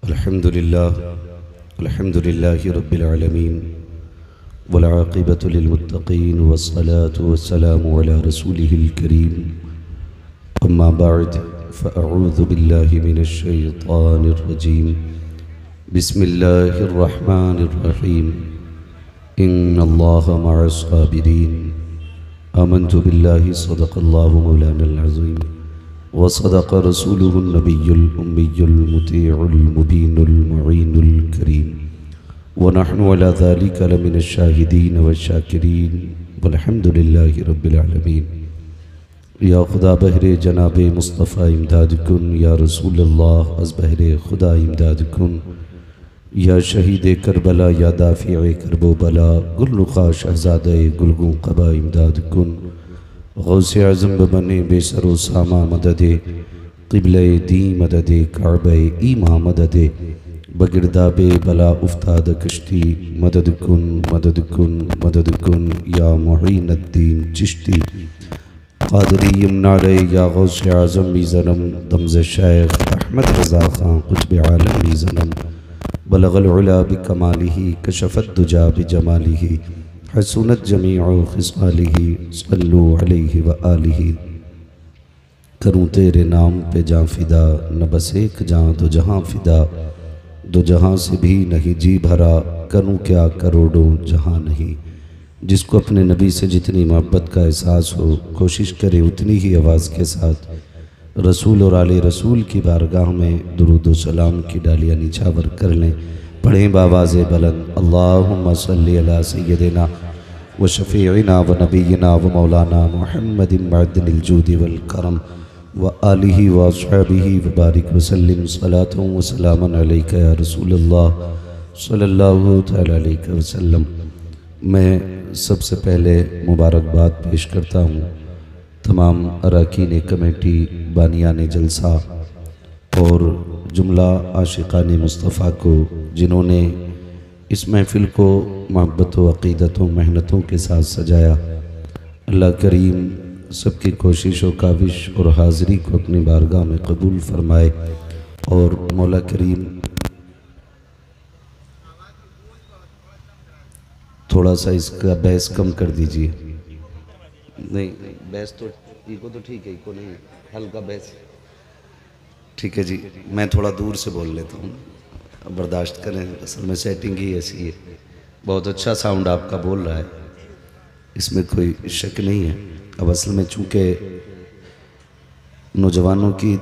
अल्हम्दुलिल्लाहि रब्बिल आलमीन वल आक़िबतु लिल मुत्तक़ीन वस्सलातु वस्सलामु अला रसूलिहिल करीम अम्मा बअद फ़अऊज़ु बिल्लाहि मिनश शैतानिर रजीम बिस्मिल्लाहिर रहमानिर रहीम इन्नल्लाहा मअस साबिरीन आमन्तु बिल्लाहि सदक़ल्लाहु मौलानल अज़ीम वसदक़ रसूलुहुन नबियुल उम्मियुल मुतीउल मुबीनुल मुईनुल करीम वनहनु अला ज़ालिका लमिनश शाहिदीन वश्शाकिरीन वल्हम्दुलिल्लाहि रब्बिल आलमीन। या खुदा बहरे जनाब मुस्तफ़ा इमदाद कुन, या रसूल अल्लाह अज़ बहरे खुदा इमदाद कुन, या शहीद करबला या दाफ़िए करबो बला गुलरुखा शहज़ादे गुलगू क़बा इमदाद कुन। गौसे आज़म बने बेसरो सामा मददे क़िबले दी मददे काबे ईमा मददे बगिरदाबे बला उफ्ताद कश्ती मदद कुन मदद कुन मदद कुन या मुईनुद्दीन चिश्ती क़ादरी यमनारे या गौसे आज़म मीज़नम दमज़ शेख अहमद रज़ा ख़ान कुतुब आलम मीज़नम बलगल उला बिकमालिही कशफ़त दुजा बिजमालिही हसूनत जमीअ ख़िसालिही सल्लु अलैहि व आलिही। करूँ तेरे नाम पे जाँ फ़िदा, न बस एक जाँ दो जहाँ फ़िदा, दो जहाँ से भी नहीं जी भरा, करूँ क्या करोड़ों जहाँ नहीं। जिसको अपने नबी से जितनी मोहब्बत का एहसास हो, कोशिश करे उतनी ही आवाज़ के साथ रसूल और आले रसूल की बारगाह में दुरूद व सलाम की डालियाँ निछावर कर लें। पढ़ें बावाज़ बुलंद अल्लाहुम्मा सल्ली अला सय्यदिना व शफ़ीइना व नबीना व मौलाना मुहम्मदिन मअदनिल जूदि वल करम व आलिहि व अस्हाबिहि व बारिक व सल्लिम सलातन व सलामन अलैका या रसूलल्लाह सल्लल्लाहु तआला अलैहि वसल्लम। मैं सबसे पहले मुबारकबाद पेश करता हूँ तमाम अरकान कमेटी, बानियान जलसा और जुमला आशिकान मुस्तफ़ा को, जिन्होंने इस महफ़िल को मोहब्बत व अक़ीदतों मेहनतों के साथ सजाया। अल्लाह करीम सबकी कोशिश व काविश और हाज़िरी को अपनी बारगाह में कबूल फरमाए और मौला करीम थोड़ा सा इसका बहस कम कर दीजिए। नहीं बहस तो इको तो ठीक है, इको नहीं हल्का बहस ठीक है जी। मैं थोड़ा दूर से बोल लेता हूँ, बर्दाश्त करें, असल में सेटिंग ही ऐसी है। बहुत अच्छा साउंड आपका बोल रहा है, इसमें कोई शक नहीं है। अब असल में चूँकि नौजवानों की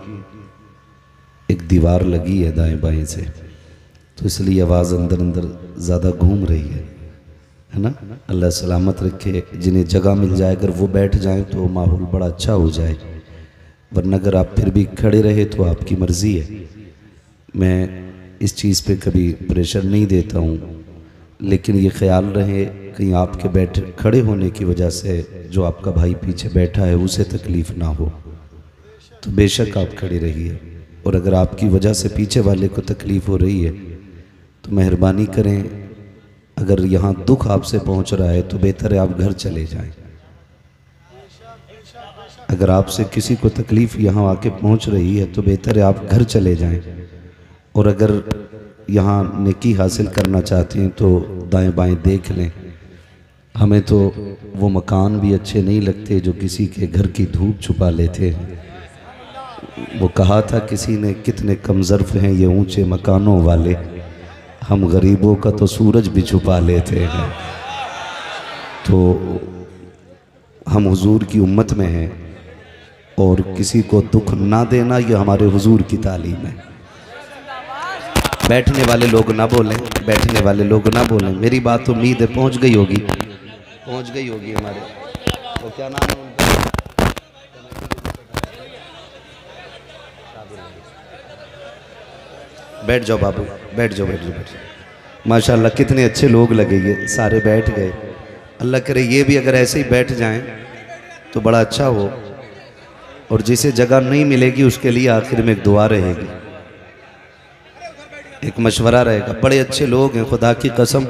एक दीवार लगी है दाएं बाएं से, तो इसलिए आवाज़ अंदर अंदर ज़्यादा घूम रही है ना। अल्लाह सलामत रखे। जिन्हें जगह मिल जाए अगर वो बैठ जाएं तो माहौल बड़ा अच्छा हो जाए, वरना अगर आप फिर भी खड़े रहे तो आपकी मर्ज़ी है। मैं इस चीज़ पे कभी प्रेशर नहीं देता हूँ, लेकिन ये ख्याल रहे कहीं आपके बैठे खड़े होने की वजह से जो आपका भाई पीछे बैठा है उसे तकलीफ़ ना हो, तो बेशक आप खड़े रहिए। और अगर आपकी वजह से पीछे वाले को तकलीफ़ हो रही है तो मेहरबानी करें, अगर यहाँ दुख आपसे पहुँच रहा है तो बेहतर है आप घर चले जाएं। अगर आपसे किसी को तकलीफ़ यहाँ आके पहुँच रही है तो बेहतर है आप घर चले जाएं। और अगर यहाँ नेकी हासिल करना चाहते हैं तो दाएं बाएं देख लें। हमें तो वो मकान भी अच्छे नहीं लगते जो किसी के घर की धूप छुपा लेते हैं। वो कहा था किसी ने, कितने कमज़र्फ़ हैं ये ऊंचे मकानों वाले, हम गरीबों का तो सूरज भी छुपा लेते हैं। तो हम हुजूर की उम्मत में हैं और किसी को दुख ना देना ये हमारे हुजूर की तालीम है। बैठने वाले लोग ना बोलें, बैठने वाले लोग ना बोलें। मेरी बात उम्मीद है पहुंच गई होगी, पहुंच गई होगी। हमारे तो क्या नाम है उनका? बैठ जाओ बाबू, बैठ जाओ बैठ जाओ बैठ जाओ। माशाल्लाह कितने अच्छे लोग लगे, ये सारे बैठ गए। अल्लाह करे ये भी अगर ऐसे ही बैठ जाएं तो बड़ा अच्छा हो। और जिसे जगह नहीं मिलेगी उसके लिए आखिर में एक दुआ रहेगी, एक मशवरा रहेगा। बड़े अच्छे लोग हैं, खुदा की कसम,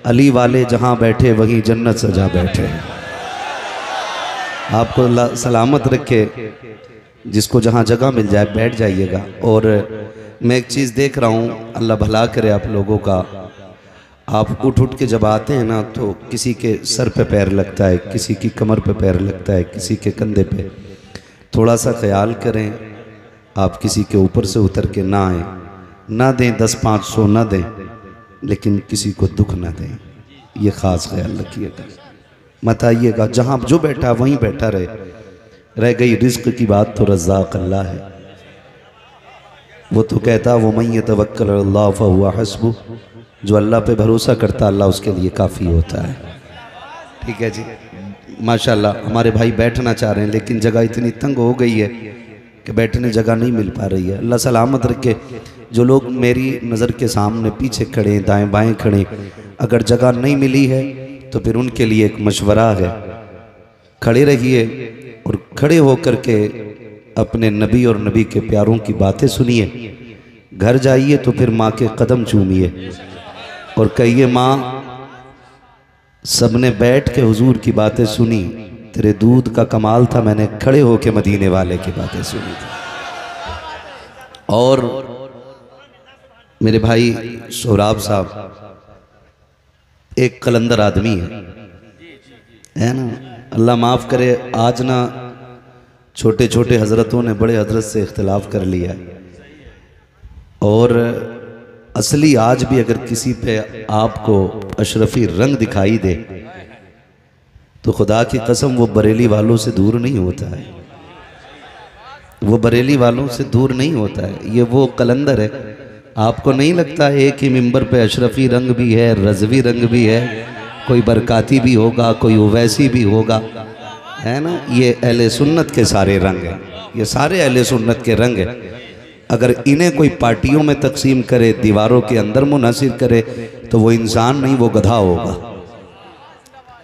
अली वाले जहाँ बैठे वहीं जन्नत सजा बैठे। आपको अल्लाह सलामत रखे। जिसको जहाँ जगह मिल जाए बैठ जाइएगा। और मैं एक चीज़ देख रहा हूँ, अल्लाह भला करे आप लोगों का, आप उठ उठ के जब आते हैं ना तो किसी के सर पे पैर लगता है, किसी की कमर पे पैर लगता है, किसी के कंधे पे। थोड़ा सा ख्याल करें, आप किसी के ऊपर से उतर के ना आए, ना दें 10-500 ना दें, लेकिन किसी को दुख ना दें, ये ख़ास ख्याल रखिएगा। मत आइएगा, जहाँ जो बैठा वहीं बैठा रहे। रह गई रिज़्क़ की बात तो रज़्ज़ाक़ अल्लाह है। वो तो कहता वो मन यतवक्कल अल्लाह फहुवा हस्बुह, जो अल्लाह पे भरोसा करता अल्लाह उसके लिए काफ़ी होता है। ठीक है जी, माशाल्लाह। हमारे भाई बैठना चाह रहे हैं लेकिन जगह इतनी तंग हो गई है कि बैठने जगह नहीं मिल पा रही है। अल्लाह सलामत रखे। जो लोग मेरी नज़र के सामने पीछे खड़े, दाएं बाएं खड़े, अगर जगह नहीं मिली है तो फिर उनके लिए एक मशवरा है, खड़े रहिए और खड़े होकर के अपने नबी और नबी के प्यारों की बातें सुनिए। घर जाइए तो फिर माँ के कदम चूमिए और कहिए माँ, सबने बैठ के हुजूर की बातें सुनी, तेरे दूध का कमाल था, मैंने खड़े होके मदीने वाले की बातें सुनी थी। और मेरे भाई सोहराब साहब एक कलंदर आदमी है ना, अल्लाह माफ़ करे। आज ना छोटे छोटे हज़रतों ने बड़े हज़रत से इख्तिलाफ़ कर लिया है, और असली आज भी अगर किसी पे आपको अशरफी रंग दिखाई दे तो खुदा की कसम वो बरेली वालों से दूर नहीं होता है, वो बरेली वालों से दूर नहीं होता है। ये वो कलंदर है। आपको नहीं लगता एक ही मिंबर पे अशरफी रंग भी है, रजवी रंग भी है, कोई बरकाती भी होगा, कोई उवैसी भी होगा, है ना। ये अहले सुन्नत के सारे रंग हैं, ये सारे अहले सुन्नत के रंग हैं। अगर इन्हें कोई पार्टियों में तकसीम करे, दीवारों के अंदर मुनहसिर करे, तो वो इंसान नहीं, वो गधा होगा।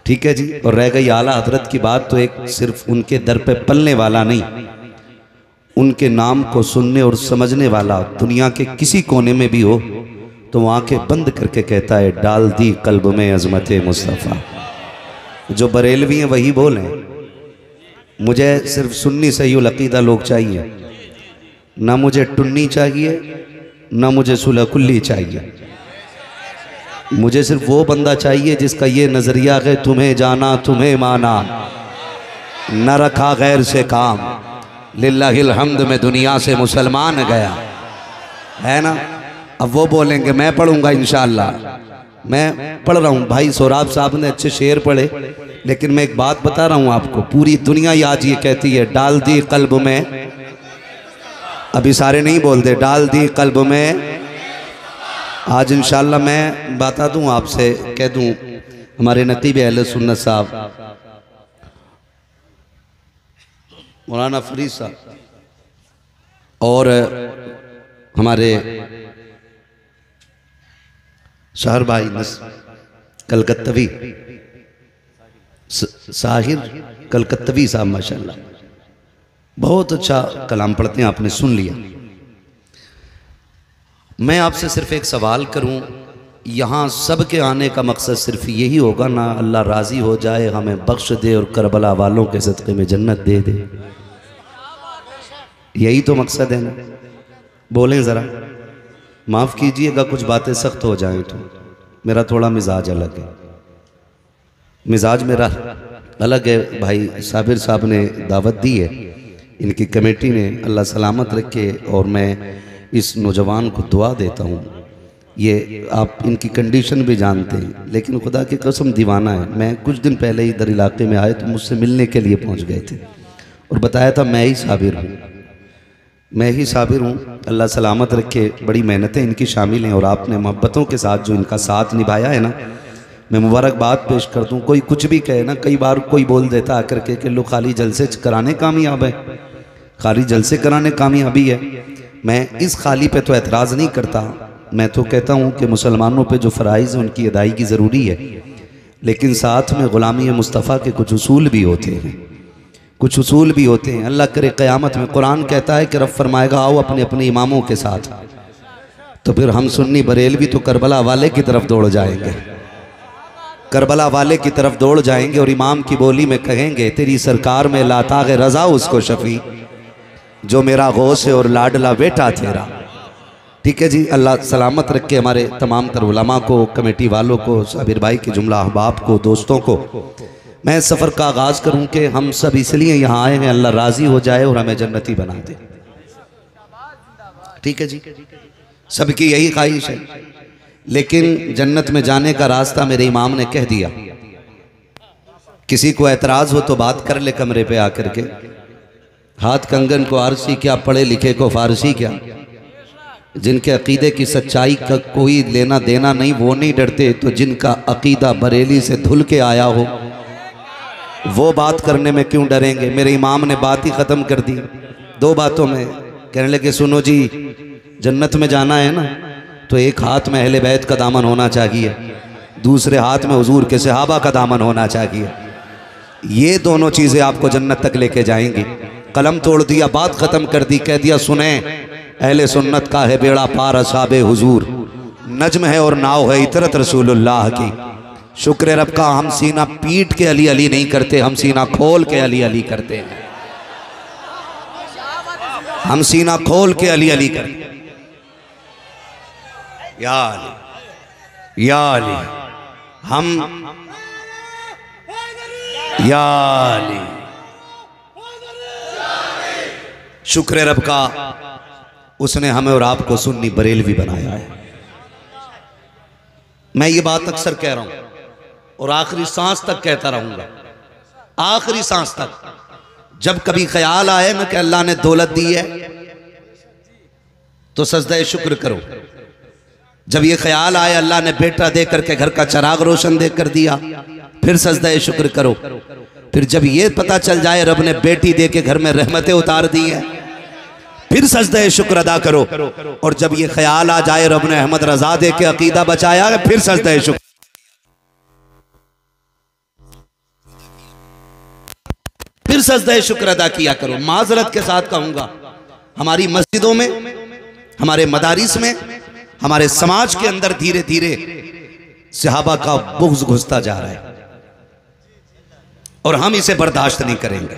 ठीक है जी। और रह गई आला हजरत की बात, तो एक सिर्फ उनके दर पे पलने वाला नहीं, उनके नाम को सुनने और समझने वाला दुनिया के किसी कोने में भी हो तो वो आंखें बंद करके कहता है, डाल दी कल्ब में अजमत मुस्तफ़ा। जो बरेलवी हैं वही बोलें, मुझे सिर्फ सुन्नी सही अकीदा लोग चाहिए, ना मुझे टुन्नी चाहिए, ना मुझे सुलह कुल्ली चाहिए। मुझे सिर्फ वो बंदा चाहिए जिसका ये नज़रिया है, तुम्हें जाना तुम्हें माना, न रखा गैर से काम, लिल्लाहिल हम्द में दुनिया से मुसलमान गया, है ना। अब वो बोलेंगे मैं पढ़ूंगा इंशाअल्लाह, मैं पढ़ रहा हूँ। भाई सोहराब साहब ने अच्छे शेर पढ़े, लेकिन मैं एक बात बता रहा हूँ आपको, पूरी दुनिया आज ये कहती है डाल दी कल्ब में, अभी सारे नहीं बोलते, डाल दी कल्ब में। आज इंशाअल्लाह मैं बता दूँ आपसे, कह दूँ हमारे नकीब अहले सुन्नत साहब मौलाना फरीद साहब और हमारे शहर भाई कलकत्तवी साहिर कलकत्तवी साहब माशाल्लाह बहुत अच्छा कलाम पढ़ते हैं, आपने सुन लिया। मैं आपसे सिर्फ एक सवाल करूं, यहाँ सब के आने का मकसद सिर्फ यही होगा ना, अल्लाह राज़ी हो जाए, हमें बख्श दे और करबला वालों के सदक़े में जन्नत दे दे, यही तो मकसद है ना। बोलें ज़रा, माफ़ कीजिएगा कुछ बातें सख्त हो जाएं तो, मेरा थोड़ा मिजाज अलग है, मिजाज मेरा अलग है। भाई साबिर साहब ने दावत दी है, इनकी कमेटी ने, अल्लाह सलामत रखे। और मैं इस नौजवान को दुआ देता हूँ, ये आप इनकी कंडीशन भी जानते हैं, लेकिन खुदा की कसम दीवाना है। मैं कुछ दिन पहले इधर इलाके में आए तो मुझसे मिलने के लिए पहुँच गए थे और बताया था मैं ही साबिर हूँ, मैं ही साबिर हूँ। अल्लाह सलामत रखे, बड़ी मेहनतें इनकी शामिल हैं और आपने मोहब्बतों के साथ जो इनका साथ निभाया है ना, मैं मुबारकबाद पेश कर दूँ। कोई कुछ भी कहे ना, कई बार कोई बोल देता आकर के कि लो खाली जलसे कराने कामयाब है, खाली जलसे कराने कामयाबी है। मैं इस खाली पे तो एतराज़ नहीं करता, मैं तो कहता हूँ कि मुसलमानों पे जो फ़राइज़ हैं उनकी अदायगी ज़रूरी है, लेकिन साथ में ग़ुलामी मुस्तफ़ा के कुछ उसूल भी होते हैं, कुछ उसूल भी होते हैं। अल्लाह करे क़यामत में, कुरान कहता है कि रब फरमाएगा आओ अपने अपने इमामों के साथ, तो फिर हम सुन्नी बरेलवी तो करबला वाले की तरफ दौड़ जाएंगे, करबला वाले की तरफ दौड़ जाएंगे और इमाम की बोली में कहेंगे तेरी सरकार में लाताग़ रज़ा उसको शफ़ी, जो मेरा गौस है और लाडला बेटा तेरा। ठीक है जी, अल्लाह सलामत रखे हमारे तमाम तर उलमा को, कमेटी वालों को, साबिर भाई के जुमला अहबाब को, दोस्तों को। मैं सफ़र का आगाज़ करूं कि हम सब इसलिए यहाँ आए हैं अल्लाह राज़ी हो जाए और हमें जन्नती बना दे। ठीक है जी, सबकी यही ख्वाहिश है। लेकिन जन्नत में जाने का रास्ता मेरे इमाम ने कह दिया। किसी को एतराज़ हो तो बात कर ले कमरे पे आकर के। हाथ कंगन को आरसी क्या, पढ़े लिखे को फारसी क्या। जिनके अकीदे की सच्चाई का कोई लेना देना नहीं वो नहीं डरते, तो जिनका अकीदा बरेली से धुल के आया हो वो बात करने में क्यों डरेंगे। मेरे इमाम ने बात ही ख़त्म कर दी 2 बातों में। कहने लगे सुनो जी, जन्नत में जाना है ना तो एक हाथ में अहले बैत का दामन होना चाहिए, दूसरे हाथ में हुजूर के सहाबा का दामन होना चाहिए। ये दोनों चीज़ें आपको जन्नत तक लेके जाएंगी। कलम तोड़ दिया, बात ख़त्म कर दी, कह दिया सुने अहले सुन्नत का है बेड़ा पार असाबे हुजूर, नज्म है और नाव है इतरत रसूलुल्लाह की। शुक्र रब का हम सीना पीट के अली अली नहीं करते, हम सीना खोल के अली अली करते हैं। हम सीना खोल के अली अली करते हैं। या अली, या अली, हम या अली। शुक्र रब का उसने हमें और आपको सुन्नी बरेलवी बनाया है। मैं ये बात अक्सर कह रहा हूं और आखिरी सांस तक कहता रहूंगा, आखिरी सांस तक। जब कभी ख्याल आए ना कि अल्लाह ने दौलत दी है तो सजदा शुक्र करो। जब ये ख्याल आए अल्लाह ने बेटा दे करके घर का चिराग रोशन दे कर दिया, फिर सजदा शुक्र करो। फिर जब ये पता चल जाए रब ने बेटी दे के घर में रहमतें उतार दी है, फिर सजदा शुक्र अदा करो। और जब ये ख्याल आ जाए रब ने अहमद रजा दे के अकीदा बचाया है, फिर सजदा शुक्र। फिर सजदा शुक्र अदा किया करो। माजरत के साथ कहूंगा, हमारी मस्जिदों में, हमारे मदारिस में, हमारे समाज के अंदर धीरे धीरे सहाबा का बुग़्ज़ घुसता जा रहा है और हम इसे बर्दाश्त नहीं करेंगे।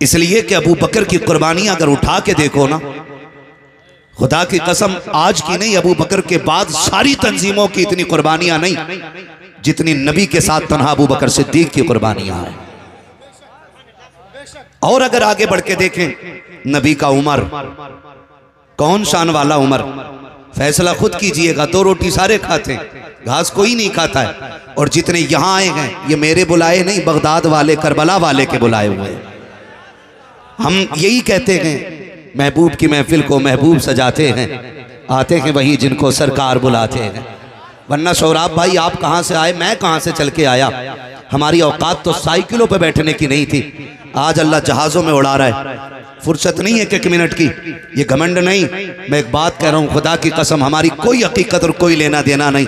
इसलिए कि अबू बकर की कुर्बानियां अगर उठा के देखो ना, खुदा की कसम आज की नहीं, अबू बकर के बाद सारी तंजीमों की इतनी कुर्बानियां नहीं जितनी नबी के साथ तन्हा अबू बकर सिद्दीक की कुर्बानियां हैं। और अगर आगे बढ़ के देखें, नबी का उमर, कौन शान वाला उमर, फैसला खुद कीजिएगा। 2 रोटी सारे खाते हैं, घास कोई नहीं खाता है। और जितने यहां आए हैं ये मेरे बुलाए नहीं, बगदाद वाले, करबला वाले के बुलाए हुए हैं। हम यही कहते हैं, महबूब की महफिल को महबूब सजाते हैं, आते हैं वही जिनको सरकार बुलाते हैं। वरना सौराब भाई आप कहाँ से आए, मैं कहाँ से चल के आया। हमारी औकात तो साइकिलों पे बैठने की नहीं थी, आज अल्लाह जहाज़ों में उड़ा रहा है। फुर्सत नहीं है कि 1 मिनट की, ये घमंड नहीं। मैं एक बात कह रहा हूँ, खुदा की कसम हमारी कोई हकीकत और कोई लेना देना नहीं।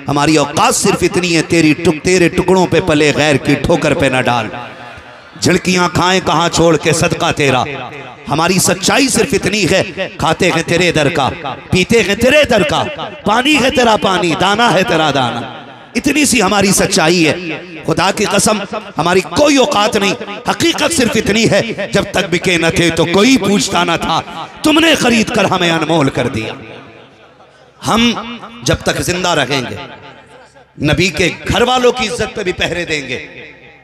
हमारी औकात सिर्फ इतनी है, तेरे टुकड़ों पे पले गैर की ठोकर पे न डाल, झिड़कियां खाएं कहाँ छोड़ के सदका तेरा। हमारी सच्चाई सिर्फ इतनी है, खाते हैं तेरे दर का, पीते हैं तेरे दर का, पानी है तेरा पानी, दाना है तेरा दाना। इतनी सी हमारी सच्चाई है। खुदा की कसम हमारी कोई औकात नहीं। हकीकत सिर्फ इतनी है, जब तक बिके न थे तो कोई पूछता न था, तुमने खरीद कर हमें अनमोल कर दिया। हम जब तक जिंदा रहेंगे नबी के घर वालों की इज्जत पे भी पहरे देंगे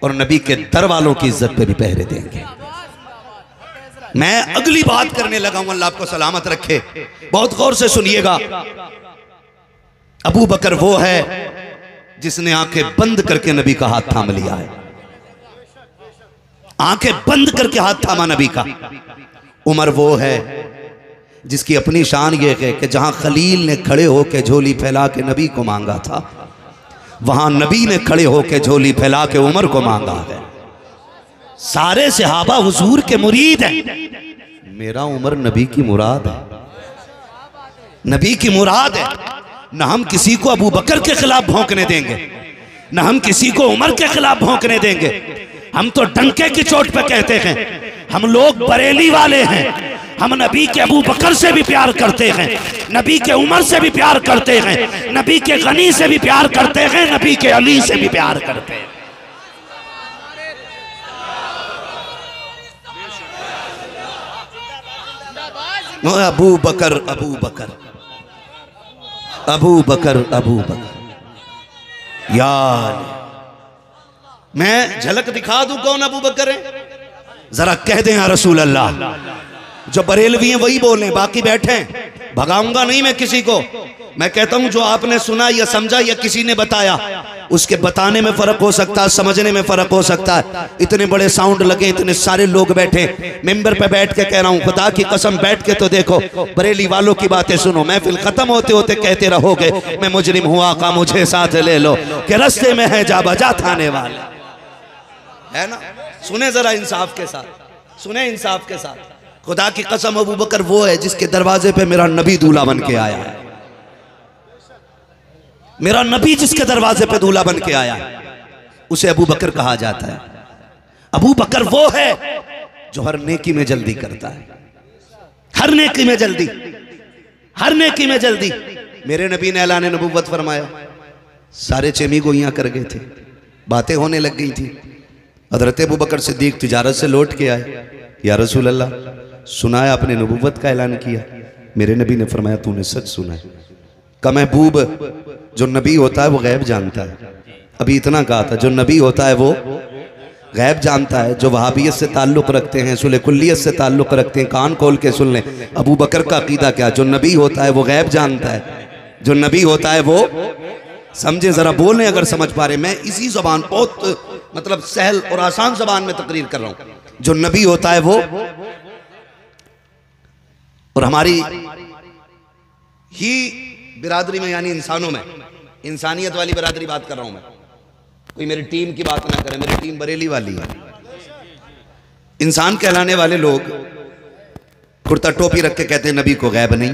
और नबी के दर वालों की इज्जत पे भी पहरे देंगे। मैं अगली बात करने लगा हूं, अल्लाह आपको सलामत रखे, बहुत गौर से सुनिएगा। अबू बकर वो है जिसने आंखें बंद करके नबी का हाथ थाम लिया है, आंखें बंद करके हाथ थामा नबी का। उमर वो है जिसकी अपनी शान ये है कि जहां खलील ने खड़े होकर झोली फैला के नबी को मांगा था, वहां नबी ने खड़े होकर झोली फैला के उमर को मांगा है। सारे सहाबा हुजूर के मुरीद हैं, मेरा उमर नबी की मुराद है, नबी की मुराद है। न हम किसी को अबू बकर के खिलाफ भौंकने देंगे, न हम किसी को उमर के खिलाफ भौंकने देंगे। हम तो डंके की चोट पे कहते हैं, हम लोग बरेली वाले हैं। हम नबी के अबू बकर से भी प्यार करते हैं, नबी के उमर से भी प्यार करते हैं, नबी के गनी से भी प्यार करते हैं, नबी के अली से भी प्यार करते हैं। अबू बकर अबू बकर अबू बकर अबू बकर। यार मैं झलक दिखा दूं कौन अबू बकर है? जरा कह दें या रसूल अल्लाह। जो बरेलवी हैं वही बोले, बाकी बैठे हैं। भगाऊंगा नहीं मैं किसी को। मैं कहता हूं जो आपने सुना या समझा या किसी ने बताया, उसके बताने में फर्क हो सकता है, समझने में फर्क हो सकता है। इतने बड़े साउंड लगे, इतने सारे लोग बैठे, मेंबर पे बैठ के कह रहा हूं, खुदा की कसम बैठ के तो देखो, बरेली वालों की बातें सुनो। महफिल खत्म होते होते कहते रहोगे मैं मुजरिम हूं आका मुझे साथ ले लो, कि रस्ते में है जा बजा थाने वाले, है ना। सुने जरा इंसाफ के साथ, सुने इंसाफ के साथ। खुदा की कसम अबू बकर वो है जिसके दरवाजे पे मेरा नबी दूल्हा बन के आया है। मेरा नबी जिसके दरवाजे पे दूल्हा बन के आया है उसे अबू बकर कहा जाता है। अबू बकर वो है जो हर नेकी में जल्दी करता है, हर नेकी में जल्दी, हर नेकी में जल्दी। मेरे नबी ने ऐलान नबुव्वत फरमाया, सारे चेमी गोइयां कर गए थे, बातें होने लग गई थी। हजरत अबू बकर सिद्दीक तिजारत से लौट के आए, या रसूल अल्लाह सुनाया आपने नबुव्वत का ऐलान किया। मेरे नबी ने फरमाया तूने सच सुना है। का महबूब जो नबी होता है वो गैब जानता है। अभी इतना कहा था, जो नबी होता है वो गैब जानता है। जो वहाबियत से ताल्लुक़ रखते हैं, सुले कुल्लियत से ताल्लुक़ रखते हैं, कान खोल के सुन लें। अबू बकर का अकीदा क्या? जो नबी होता है वो गैब जानता है, जो नबी होता है वो समझे। जरा बोलें अगर समझ पा रहे। मैं इसी जबान, बहुत मतलब सहल और आसान जबान में तकरीर कर रहा हूँ। जो नबी होता है वो, और हमारी ही बिरादरी में यानी इंसानों में, इंसानियत वाली बिरादरी बात कर रहा हूं मैं। कोई मेरी टीम की बात ना करे, मेरी टीम बरेली वाली है। इंसान कहलाने वाले लोग कुर्ता टोपी रख के कहते हैं नबी को गैब नहीं।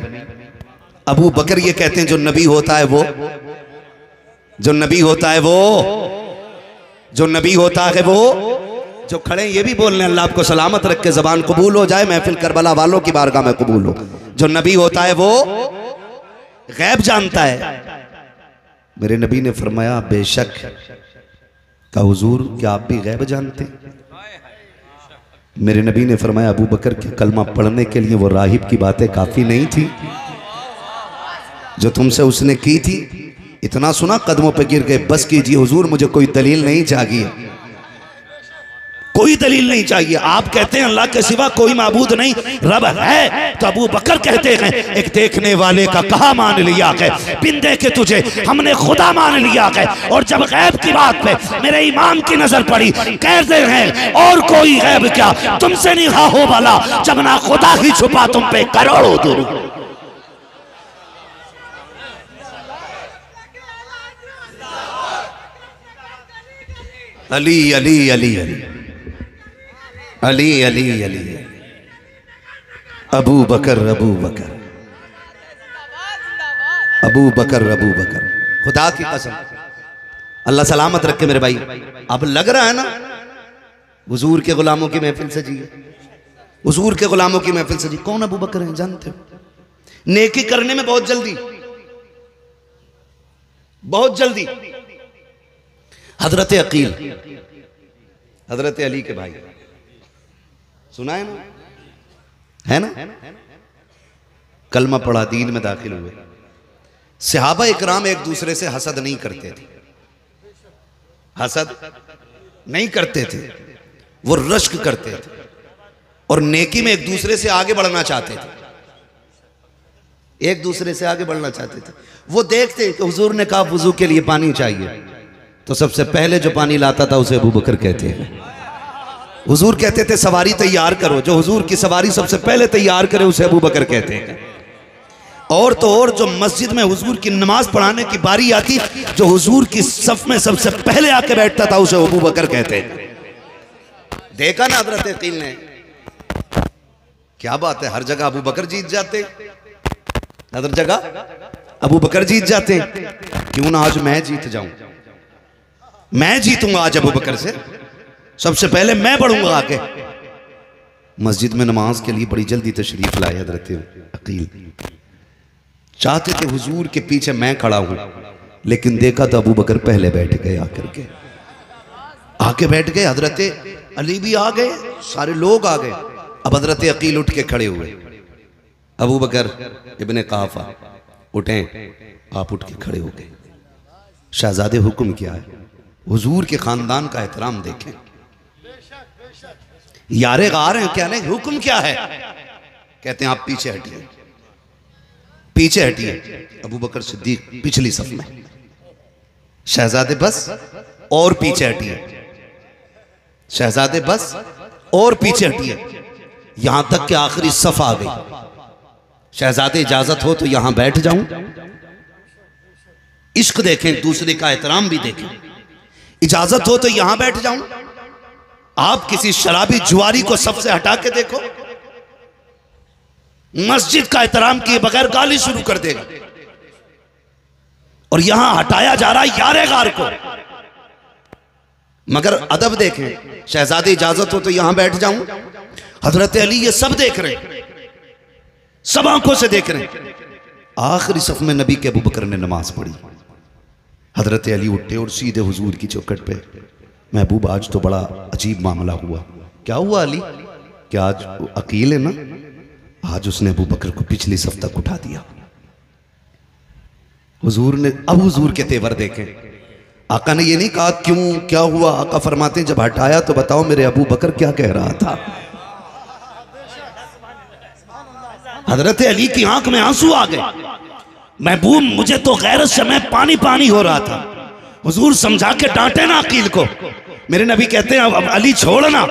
अबू बकर ये कहते हैं जो नबी होता है वो, जो नबी होता है वो, जो नबी होता है वो। जो खड़े ये भी बोलने अल्लाह आपको सलामत रख के जबान कबूल हो जाए, महफिल करबला वालों की बारगाह में कबूल हो। जो नबी होता है वो गैब जानता है। मेरे नबी ने फरमाया बेशक। का हुजूर क्या आप भी गैब जानते? मेरे नबी ने फरमाया अबू बकर के कलमा पढ़ने के लिए वो राहिब की बातें काफी नहीं थी जो तुमसे उसने की थी। इतना सुना कदमों पे गिर गए, बस कीजिए हुजूर मुझे कोई दलील नहीं चाहिए, कोई दलील नहीं चाहिए। आप कहते हैं अल्लाह के सिवा कोई माबूद नहीं, रब है। तो अबू बकर कहते हैं एक देखने वाले का कहा मान लिया है, बिन देखे तुझे हमने खुदा मान लिया है। और जब गैब की बात पे मेरे इमाम की नजर पड़ी, कहते हैं और कोई गैब क्या, तुमसे नहीं हो भला जब ना खुदा ही छुपा तुम पे करोड़ों दूर। अली अली अली अली अली अली अली अबू बकर अबू बकर अबू बकर अबू बकर। खुदा की कसम अल्लाह सलामत रखे मेरे भाई। अब लग रहा है ना हुजूर के गुलामों की महफिल सजी है, हुजूर के गुलामों की महफिल सजी। कौन अबू बकर हैं जानते हो? नेकी करने में बहुत जल्दी, बहुत जल्दी। हजरत अकील, हजरत अली के भाई, सुना है ना, है ना? कलमा पढ़ा, दीन में दाखिल हुए। सहाबा इकराम एक दूसरे से हसद नहीं करते थे, हसद नहीं करते थे, वो रश्क करते थे और नेकी में एक दूसरे से आगे बढ़ना चाहते थे, एक दूसरे से आगे बढ़ना चाहते थे। वो देखते कि हुजूर ने कहा वुजू के लिए पानी चाहिए, तो सबसे पहले जो पानी लाता था उसे अबू बकर कहते हैं। हुजूर कहते थे सवारी तैयार करो, जो हुजूर की सवारी सबसे पहले तैयार करे उसे अबू बकर कहते हैं। और तो और जो मस्जिद में हुजूर की नमाज पढ़ाने की बारी आती, जो हुजूर की सफ में सबसे पहले आके बैठता था उसे अबू बकर कहते हैं। देखा ना हजरत अकील ने, क्या बात है, हर जगह अबू बकर जीत जाते, हर जगह अबू बकर जीत जाते। क्यों ना आज मैं जीत जाऊं, मैं जीतूंगा आज अबू बकर से, सबसे पहले मैं बढ़ूंगा आके। मस्जिद में नमाज के लिए बड़ी जल्दी तशरीफ लाए हजरत अकील। चाहते थे हुजूर के पीछे मैं खड़ा हूं, लेकिन देखा तो अबू बकर पहले बैठ गए, आकर के आके बैठ गए। हजरत अली भी आ गए, सारे लोग आ गए। अब हजरत अकील उठ के खड़े हुए, अबू बकर इब्ने काफा उठें, आप उठ के खड़े हो गए। शहजादे हुक्म क्या है? हुजूर के खानदान का एहतराम देखें। यारे गार हैं क्या? नहीं, हुक्म क्या है? कहते हैं आप पीछे हटिए, पीछे हटिए। अबू बकर सिद्दीक पिछली सफ में, शहजादे बस और पीछे हटिए, शहजादे बस और पीछे हटिए, यहां तक कि आखिरी सफ आ गई। शहजादे इजाजत हो तो यहां बैठ जाऊं। इश्क देखें, दूसरे का एहतराम भी देखें। इजाजत हो तो यहां बैठ जाऊं। आप किसी शराबी जुआरी को सबसे हटा के देखो, मस्जिद का एहतराम किए बगैर गाली शुरू कर देगा। और यहां हटाया जा रहा है यारे गार को। मगर अदब देखें, शहजादे इजाजत हो तो यहां बैठ जाऊं। हजरत अली ये सब देख रहे हैं, सब आंखों से देख रहे हैं। आखिरी सफ में नबी के अबू बकर ने नमाज पढ़ी। हजरत अली उठे और सीधे हुजूर की चौखट पे, महबूब आज तो बड़ा अजीब मामला हुआ। क्या हुआ अली? क्या आज अकील है ना? आज उसने अबू बकर को पिछली सफ तक उठा दिया। हुजूर ने अब हुजूर के तेवर देखे। आका ने ये नहीं कहा क्यों, क्या हुआ। आका फरमाते हैं जब हटाया तो बताओ मेरे अबू बकर क्या कह रहा था। हजरत अली की आंख में आंसू आ गए। महबूब मुझे तो गैरत से मैं पानी पानी हो रहा था। हुजूर समझा के डांटे ना अकील को। मेरे नबी कहते हैं अब अली छोड़ना,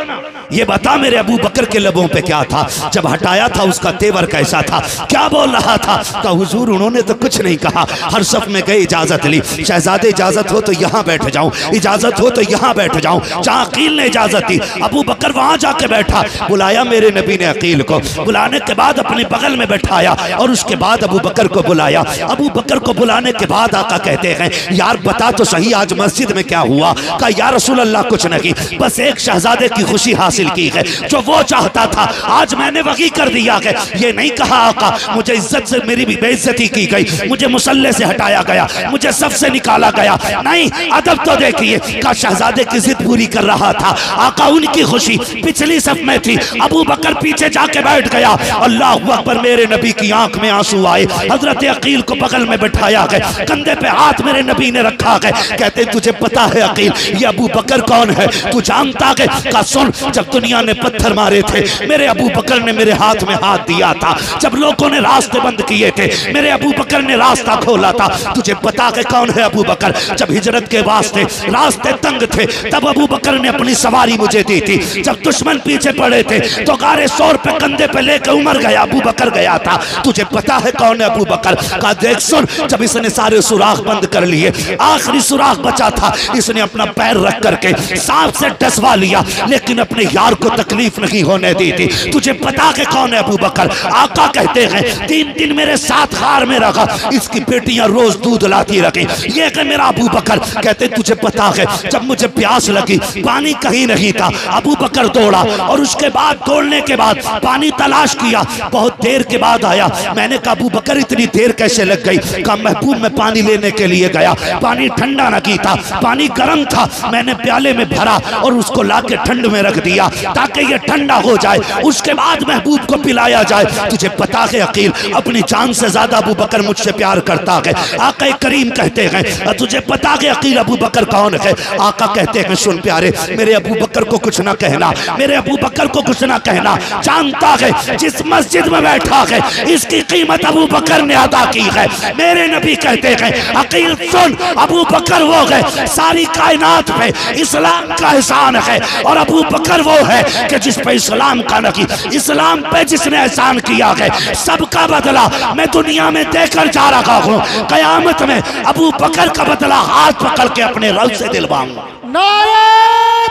ये बता मेरे अबू बकर के लबों पे क्या था, जब हटाया था उसका तेवर कैसा था, क्या बोल रहा था। कहा हुजूर उन्होंने तो कुछ नहीं कहा। हर सफ में गए, इजाजत ली। शहजादे इजाजत हो तो यहाँ बैठ जाऊं, इजाजत हो तो यहाँ बैठ जाऊं। जहाँ अकील ने इजाजत दी, अबू बकर वहां जाके बैठा। बुलाया मेरे नबी ने अकील को, बुलाने के बाद अपने बगल में बैठाया और उसके बाद अबू बकर को बुलाया। अबू बकर को बुलाने के बाद आका कहते हैं यार बता तो सही आज मस्जिद में क्या हुआ। कहा या रसूल अल्लाह कुछ नहीं, बस एक शहजादे की खुशी हासिल की है जो वो चाहता था, आज मैंने वही कर दिया है। ये नहीं कहा आका मुझे इज्जत से मेरी भी बेइज्जती की गई, मुझे मुसल्ले से हटाया गया, मुझे सबसे निकाला गया। नहीं, अदब तो देखिए। का शहजादे की जिद पूरी कर रहा था आका, उनकी खुशी पिछली सफ में थी। अबू बकर पीछे जाके बैठ गया। अल्लाह अकबर। मेरे नबी की आंख में आंसू आए। हजरत अकील को बगल में बैठाया गया, कंधे पे हाथ मेरे नबी ने रखा गया। कहते तुझे पता है अकील ये अबू बकर कौन है, तू जानता है? का सुन, जब दुनिया ने पत्थर मारे थे मेरे अबू बकर ने मेरे हाथ में हाथ दिया था। जब लोगों ने रास्ते बंद किए थे मेरे अबू बकर ने रास्ता खोला था। तुझे पता है कौन है अबू बकर? जब हिजरत के वास्ते रास्ते तंग थे तब अबू बकर ने अपनी सवारी मुझे दी थी। जब दुश्मन पीछे पड़े थे तो गारे सौर पे कंधे पे लेकर उमर गया, अबू बकर गया था। तुझे पता है कौन है अबू बकर? का देख सुन, जब इसने सारे सुराख बंद कर लिए, आखिरी सुराख बचा था, इसने अपना पैर रख करके सांप से डसवा लिया, लेकिन अपने यार को तकलीफ नहीं होने दी थी। तुझे पता है कौन है अबू बकर? आका कहते हैं 3 दिन मेरे साथ गार में रखा, इसकी बेटियां रोज दूध लाती रही, ये कि मेरा अबू बकर। कहते तुझे पता है जब मुझे प्यास लगी पानी कहीं नहीं था, अबू बकर दौड़ा और उसके बाद दौड़ने के बाद पानी तलाश किया, बहुत देर के बाद आया। मैंने कहा अबू बकर इतनी देर कैसे लग गई? कहा महबूब मैं पानी लेने के लिए गया, पानी ठंडा नहीं था, पानी गर्म था, मैंने प्याले में भरा और उसको लाके ठंड में रख दिया ताकि ये ठंडा हो जाए, उसके बाद महबूब को पिलाया जाए। तुझे पता है अकील अपनी जान से ज्यादा अबू बकर मुझसे प्यार करता है। आका करीम कहते हैं तुझे पता है अकील अबू बकर कौन है? आका कहते हैं सुन प्यारे, मेरे अबू बकर को कुछ ना कहना, मेरे अबू बकर को कुछ ना कहना। जानता है जिस मस्जिद में बैठा है इसकी कीमत अबू बकर ने अदा की है। मेरे नबी कहते हैं अकील सुन, अबू बकर वो है सारी कायनात पे इस्लाम का एहसान है, और अबू बकर वो है कि जिस पे इस्लाम का नहीं, इस्लाम पे जिसने एहसान किया है सबका बदला मैं दुनिया में देकर जा रहा हूँ। कयामत में अबू बकर का बदला हाथ पकड़ के अपने रब से दिलवाऊंगा। नारे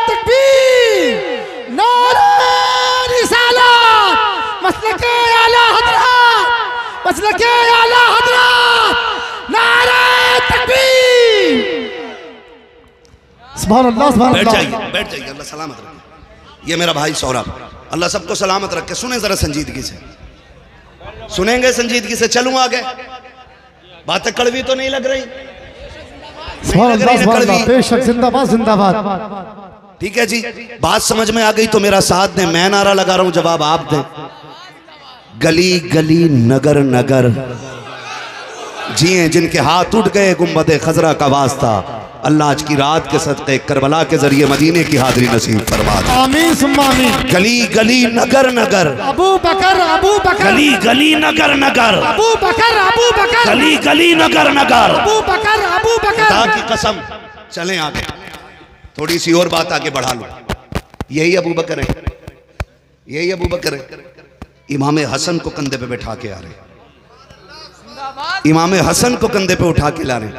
तकबीर, नारे रिसालत, मसलके आला हज़रत, मसलके आला हज़रत, नारे तकबीर। सुभान अल्लाह, सुभान अल्लाह। बैठ जाइए, अल्लाह सलामत रखे। ये मेरा भाई सौरभ, अल्लाह सबको सलामत रखे। सुने जरा संजीदगी से, सुनेंगे संजीदगी से। चलूं आगे, बातें कड़वी तो नहीं लग रही? बेशक, जिंदाबाद जिंदाबाद। ठीक है जी, बात समझ में आ गई तो मेरा साथ दें। मैं नारा लगा रहा हूं, जवाब आप दें। गली गली नगर नगर जिए जिनके हाथ उठ गए गुंबद खजरा का वास्ता। अल्लाह आज की रात के सदक़े करबला के जरिए मदीने की हाज़िरी नसीब फरमा दे। आमीन सुम्मा आमीन। गली गली नगर नगर अबू बकर गली गली नगर नगर अबू बकर गली गली नगर नगर अबू बकर खुदा की कसम। चलें आगे, थोड़ी सी और बात आगे बढ़ा लो। यही अबू बकर है, यही अबू बकर है। इमाम हसन को कंधे पे बैठा के आ रहे, इमाम हसन को कंधे पे उठा के ला रहे।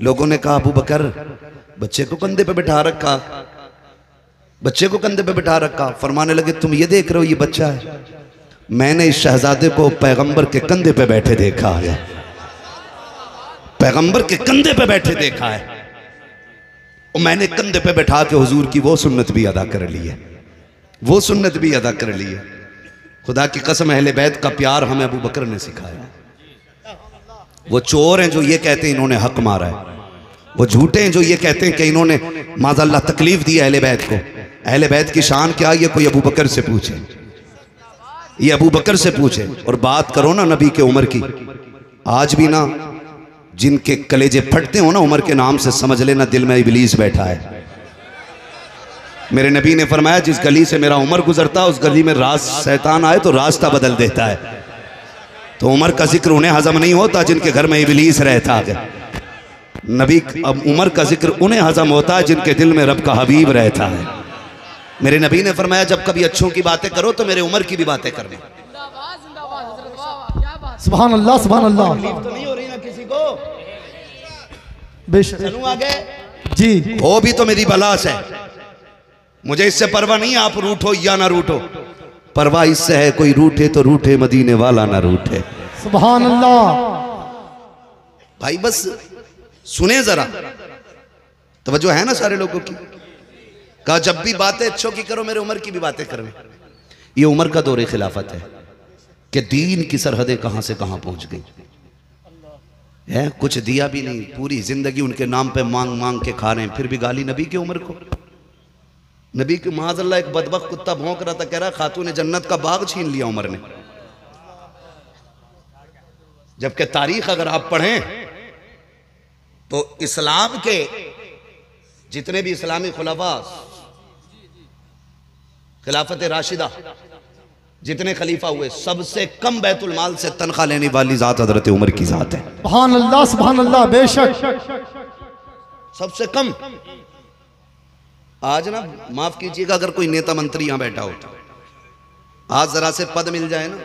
लोगों ने कहा अबू बकर बच्चे को कंधे पे बैठा रखा, बच्चे को कंधे पे बैठा रखा। फरमाने लगे तुम ये देख रहे हो ये बच्चा है, मैंने इस शहजादे को पैगंबर के कंधे पे बैठे देखा है, पैगंबर के कंधे पे बैठे देखा है, और मैंने कंधे पे बैठा के हुजूर की वो सुन्नत भी अदा कर ली है, वो सुन्नत भी अदा कर ली है। खुदा की कसम अहले बैत का प्यार हमें अबू बकर ने सिखाया। वो चोर हैं जो ये कहते हैं इन्होंने हक मारा है, वो झूठे हैं जो ये कहते हैं कि इन्होंने माज़अल्लाह तकलीफ दी अहले बैत को। अहले बैत की शान क्या, ये कोई अबू बकर से पूछे, ये अबू बकर से पूछे। और बात करो ना नबी के उमर की, आज भी ना जिनके कलेजे फटते हो ना उमर के नाम से, समझ लेना दिल में इबलीस बैठा है। मेरे नबी ने फरमाया जिस गली से मेरा उमर गुजरता उस गली में शैतान आए तो रास्ता बदल देता है। तो उमर का जिक्र उन्हें हजम नहीं होता जिनके घर में इबलीस रहता है। नबी अब उमर का जिक्र उन्हें हजम होता है जिनके दिल में रब का हबीब रहता है। मेरे नबी ने फरमाया जब कभी अच्छों की बातें करो तो मेरे उमर की भी बातें करना। सुभान अल्लाह सुभान अल्लाह। तो नहीं हो रही ना किसी को? बेशक चलूं आगे जी। हो भी तो मेरी बलास है, मुझे इससे परवाह नहीं आप रूठो या ना रूठो, परवाह इससे है कोई रूठे तो रूठे मदीने वाला ना रूठे। सुभान अल्लाह। भाई बस सुने जरा, तवज्जो है ना सारे लोगों की। कहा जब भी बातें अच्छों की करो मेरे उमर की भी बातें करने। ये उमर का दौरे खिलाफत है कि दीन की सरहदें कहां से कहां पहुंच गई है। कुछ दिया भी नहीं, पूरी जिंदगी उनके नाम पे मांग मांग के खा रहे हैं, फिर भी गाली नबी की उमर को। नबी के माज़अल्लाह एक बदबख्त कुत्ता भौंक रहा था, कह रहा खातून जन्नत का बाग छीन लिया उमर ने। जबकि तारीख अगर आप पढ़ें तो इस्लाम के जितने भी इस्लामी खुलाफा, खिलाफत राशिदा जितने खलीफा हुए, सबसे कम बैतुल माल से तनख्वाह लेने वाली जात हजरत उमर की जात है। सुभान अल्लाह सुभान अल्लाह। बेशक सबसे कम। आज ना माफ कीजिएगा अगर कोई नेता मंत्री यहां बैठा हो, आज जरा से पद मिल जाए ना,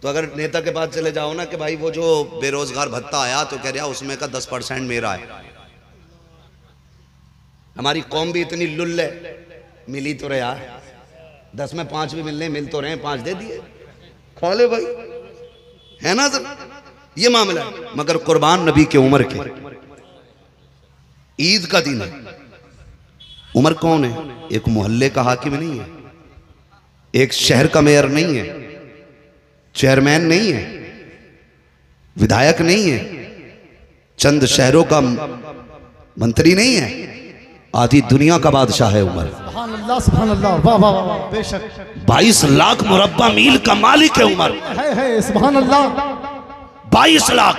तो अगर नेता के पास चले जाओ ना कि भाई वो जो बेरोजगार भत्ता आया तो कह रहा उसमें का 10% मेरा है। हमारी कौम भी इतनी लुल्ल है, मिली तो रहा 10 में 5 भी मिलने, मिल तो रहे 5 दे दिए, खा ले भाई, है ना सर, ये मामला है। मगर कुर्बान नबी के उमर के, ईद का दिन है। उमर कौन है? एक मोहल्ले का हाकिम नहीं है, एक शहर का मेयर नहीं है, चेयरमैन नहीं है, विधायक नहीं है, चंद शहरों का मंत्री नहीं है, आधी दुनिया का बादशाह है उमर। सुभान अल्लाह सुभान अल्लाह। वाह वाह वाह। बेशक 22 लाख मुरब्बा मील का मालिक है उमर। है सुभान अल्लाह। 22 लाख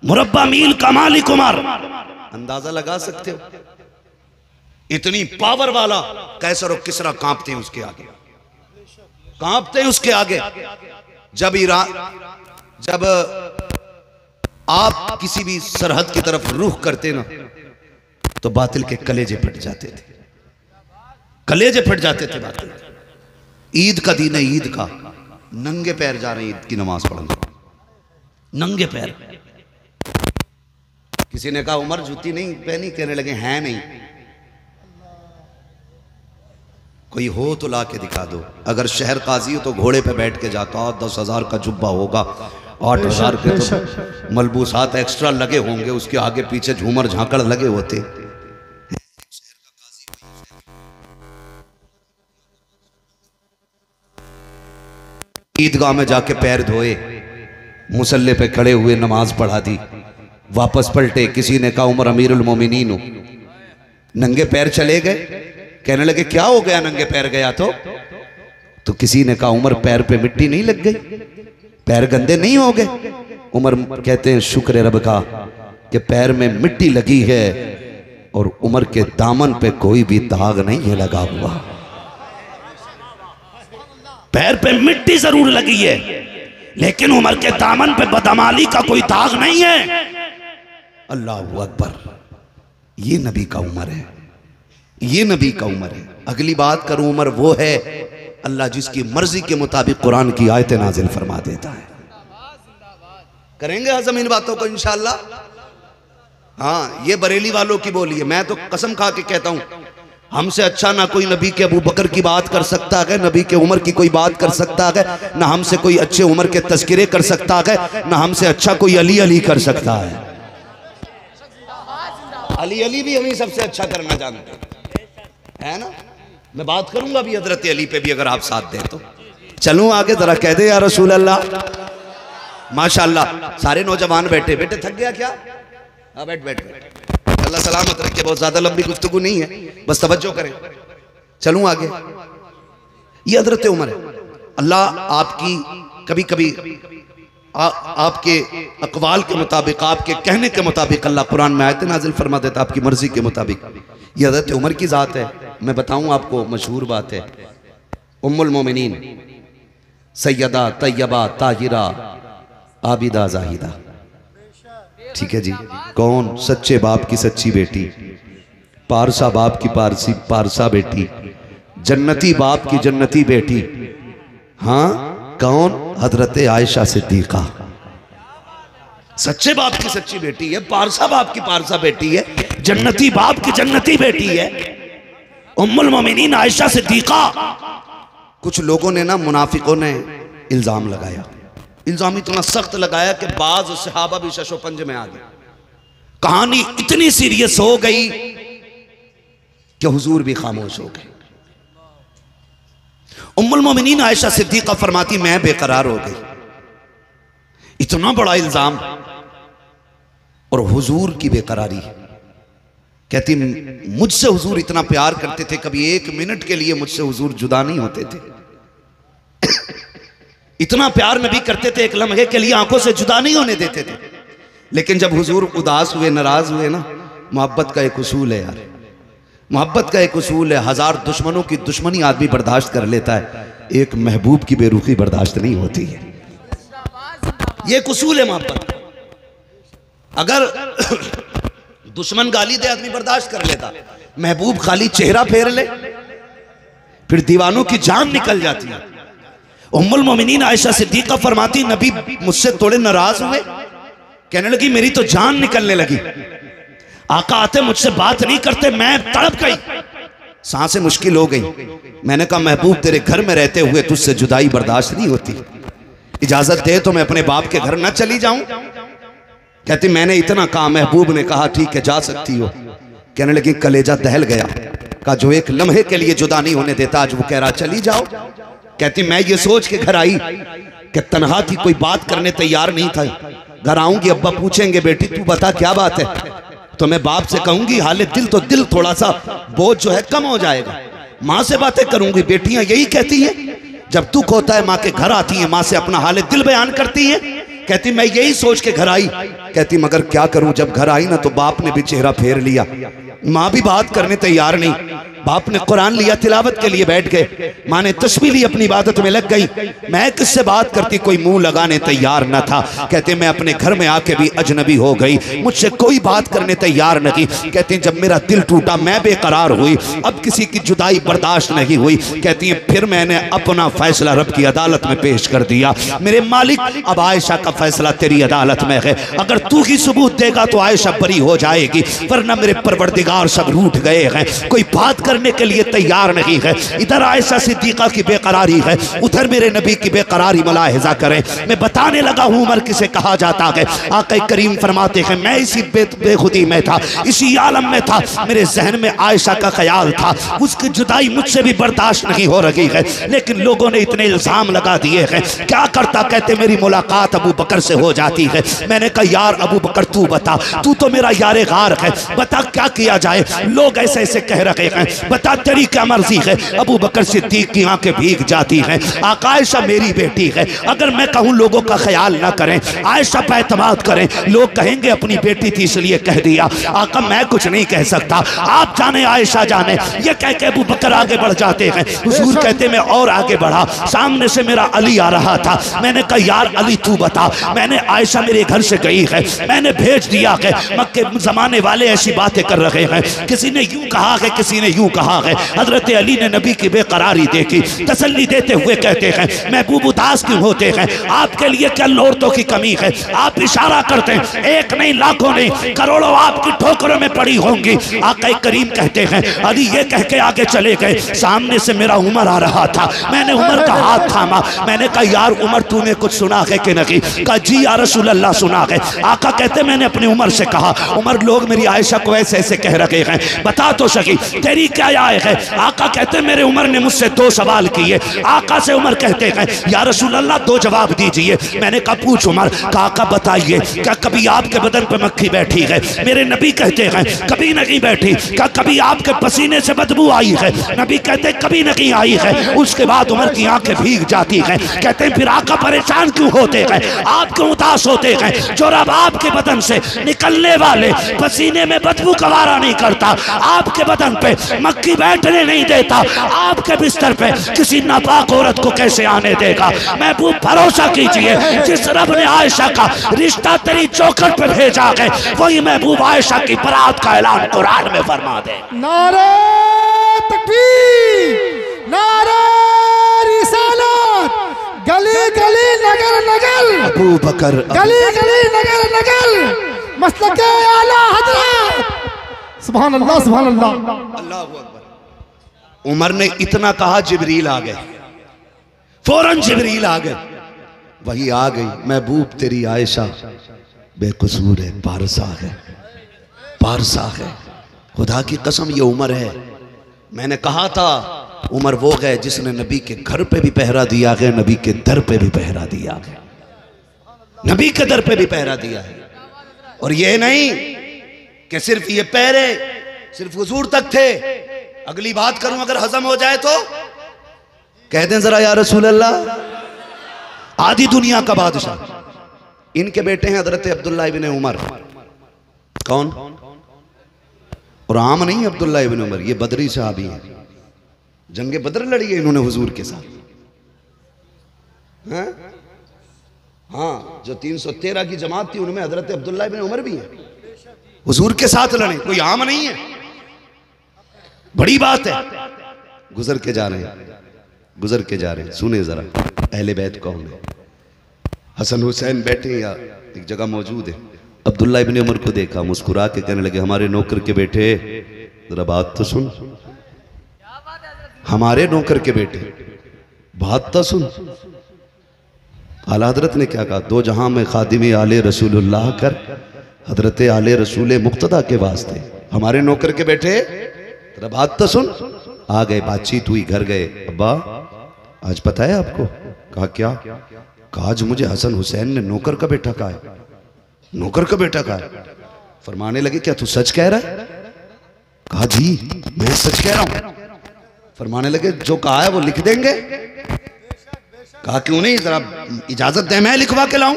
मुरब्बा मील का मालिक उमर। अंदाजा लगा सकते हो इतनी पावर वाला कैसर और किसरा कांपते हैं उसके आगे, कांपते हैं उसके आगे। जब आप किसी भी सरहद की तरफ रुख करते ना तो बातिल के कलेजे फट जाते थे, कलेजे फट जाते थे बातिल। ईद का दिन है, ईद का, नंगे पैर जा रहे हैं ईद की नमाज पढ़ने, नंगे पैर। किसी ने कहा उमर जूती नहीं पहनी, कहने लगे हैं नहीं। कोई हो तो ला के दिखा दो। अगर शहर काजी हो तो घोड़े पे बैठ के जाता, 10,000 का जुब्बा होगा, 8,000 के तो मलबूसात एक्स्ट्रा लगे होंगे, उसके आगे पीछे झूमर झांकड़ लगे होते। ईदगाह में जाके पैर धोए, मुसल्ले पे खड़े हुए नमाज पढ़ा दी, वापस पलटे। किसी ने कहा उमर अमीरुल मोमिनीन हो, नंगे पैर चले गए। कहने लगे क्या हो गया नंगे पैर गया तो? तो किसी ने कहा उमर पैर पे मिट्टी नहीं लग गई, पैर गंदे नहीं हो गए? उमर कहते हैं शुक्र है रब का कि पैर में मिट्टी लगी है और उमर के दामन पे कोई भी दाग नहीं है लगा हुआ। पैर पे मिट्टी जरूर लगी है लेकिन उमर के दामन पे बदमाली का कोई दाग नहीं है। अल्लाह अकबर। ये नबी का उमर है, ये नबी का उमर है। अगली बात करूं, उमर वो है अल्लाह जिसकी मर्जी के मुताबिक कुरान की आयतें नाजिल फरमा देता है। करेंगे हजम इन बातों को इंशाअल्लाह। हाँ, ये बरेली वालों की बोली है, मैं तो कसम खा के कहता हूं हमसे अच्छा ना कोई नबी के अबू बकर की बात कर सकता है, नबी के उमर की कोई बात कर सकता है, ना हमसे कोई अच्छे उमर के तस्किरे कर सकता है, ना हमसे अच्छा कोई अली अली कर सकता है। अली अली भी हमें सबसे अच्छा करना जानते है ना। मैं बात करूंगा अभी हजरत अली पे भी, अगर आप साथ दें तो। चलूं आगे, जरा कह दे या रसूल अल्लाह। माशाअल्लाह सारे नौजवान बैठे। बेटे थक गया क्या? हाँ बैठ बैठ बैठ। अल्लाह सलामत रखे, बहुत ज्यादा लंबी गुफ्तगू नहीं है, बस तवज्जो करें। चलूं आगे। ये हजरत उमर है। अल्लाह आपकी कभी कभी आपके अकवाल के मुताबिक, आपके कहने के मुताबिक अल्लाह कुरान में आयत नाजिल फरमा देता आपकी मर्जी के मुताबिक। ये हजरत उमर की ज़ात है। मैं बताऊं आपको, मशहूर बात है, उम्मुल मोमिनीन सैयदा तैयबा ताहिरा आबिदा जाहिदा। ठीक है जी। कौन? सच्चे बाप की सच्ची बेटी, पारसा बाप की पारसा बेटी, जन्नती बाप की जन्नती बेटी। हाँ कौन? हजरत आयशा सिद्दीका। सच्चे बाप की सच्ची बेटी है, पारसा बाप की पारसा बेटी है, जन्नती बाप की जन्नती बेटी है, उम्मुल मोमिनीन आयशा सिद्दीका। कुछ लोगों ने ना, मुनाफिकों ने इल्जाम लगाया, इल्जाम इतना सख्त लगाया कि बाज सहाबा भी शशो पंज में आ गए। कहानी इतनी सीरियस हो गई कि हुजूर भी खामोश हो गए। उम्मुल मोमिनीन आयशा सिद्दीका फरमाती मैं बेकरार हो गई। इतना बड़ा इल्जाम और हुजूर की बेकरारी। कहती मुझसे हुजूर इतना प्यार करते थे, कभी एक मिनट के लिए मुझसे हुजूर जुदा नहीं होते थे। इतना प्यार नबी करते थे, एक लम्हे के लिए आंखों से जुदा नहीं होने देते थे। लेकिन जब हुजूर उदास हुए, नाराज हुए ना, मोहब्बत का एक उसूल है यार, मोहब्बत का एक उसूल है। 1000 दुश्मनों की दुश्मनी आदमी बर्दाश्त कर लेता है, एक महबूब की बेरुखी बर्दाश्त नहीं होती है। ये एक उसूल है मोहब्बत। अगर दुश्मन गाली दे आदमी बर्दाश्त कर लेता, महबूब खाली चेहरा फेर ले फिर दीवानों की जान निकल जाती है। उम्मुल मोमिनीन आयशा सिद्दीका फरमाती नबी मुझसे थोड़े नाराज हुए, कहने लगी मेरी तो जान निकलने लगी। आका आते मुझसे बात नहीं करते, मैं तड़प गई, सांसें मुश्किल हो गई। मैंने कहा महबूब तेरे घर में रहते हुए तुझसे जुदाई बर्दाश्त नहीं होती, इजाजत दे तो मैं अपने बाप के घर न चली जाऊं। कहती मैंने इतना कहा, महबूब ने कहा ठीक है जा सकती हो। कहने लगी कलेजा दहल गया, कहा जो एक लम्हे के लिए जुदा नहीं होने देता आज वो कह रहा चली जाओ। कहती मैं ये सोच के घर आई कि तन्हा थी, कोई बात करने तैयार नहीं था। घर आऊंगी अब्बा पूछेंगे बेटी तू बता क्या बात है, तो मैं बाप से कहूंगी हाले दिल तो दिल थोड़ा सा बोझ जो है कम हो जाएगा। माँ से बातें करूंगी, बेटियां यही कहती हैं जब दुख होता है माँ के घर आती हैं, माँ से अपना हाले दिल बयान करती हैं। कहती मैं यही सोच के घर आई। कहती मगर क्या करूं, जब घर आई ना तो बाप ने भी चेहरा फेर लिया, माँ भी बात करने तैयार नहीं। बाप ने कुरान लिया, तिलावत के लिए बैठ गए, माँ ने तस्बीह ली, अपनी इबादत में लग गई। मैं किससे बात करती, कोई मुंह लगाने तैयार न था। कहते मैं अपने घर में आके भी अजनबी हो गई, मुझसे कोई बात करने तैयार नहीं। कहते जब मेरा दिल टूटा, मैं बेकरार हुई, अब किसी की जुदाई बर्दाश्त नहीं हुई। कहती है फिर मैंने अपना फैसला रब की अदालत में पेश कर दिया। मेरे मालिक अब आयशा का फैसला तेरी अदालत में है, अगर तू ही सबूत देगा तो आयशा बरी हो जाएगी, वरना मेरे परवरदिगार सब रूठ गए हैं, कोई बात करने के लिए तैयार नहीं है। इधर आयशा सिद्दीका की बेकरारी है, उधर मेरे नबी की बेकरारी मुलाहिजा करें। मैं बताने लगा हूं उमर किसे कहा जाता है। आका करीम फरमाते हैं मैं इसी बेखुदी में था, इसी आलम में था, मेरे जहन में आयशा का ख्याल था, उसकी जुदाई मुझसे भी बर्दाश्त नहीं हो रही है। लेकिन लोगों ने इतने इल्जाम लगा दिए हैं, क्या करता। कहते मेरी मुलाकात अबू बकर से हो जाती है। मैंने कहा यार अबू बकर तू बता, तू तो मेरा यारे गार है, बता क्या किया जाए। लोग ऐसे ऐसे कह रहे हैं, बता तेरी क्या मर्जी है। अबू बकर सिद्दीक की आंखें भीग जाती हैं। आका आयशा मेरी बेटी है, अगर मैं कहूँ लोगों का ख्याल ना करें, आयशा पे एतमाद करें, लोग कहेंगे अपनी बेटी थी इसलिए कह दिया। आका मैं कुछ नहीं कह सकता, आप जाने आयशा जाने। ये कह के अबू बकर आगे बढ़ जाते हैं। हुजूर कहते मैं और आगे बढ़ा, सामने से मेरा अली आ रहा था। मैंने कहा यार अली तू बता, मैंने आयशा मेरे घर से गई है, मैंने भेज दिया है, मक्के जमाने वाले ऐसी बातें कर रहे हैं, किसी ने यूं कहा है किसी ने यूं कहा है। हजरत अली ने नबी की बेकरारी देखी, तसल्ली देते हुए कहते हैं महबूब उदास क्यों होते हैं, आपके लिए क्या औरतों की कमी है। आप इशारा करते हैं, एक नहीं लाखों नहीं करोड़ों आपकी ठोकरों में पड़ी होंगी। आका करीम कहते हैं अली ये कह के आगे चले गए। सामने से मेरा उमर आ रहा था, मैंने उमर का हाथ थामा। मैंने कहा यार उमर तूने कुछ सुना है कि नहीं। कहा जी या रसूल अल्लाह सुना है। आका कहते मैंने अपनी उमर से कहा उमर लोग मेरी आयशा को ऐसे ऐसे कह रहे हैं, बता तो सकी तेरी क्या राय है। आका कहते मेरे उमर ने मुझसे दो सवाल किए। आका से उमर कहते हैं या रसूल अल्लाह दो जवाब दीजिए। मैंने कहा पूछ उमर। कहा आका बताइए क्या कभी आपके बदन पे मक्खी बैठी है। मेरे नबी कहते हैं कभी नहीं बैठी। क्या कभी आपके पसीने से बदबू आई है। नबी कहते कभी नहीं आई है। उसके बाद उमर की आंखें भीग जाती हैं। कहते हैं फिर आका परेशान क्यों होते हैं, आप क्यों उदास होते हैं। जो रब आपके बदन से निकलने वाले पसीने में बदबू गवारा नहीं करता, आपके बदन पे मक्खी बैठने नहीं देता, आपके बिस्तर पे किसी नापाक औरत को कैसे आने देगा। महबूब भरोसा कीजिए जिस रब ने आयशा का रिश्ता तेरी चौखट पे भेजा है वही महबूब आयशा की बरात का ऐलान कुरान में फरमा दे। नारे तकबीर, नारे रिसालत, गली गली नगर नगर अबू बकर, गली गली नगर नगर मसलके आला हजरत। सुभान अल्लाह सुभान अल्लाह। अल्लाहू अकबर। उमर ने इतना कहा जिब्रील आ गए, फौरन जिब्रील आ गए। वही आ गई महबूब तेरी आयशा बेकसूर है, पारसा है, पारसा है। खुदा की कसम ये उमर है। मैंने कहा था उमर वो गए जिसने नबी के घर पे भी पहरा दिया है, नबी के दर पे भी पहरा दिया है, नबी के दर पे भी पहरा दिया है। और ये नहीं कि सिर्फ ये पहरे सिर्फ हुजूर तक थे। अगली बात करूं अगर हजम हो जाए तो कह दें जरा या रसूल अल्लाह। आधी दुनिया का बादशाह, इनके बेटे हैं हजरत अब्दुल्ला इब्न उमर। कौन? और आम नहीं अब्दुल्ला इब्न उमर, ये बदरी सहाबी हैं। जंगे बदर लड़ी है इन्होंने हुजूर के साथ। हाँ जो 313 की जमात थी उनमें हजरत अब्दुल्ला इब्न उमर भी है, हुजूर के साथ लड़े। कोई आम नहीं है, बड़ी बात है। गुजर के जा रहे हैं, गुजर के जा रहे हैं। सुने जरा अहले बैत कौन है। हसन हुसैन बैठे या एक जगह मौजूद है। अब्दुल्ला इब्न उमर को देखा, मुस्कुरा के कहने लगे हमारे नौकर के बेटे जरा बात तो सुन, हमारे नौकर के बेटे बात तो सुन। आला हजरत ने क्या कहा, दो जहां में खादिम आले रसूलुल्लाह कर, हजरत आले रसूल मुक्तदा के वास्ते हमारे नौकर के बेटे तेरा बात तो सुन। आ गए, बातचीत हुई, घर गए। अब्बा आज पता है आपको? कहा क्या? कहा आज मुझे हसन हुसैन ने नौकर का बेटा कहा है, नौकर का बेटा कहा है। फरमाने लगे क्या तू सच कह रहा है? कहा जी मैं सच कह रहा हूं। फरमाने लगे जो कहा है वो लिख देंगे? कहा क्यों नहीं, जरा इजाजत दे मैं लिखवा के लाऊं।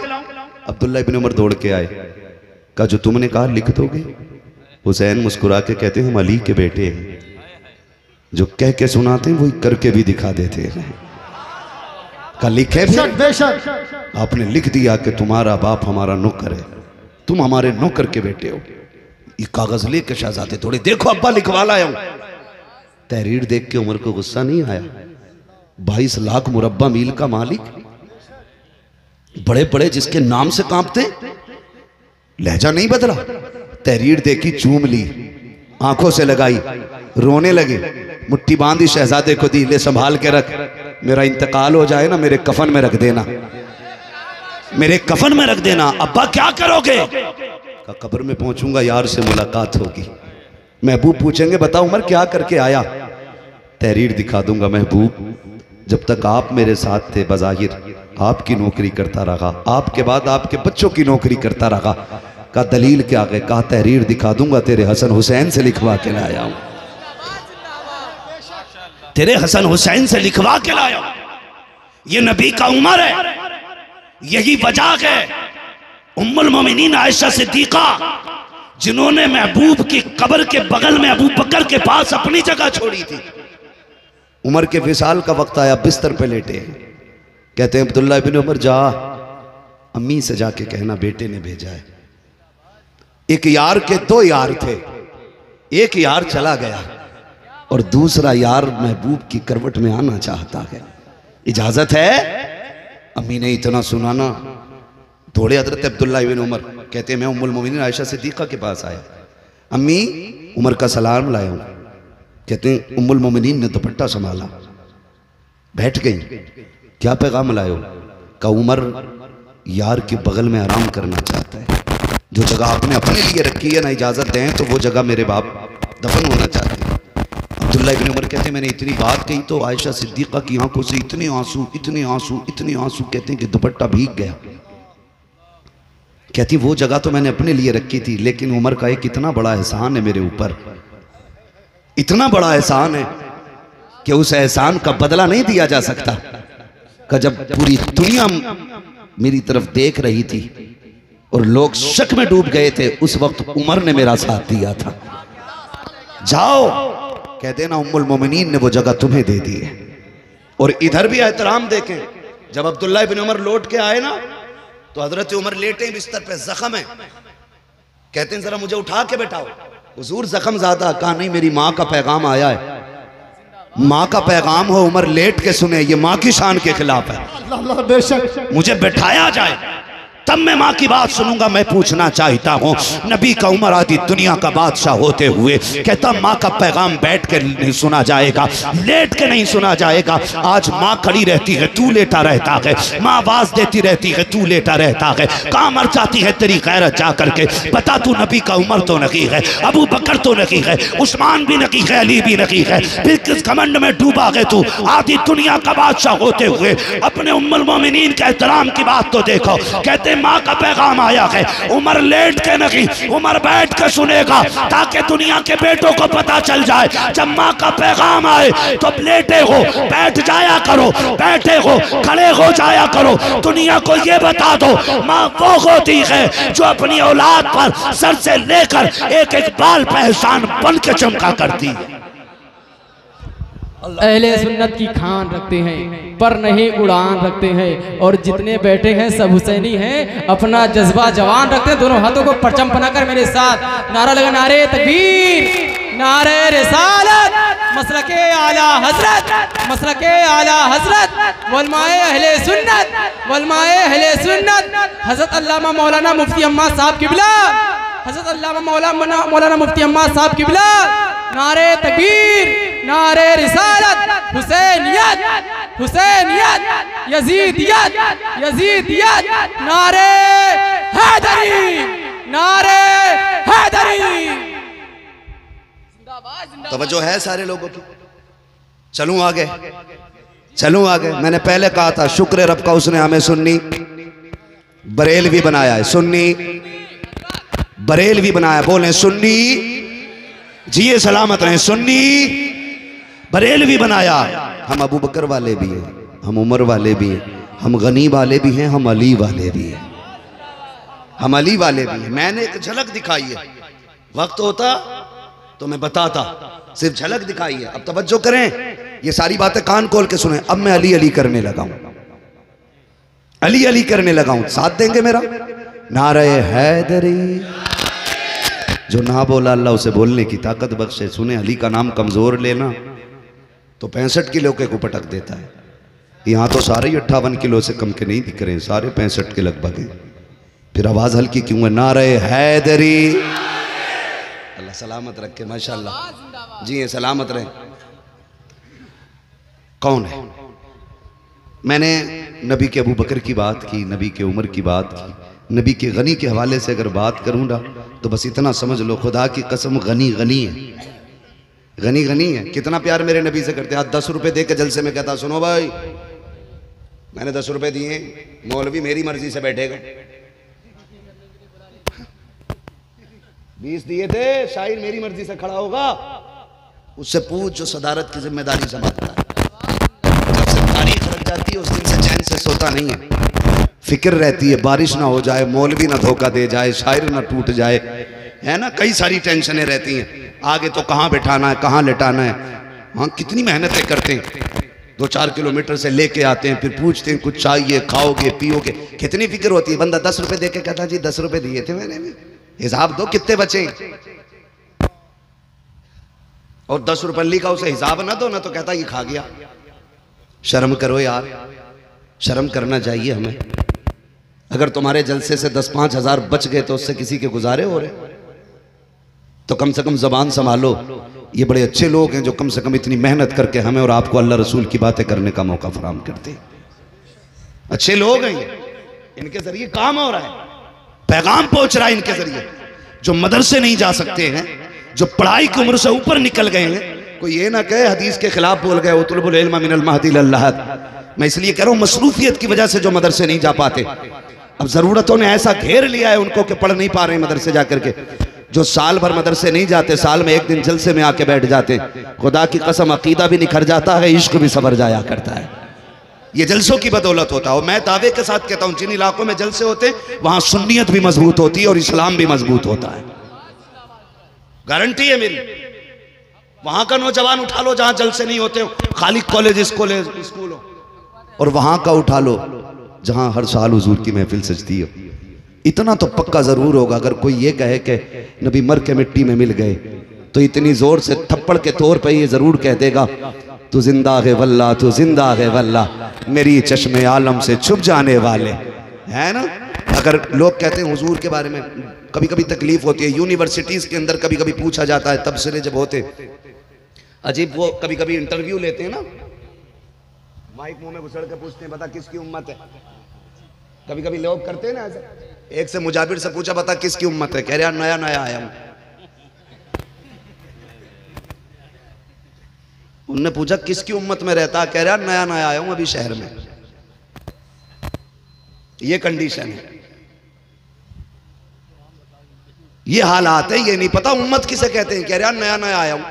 अब्दुल्ला इब्न उमर दौड़ के आए। कहा जो तुमने कहा लिख दोगे? हुसैन मुस्कुरा के कहते हैं हम अली के बेटे हैं, जो कह के सुनाते हैं वही करके भी दिखा देते हैं। कहा लिखे? बेशक। आपने लिख दिया कि तुम्हारा बाप हमारा नौकर है, तुम हमारे नौकर के बेटे हो। ये कागज लेके शहजादे थोड़े देखो अब्बा लिखवा लाया हूं। तहरीर देख के उमर को गुस्सा नहीं आया। 22 लाख मुरब्बा मील का मालिक, बड़े बड़े जिसके नाम से कांपते, लहजा नहीं बदला। तहरीर देखी, चूम ली, आंखों से लगाई, रोने लगे, मुट्ठी बांधी, शहजादे को दी, ले संभाल के रख, मेरा इंतकाल हो जाए ना मेरे कफन में रख देना, मेरे कफन में रख देना। अब्बा क्या करोगे? का कब्र में पहुंचूंगा, यार से मुलाकात होगी। महबूब पूछेंगे बताओ उमर क्या करके आया? तहरीर दिखा दूंगा। महबूब जब तक आप मेरे साथ थे बज़ाहिर आपकी नौकरी करता रहा, आपके बाद आपके बच्चों की नौकरी करता रहा। का दलील क्या है? कहा तहरीर दिखा दूंगा, तेरे हसन हुसैन से लिखवा के लाया हूं। तेरे हसन हुसैन से लिखवा के लाया, ये नबी का उमर है। यही वजह है उम्मुल मोमिनीन आयशा सिद्दीका, जिन्होंने महबूब की कब्र के बगल में अबू बकर के पास अपनी जगह छोड़ी थी। उमर के विसाल का वक्त आया, बिस्तर पे लेटे, कहते हैं अब्दुल्ला इब्न उमर जा अम्मी से जाके कहना बेटे ने भेजा है। एक यार के दो यार थे, एक यार चला गया और दूसरा यार महबूब की करवट में आना चाहता है, इजाजत है? अम्मी ने इतना सुना ना, थोड़े हजरत अब्दुल्ला इब्न उमर कहते हैं मैं उम्मुल मोमिनीन आयशा सिद्दीका के पास आया, अम्मी उमर का सलाम लाया हूं। कहते हैं उम्मुल मोमिनीन ने दुपट्टा संभाला, बैठ गई, क्या पैगाम लाए हो? का उमर यार के बगल में आराम करना चाहता है, जो जगह आपने अपने लिए रखी है ना, इजाजत दें तो वो जगह मेरे बाप दफन होना चाहते हैं। अब्दुल्ला इब्न उमर कहते हैं मैंने इतनी बात कही तो आयशा सिद्दीका की आंखों से इतने आंसू इतने आंसू इतने आंसू, कहते हैं कि दुपट्टा भीग गया। कहती वो जगह तो मैंने अपने लिए रखी थी, लेकिन उमर का एक इतना बड़ा एहसान है मेरे ऊपर, इतना बड़ा एहसान है कि उस एहसान का बदला नहीं दिया जा सकता। कि जब पूरी दुनिया मेरी तरफ देख रही थी और लोग शक में डूब गए थे, उस वक्त उमर ने मेरा साथ दिया था। जाओ, कहते ना उम्मुल मोमिनीन ने वो जगह तुम्हें दे दी है। और इधर भी एहतराम देखें, जब अब्दुल्ला इब्न उमर लौट के आए ना तो हजरत उमर लेटे बिस्तर पे, जख्म है, कहते हैं जरा मुझे उठा के बैठाओ। हुजूर जख्म ज्यादा, कहा नहीं मेरी माँ का पैगाम आया है, माँ का पैगाम हो उमर लेट के सुने, ये माँ की शान के खिलाफ है, बेशक मुझे बैठाया जाए तब मैं माँ की बात सुनूंगा। मैं पूछना चाहता हूँ, नबी का उमर आदि दुनिया का बादशाह होते हुए कहता माँ का पैगाम बैठ के नहीं सुना जाएगा, लेट के नहीं सुना जाएगा। आज माँ खड़ी रहती है, तू लेटा रहता है, माँ आवाज देती रहती है, तू लेटा रहता है। कहाँ मर जाती है तेरी गैरत जा करके? बता तू नबी का उमर तो नहीं है, अबू बकर तो नहीं है, उस्मान भी नहीं है, अली भी नहीं है, फिर किस घमंड में डूबा है तू? आदि दुनिया का बादशाह होते हुए अपने उम्मुल मोमिनीन के एहतराम की बात तो देखो। कहते माँ का पैगाम आया है, उमर लेट के नहीं, उमर बैठ के सुनेगा ताकि दुनिया के बेटों को पता चल जाए जब माँ का पैगाम आए तो लेटे हो बैठ जाया करो, बैठे हो खड़े हो जाया करो। दुनिया को ये बता दो माँ वो होती है जो अपनी औलाद पर सर से लेकर एक एक बाल पे एहसान बन के चमका करती है। अहले सुन्नत की खान रखते हैं पर नहीं उड़ान रखते हैं, और जितने बैठे हैं सब हुसैनी हैं, अपना जज्बा जवान रखते हैं। दोनों हाथों को परचम बनाकर मेरे साथ नारा लगा, नारे तकबीर, नारे रिसालत, मसलके आला हजरत, मसलके आला हजरत, उलमाए अहले सुन्नत, उलमाए अहले सुन्नत, हजरत अल्लामा मौलाना मुफ्ती अम्माद साहब किबला, हजरत अल्लामा मौलाना मुफ्ती अम्माद साहब किबला, नारे तकबीर, नारे रिसालत, हुसैनियत, हुसैनियत, यजीदियत, यजीदियत, नारे हैदरी, नारे हैदरी। तवज्जो है सारे लोगों की? चलूं आगे, चलूं आगे। मैंने पहले कहा था शुक्र रब का उसने हमें सुन्नी बरेलवी बनाया है, सुन्नी बरेलवी बनाया। बोले सुन्नी जिए सलामत रहे, सुन्नी बरेलवी बनाया। हम अबू बकर वाले भी हैं, हम उमर वाले भी हैं, हम गनी वाले भी हैं, हम अली वाले भी हैं, हम अली वाले भी हैं। मैंने एक झलक दिखाई है, वक्त होता तो मैं बताता, सिर्फ झलक दिखाई है। अब तवज्जो करें, ये सारी बातें कान खोल के सुने। अब मैं अली अली करने लगा हूं, अली अली करने लगा हूं। साथ देंगे मेरा? नारे हैदरी। जो ना बोला अल्लाह उसे बोलने की ताकत बख्शे। सुने, अली का नाम कमजोर लेना तो 65 किलो के को पटक देता है। यहाँ तो सारे ही 58 किलो से कम के नहीं दिख रहे हैं, सारे 65 के लगभग हैं। फिर आवाज हल्की क्यों है? नारे हैदरी। अल्लाह सलामत रखे, माशाल्लाह जी, सलामत रहे। कौन है? मैंने नबी के अबू बकर की बात की, नबी के उमर की बात की, नबी के गनी के हवाले से अगर बात करूँ ना तो बस इतना समझ लो, खुदा की कसम गनी गनी है, गनी गनी है। कितना प्यार मेरे नबी से करते हैं। आज 10 रुपए दे के जलसे में कहता, सुनो भाई मैंने 10 रुपए दिए, मौलवी मेरी मर्जी से बैठेगा। 20 दिए थे, शायर मेरी मर्जी से खड़ा होगा। उससे पूछ जो सदारत की जिम्मेदारी संभालता है। जब से तारीख रख जाती है उस दिन से चैन से सोता नहीं है, फिक्र रहती है बारिश ना हो जाए, मौलवी ना धोखा दे जाए, शायर ना टूट जाए, है ना, कई सारी टेंशनें रहती हैं। आगे तो कहाँ बैठाना है, कहाँ लेटाना है। हाँ, कितनी मेहनतें करते हैं, 2-4 किलोमीटर से लेके आते हैं, फिर पूछते हैं कुछ चाहिए, खाओगे पियोगे, कितनी फिक्र होती है। बंदा 10 रुपए दे के कहता जी 10 रुपए दिए थे मैंने, हिसाब दो कितने बचे। और 10 रुपये का उसे हिसाब ना दो ना तो कहता ये खा गया। शर्म करो यार, शर्म करना चाहिए हमें। अगर तुम्हारे जलसे से 10-5 हज़ार बच गए तो उससे किसी के गुजारे हो रहे, तो कम से कम जबान संभालो। ये बड़े अच्छे लोग हैं जो कम से कम इतनी मेहनत करके हमें और आपको अल्लाह रसूल की बातें करने का मौका फराहम करते हैं। अच्छे लोग हैं ये, इनके जरिए काम हो रहा है, पैगाम पहुंच रहा है इनके जरिए। जो मदरसे नहीं जा सकते हैं, जो पढ़ाई की उम्र से ऊपर निकल गए हैं, कोई ये ना कहे हदीस के खिलाफ बोल गए उतलबुल इल्म मिनल महदी इलल लहद। मैं इसलिए कह रहा हूँ मसरूफियत की वजह से जो मदरसे नहीं जा पाते, अब जरूरतों ने ऐसा घेर लिया है उनको कि पढ़ नहीं पा रहे मदरसे जा करके। जो साल भर मदरसे नहीं जाते, साल में एक दिन जलसे में आके बैठ जाते, खुदा की कसम अकीदा भी निखर जाता है, इश्क भी सबर जाया करता है। ये जलसों की बदौलत होता है। और मैं दावे के साथ कहता हूँ जिन इलाकों में जलसे होते हैं वहां सुन्नियत भी मजबूत होती है और इस्लाम भी मजबूत होता है, गारंटी है मेरी। वहां का नौजवान उठा लो जहां जलसे नहीं होते, खाली कॉलेज स्कूल हो, और वहां का उठा लो जहां हर साल हुजूर की महफिल सजती हो। इतना तो पक्का जरूर होगा, अगर कोई ये कहे कि नबी मर के मिट्टी में मिल गए तो इतनी जोर से थप्पड़ के तौर पे ये जरूर कह देगा तू जिंदा है वल्ला, तू जिंदा है वल्ला, मेरी चश्मे आलम से छुप जाने वाले, है ना। अगर लोग कहते हैं हुजूर के बारे में, कभी कभी तकलीफ होती है, यूनिवर्सिटीज के अंदर कभी कभी पूछा जाता है, तबसरे जब होते अजीब, वो कभी कभी इंटरव्यू लेते हैं ना, माइक मुंह में घुसड़ के पूछते हैं बता किसकी उम्मत है। कभी कभी लोग करते हैं ना ऐसा। एक से मुजाबिर से पूछा बता किसकी उम्मत है, कह रहा नया नया आया हूं। उनने पूछा किसकी उम्मत में रहता, कह रहा नया नया आया हूं अभी शहर में। ये कंडीशन है, ये हालात है, ये नहीं पता उम्मत किसे कहते हैं, कह रहा नया नया आया हूं।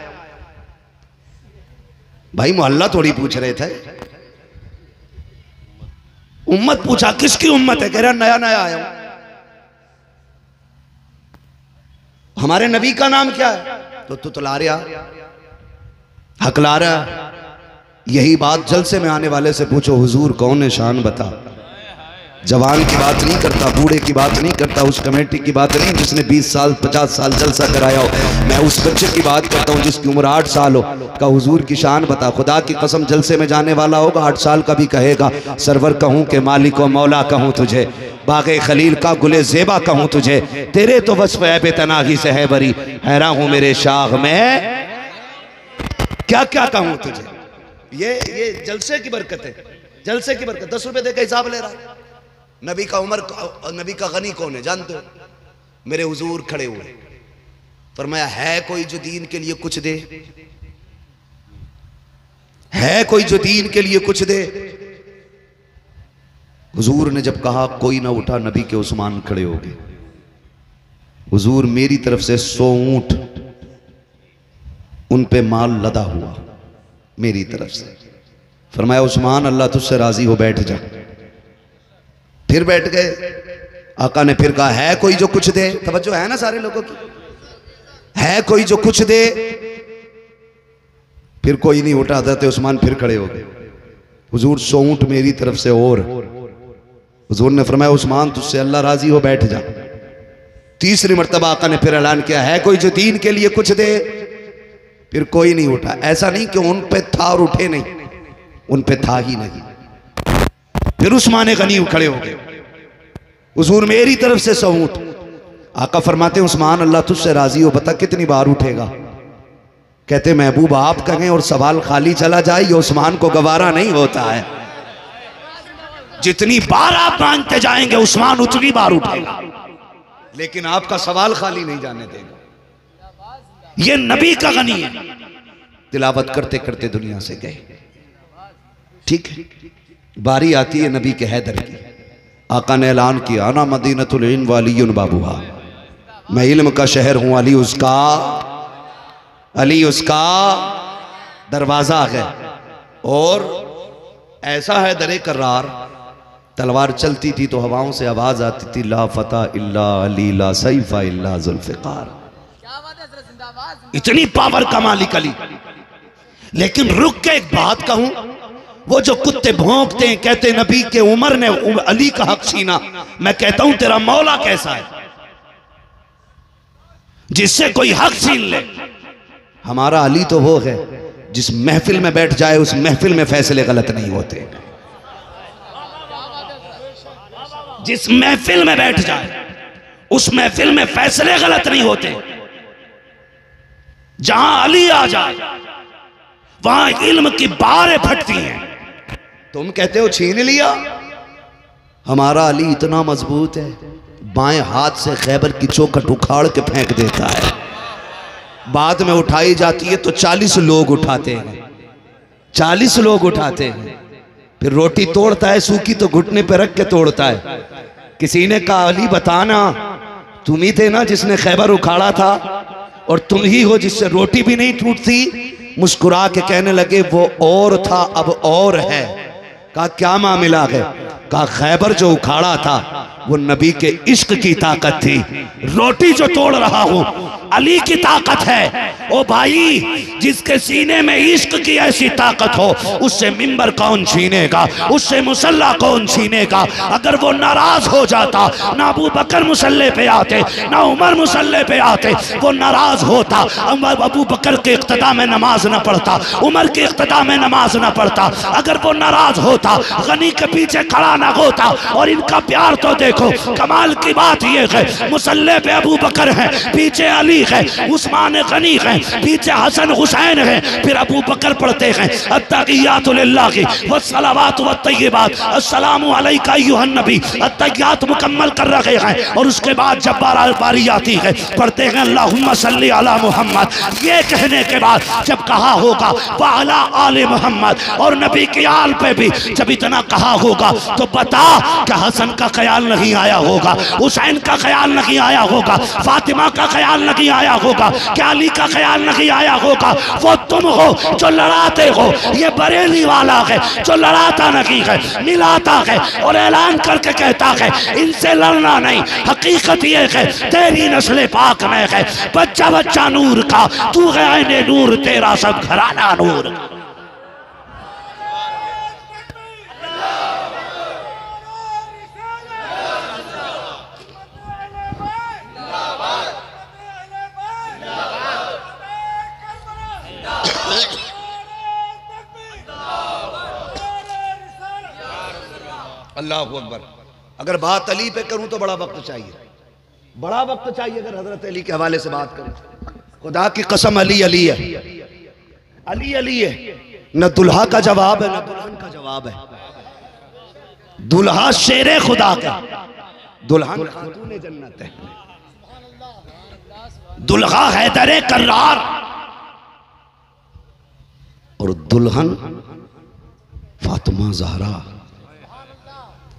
भाई मोहल्ला थोड़ी पूछ रहे थे, उम्मत पूछा किसकी उम्मत है, कह रहा नया नया आया हूं। हमारे नबी का नाम क्या है, तो तुतला रहा, हकला रहा। यही बात जलसे में आने वाले से पूछो हुजूर कौन है शान बता। जवान की बात नहीं करता, बूढ़े की बात नहीं करता, उस कमेटी की बात नहीं जिसने 20 साल 50 साल जलसा कराया हो। मैं उस बच्चे की बात करता हूँ जिसकी उम्र 8 साल हो, का हुजूर की शान बता। खुदा की कसम जलसे में जाने वाला होगा 8 साल का भी कहेगा सरवर कहूँ के मालिक व मौला कहूँ तुझे, बागे खलील का गुले जेबा कहूँ तुझे, तेरे तो वस्फ है बेतनाही से है बरी, हैरान हूँ मेरे शाह में क्या क्या कहूँ तुझे। ये जलसे की बरकत है, जलसे की बरकत। 10 रुपए दे के हिसाब ले रहा है। नबी का उमर, नबी का गनी कौन है जानते हो? मेरे हुजूर खड़े हुए, फरमाया है कोई जो दीन के लिए कुछ दे, है कोई जो दीन के लिए कुछ दे। हुजूर ने जब कहा कोई ना उठा, नबी के उस्मान खड़े हो गए। हुजूर मेरी तरफ से 100 ऊंट उन पे माल लदा हुआ मेरी तरफ से। फरमाया उस्मान अल्लाह तुझसे राजी हो, बैठ जा। फिर बैठ गए। आका ने फिर कहा है कोई जो कुछ दे। तवज्जो है ना सारे लोगों की, है कोई जो कुछ दे। फिर कोई नहीं उठा, हज़रत उस्मान फिर खड़े हो गए। हुजूर 100 ऊंट मेरी तरफ से और। हुजूर ने फरमाया उस्मान तुझसे अल्लाह राजी हो, बैठ जा। तीसरी मर्तबा आका ने फिर ऐलान किया है कोई जो दीन के लिए कुछ दे। फिर कोई नहीं उठा। ऐसा नहीं कि उन पे था और उठे नहीं, उन पे था ही नहीं। फिर उस्मान गनी खड़े हो गए। हुजूर मेरी तरफ से 100 ऊंट। आका फरमाते उस्मान अल्लाह तुझसे राजी हो, बता कितनी बार उठेगा। कहते महबूब आप कहें और सवाल खाली चला जाए, ये उस्मान को गवारा नहीं होता है। जितनी बार आप मांगते जाएंगे उस्मान उतनी बार उठेगा, लेकिन आपका सवाल खाली नहीं जाने देगा। ये नबी का गनी है। तिलावत करते करते दुनिया से गए। ठीक है, बारी आती है नबी के हैदर की। आका ने ऐलान किया आना मदीनतुल इल्म वालियुन बाबूहा, मैं इल्म का शहर हूं, अली उसका। अली उसका दरवाजा है। और ऐसा है दरे करार, तलवार चलती थी तो हवाओं से आवाज आती थी, ला फता इल्ला अली ला सैफा इल्ला जुल्फिकार। इतनी पावर का मालिक अली। लेकिन रुक के एक बात कहूं, वो जो कुत्ते भौंकते हैं कहते नबी के उमर ने अली का हक छीना, मैं कहता हूं तेरा मौला कैसा है जिससे कोई हक छीन ले। हमारा अली तो वो है जिस महफिल में बैठ जाए उस महफिल में फैसले गलत नहीं होते। जिस महफिल में बैठ जाए उस महफिल में फैसले गलत नहीं होते। जहां अली आ जाए वहां इल्म की बारें फटती हैं। तुम कहते हो छीन लिया, हमारा अली इतना मजबूत है, बाएं हाथ से खैबर की चौखट उखाड़ के फेंक देता है। बाद में उठाई जाती है तो 40 लोग उठाते हैं, 40 लोग उठाते हैं। फिर रोटी तोड़ता है सूखी तो घुटने पे रख के तोड़ता है। किसी ने कहा अली बताना, तुम ही थे ना जिसने खैबर उखाड़ा था, और तुम ही हो जिससे रोटी भी नहीं टूटती। मुस्कुरा के कहने लगे वो और था अब और है। कहा क्या मामला है? कहा खैबर जो उखाड़ा था वो नबी के इश्क की ताकत थी, रोटी जो तोड़ रहा हूं अली की ताकत है। ओ भाई, जिसके सीने में इश्क की ऐसी ताकत हो उससे मिंबर कौन छीनेगा, उससे मुसल्ला कौन छीनेगा। अगर वो नाराज हो जाता, ना अबू बकर मुसल्ले पे आते ना उमर मुसल्ले पे आते, वो नाराज होता, अबू बकर के इक्तदा में नमाज ना पढ़ता, उमर के इक्तदा में नमाज ना पढ़ता। अगर वो नाराज होता, गनी के पीछे खड़ा ना होता। और इनका प्यार तो देखो, कमाल की बात ये है, मुसल्ले पे अबू बकर है, पीछे अली है, उस्मान गनी है, पीछे हसन हुसैन है, फिर अबू बकर पढ़ते हैं अत्तहियातु लिल्लाहि वस्सलावातु वत्तय्यिबात अस्सलामु अलैका अय्युहन नबी। अत्तहियात मुकम्मल कर रहे हैं और उसके बाद जब बारी आती है पढ़ते हैं अल्लाहुम्मा सल्ली अला मुहम्मद। ये कहने के बाद जब कहा होगा व अला आले मुहम्मद, और नबी के आल पे भी जब इतना कहा होगा तो बता कि हसन का ख्याल नहीं आया होगा, हुसैन का ख्याल नहीं आया होगा, फातिमा का ख्याल नहीं आया होगा, क्या अली का ख्याल नहीं आया होगा। वो तुम हो जो लड़ाते हो, ये बरेली वाला है जो लड़ाता नहीं है, मिलाता है और ऐलान करके कहता है इनसे लड़ना नहीं। हकीकत ये है तेरी नस्ल पाक में है, बच्चा बच्चा नूर का, तू है ऐने नूर, तेरा सब घराना नूर। अल्लाह अकबर। अगर बात अली पे करूं तो बड़ा वक्त चाहिए, बड़ा वक्त चाहिए। अगर हजरत अली के हवाले से बात करें, खुदा की कसम अली अली है, अली अली है। न दुल्हा का जवाब है न दुल्हन का जवाब है। दुल्हा शेरे खुदा का, दुल्हन खातूने जन्नत है। दुल्हा हैदरे कर्रार और दुल्हन फातिमा ज़हरा।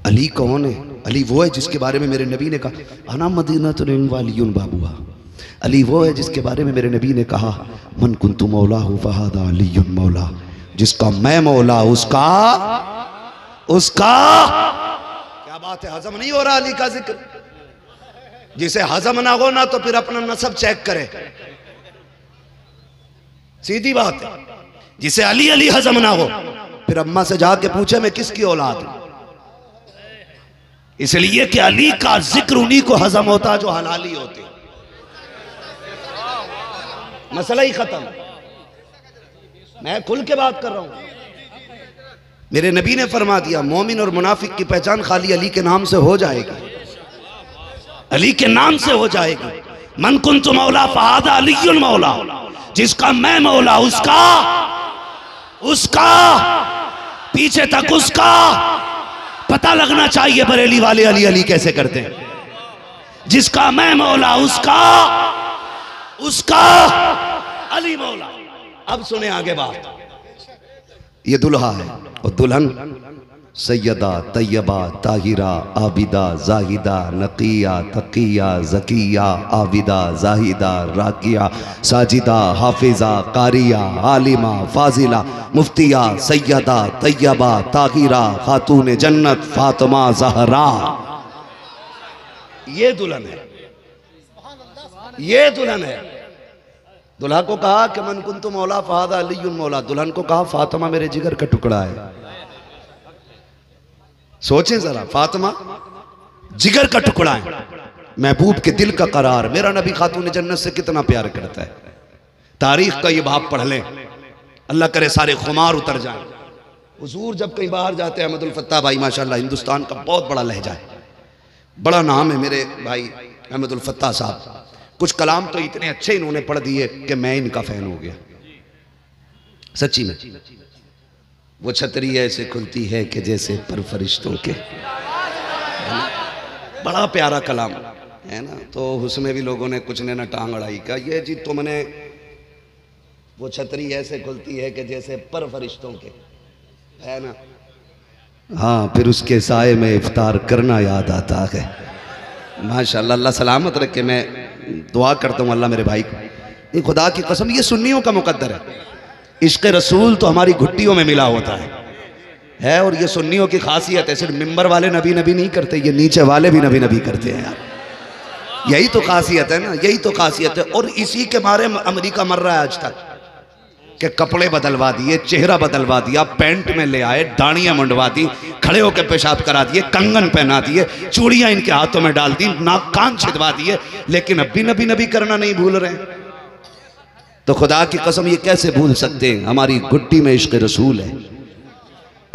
अली कौन है? अली वो है जिसके बारे में मेरे नबी ने कहा अना मदीनतुन वालियुन बाबुहा। अली वो है जिसके बारे में मेरे नबी ने कहा मन कुन्तु मौला हु फहादा अलियुन मौला। जिसका मैं मौला उसका क्या बात है, हजम नहीं हो रहा अली का जिक्र। जिसे हजम ना हो ना तो फिर अपना नसब चेक करे, सीधी बात है। जिसे अली अली हजम ना हो फिर अम्मा से जाके पूछे मैं किसकी औलाद हूं। इसलिए कि अली का जिक्र उन्हीं को हजम होता जो हलाली होते, मसला ही खत्म। मैं खुल के बात कर रहा हूं। मेरे नबी ने फरमा दिया मोमिन और मुनाफिक की पहचान खाली अली के नाम से हो जाएगी, अली के नाम से हो जाएगी। मन कुन्तु मौला फहादा अलियुल मौला। जिसका मैं मौला उसका पीछे तक उसका पता लगना चाहिए। बरेली वाले अली अली कैसे करते हैं। जिसका मैं मौला उसका अली मौला। अब सुने आगे बात। ये दुल्हा है और दुल्हन सैयदा तैयबा ताहिरा आबिदा जाहिदा नकिया तकिया ज़किया आबिदा जाहिदा राकिया साजिदा हाफिजा कारिया आलिमा फाजिला मुफ्तिया सैयदा तैयबा ताहिरा खातून जन्नत फातिमा ज़हरा। ये दुल्हन है, ये दुल्हन है। दुल्हा को कहा कि मन कुन्तु मौला फहादा अलीयुल मौला। दुल्हन को कहा फातिमा मेरे जिगर का टुकड़ा है। सोचें जरा, फातिमा जिगर का टुकड़ा है, महबूब के दिल का करार। मेरा नबी खातून जन्नत से कितना प्यार करता है। तारीख का ये बाप पढ़ लें, अल्लाह करे सारे खुमार उतर जाएं। हुजूर जब कहीं बाहर जाते हैं, अहमदुल फत्ताह भाई माशाल्लाह हिंदुस्तान का बहुत बड़ा लहजा है, बड़ा नाम है मेरे भाई अहमदुल फत्ताह साहब। कुछ कलाम तो इतने अच्छे इन्होंने पढ़ दिए कि मैं इनका फैन हो गया सच्ची में। वो छतरी ऐसे खुलती है कि जैसे पर फरिश्तों के, बड़ा प्यारा कलाम है ना। तो उसमें भी लोगों ने कुछ ने ना टांग अड़ाई का, ये जी तुमने वो छतरी ऐसे खुलती है कि जैसे पर फरिश्तों के, है ना। हाँ, फिर उसके साए में इफ्तार करना याद आता है। माशाल्लाह, अल्लाह सलामत रखे। मैं दुआ करता हूँ अल्लाह मेरे भाई को, ये खुदा की कसम ये सुन्नियों का मुकद्दर है। इश्क़ रसूल तो हमारी घुट्टियों में मिला होता है। और ये सुन्नियों की खासियत है, सिर्फ मिंबर वाले नबी नबी नहीं करते, ये नीचे वाले भी नबी नबी करते हैं यार। यही तो खासियत है ना, यही तो खासियत है। और इसी के मारे अमेरिका मर रहा है आज तक कि कपड़े बदलवा दिए, चेहरा बदलवा दिया, पैंट में ले आए, दाढ़ियां मुंडवा दी, खड़े होकर पेशाब करा दिए, कंगन पहना दिए, चूड़ियां इनके हाथों में डाल दी, नाक कान छिदवा दिए, लेकिन अब भी नबी नबी करना नहीं भूल रहे। तो खुदा की कसम ये कैसे भूल सकते हैं। हमारी घुट्टी में इश्क़ रसूल है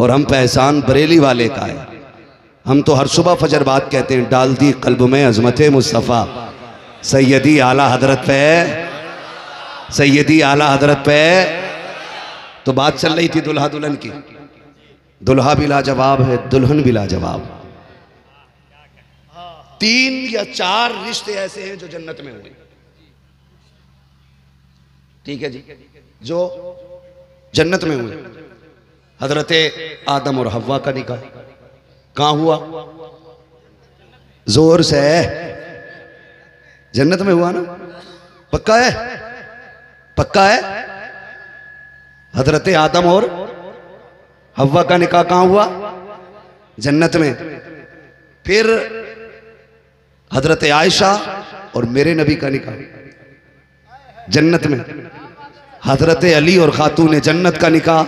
और हम पे एहसान बरेली वाले का है। हम तो हर सुबह फजर बात कहते हैं, डाल दी कल्ब में अजमत मुस्तफ़ा, सैयदी आला हजरत पे, सैयदी आला हजरत पे। तो बात चल रही थी दुल्हा दुल्हन की। दुल्हा भी लाजवाब है, दुल्हन भी लाजवाब। 3 या 4 रिश्ते ऐसे हैं जो जन्नत में हुए, ठीक है जी, जो जन्नत में हुए। हजरत आदम और हव्वा का निकाह कहां हुआ? जोर से जन्नत में हुआ ना, पक्का है, पक्का है। हजरत आदम और हव्वा का निकाह कहां हुआ? जन्नत में। फिर हजरत आयशा और मेरे नबी का निकाह जन्नत में। हजरत अली और खातून जन्नत का निकाह,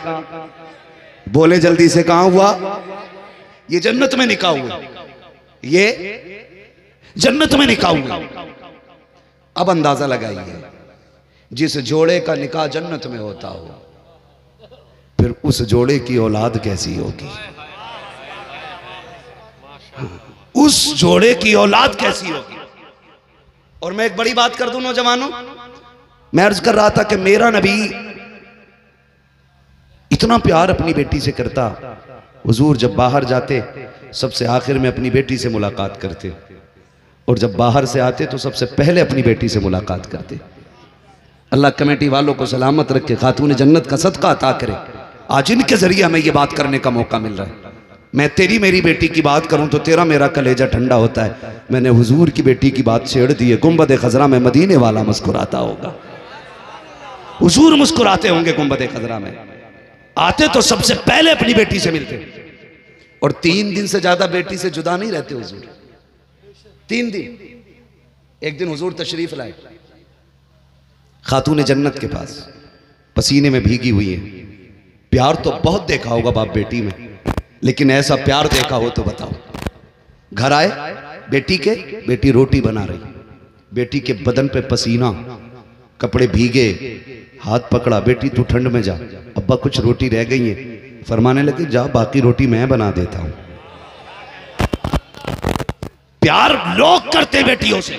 बोले जल्दी से, कहां हुआ? ये जन्नत में निकाह हुआ, ये जन्नत में निकाह हुआ। अब अंदाजा लगाइए, जिस जोड़े का निकाह जन्नत में होता हो, फिर उस जोड़े की औलाद कैसी होगी? उस जोड़े की औलाद कैसी होगी? और मैं एक बड़ी बात कर दूं नौजवानों, मैं अर्ज कर रहा था कि मेरा नबी इतना प्यार अपनी बेटी से करता। हुजूर जब बाहर जाते सबसे आखिर में अपनी बेटी से मुलाकात करते, और जब बाहर से आते तो सबसे पहले अपनी बेटी से मुलाकात करते। अल्लाह कमेटी वालों को सलामत रखे, खातून जन्नत का सदका अता करे। आज इनके जरिए हमें ये बात करने का मौका मिल रहा है। मैं तेरी मेरी बेटी की बात करूं तो तेरा मेरा कलेजा ठंडा होता है। मैंने हुजूर की बेटी की बात छेड़ दी है। गुंबद खजरा में मदीने वाला मुस्कुराता होगा, हुजूर मुस्कुराते होंगे गुंबद खजरा में। आते तो सबसे पहले अपनी बेटी से मिलते, और 3 दिन से ज्यादा बेटी से जुदा नहीं रहते हुजूर। 3 दिन। एक दिन हुजूर तशरीफ लाए खातून जन्नत के पास, पसीने में भीगी हुई है। प्यार तो बहुत देखा होगा बाप बेटी में, लेकिन ऐसा प्यार देखा हो तो बताओ। घर आए बेटी के, बेटी रोटी बना रही, बेटी के बदन पे पसीना, कपड़े भीगे, हाथ पकड़ा, बेटी तू ठंड में जा, अब्बा कुछ रोटी रह गई है। फरमाने लगे जा बाकी रोटी मैं बना देता हूं। प्यार लोग करते बेटियों से,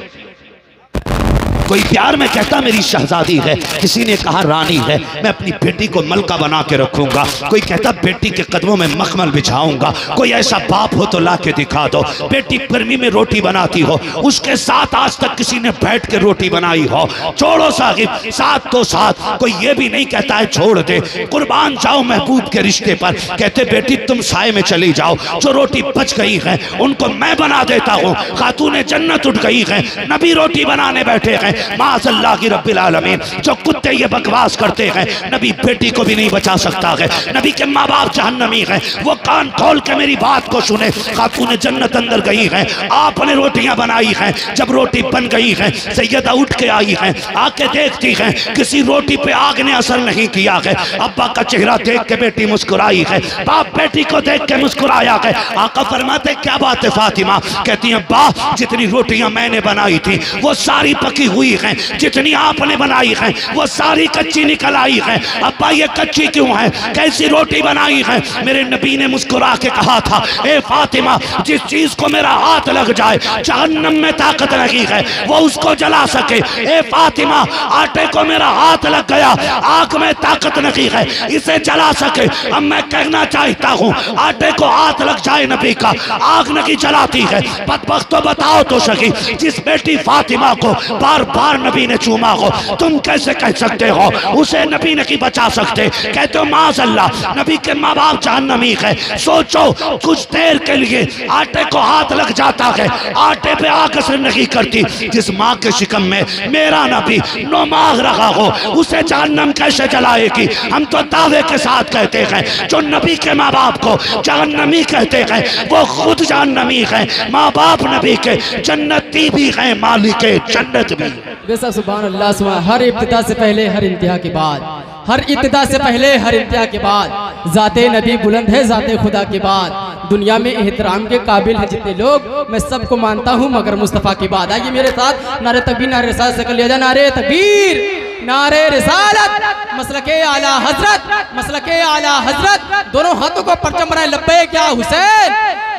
कोई प्यार में कहता मेरी शहजादी है, किसी ने कहा रानी है, मैं अपनी बेटी को मलका बना के रखूंगा। कोई कहता बेटी के कदमों में मखमल बिछाऊंगा। कोई ऐसा बाप हो तो ला के दिखा दो, बेटी गर्मी में रोटी बनाती हो, उसके साथ आज तक किसी ने बैठ के रोटी बनाई हो। छोड़ो साहिब, साथ तो साथ। कोई ये भी नहीं कहता है छोड़ दे, कुर्बान जाओ महबूब के रिश्ते पर। कहते बेटी तुम साए में चली जाओ, जो रोटी बच गई है उनको मैं बना देता हूँ। खातूने जन्नत उठ गई है, नबी रोटी बनाने बैठे हैं। माज़अल्लाह की रब्बिल आलमीन, जो कुत्ते ये बकवास करते हैं नबी बेटी को भी नहीं बचा सकता है। नबी के माँ बाप जहन्नमी हैं, वो कान खोल के मेरी बात को सुने। खातूने जन्नत अंदर गई है, आपने रोटियां बनाई हैं। जब रोटी बन गई है, सैयदा उठ के आई है, आके देखती है किसी रोटी पे आग ने असर नहीं किया है। अब्बा का चेहरा देख के बेटी मुस्कुराई है, बाप बेटी को देख के मुस्कुराया है। आका फरमाते क्या बात है फातिमा? कहती है अब्बा जितनी रोटियां मैंने बनाई थी वो सारी पकी हुई हैं, जितनी आपने बनाई है वो सारी कच्ची निकल आई है। अब्बा ये कच्ची क्यों है, कैसी रोटी बनाई है? मेरे नबी ने मुस्कुरा के कहा था ए फातिमा, जिस चीज को मेरा हाथ लग जाए जहन्नम में ताकत नहीं है वो उसको जला सके। ए फातिमा, आटे को मेरा हाथ लग गया, आग में ताकत नहीं है इसे जला सके। अब मैं कहना चाहता हूँ आटे को हाथ लग जाए नबी का, आग नहीं जलाती है। बदबख्त तो बताओ तो सही, जिस बेटी फातिमा को बार बार नबी ने चूमा हो, तुम कैसे कह सकते हो उसे नबी नहीं बचा सकते? कहते हो माज़अल्लाह नबी के माँ बाप जहन्नमी है। सोचो कुछ देर के लिए आटे को हाथ लग जाता है, आटे पे आग असर नहीं करती। जिस माँ के शिकम में मेरा नबी नौमाह रहा हो उसे जहन्नम कैसे जलाएगी? हम तो दावे के साथ कहते हैं जो नबी के माँ बाप को जहन्नमी कहते हैं वो खुद जहन्नमी है। माँ बाप नबी के जन्नती भी हैं, मालिक जन्नत भी। बेशक सुभान अल्लाह। सुभान। हर इब्तिदा से पहले हर इंतहा के बाद, हर इब्तिदा से पहले हर इंतहा के बाद जाते नबी बुलंद है, जाते खुदा के बाद। दुनिया में एहतराम के काबिल है जितने लोग, मैं सबको मानता हूँ मगर मुस्तफ़ा की बात। आइए मेरे साथ नारे तकबीर, नारे रिसालत से कर लिया जाए। नारे तकबीर, नारे रिसालत, मसलके आला हजरत, मसलके आला हजरत। दोनों हाथों को परचम बनाए, लब्बैक या हुसैन,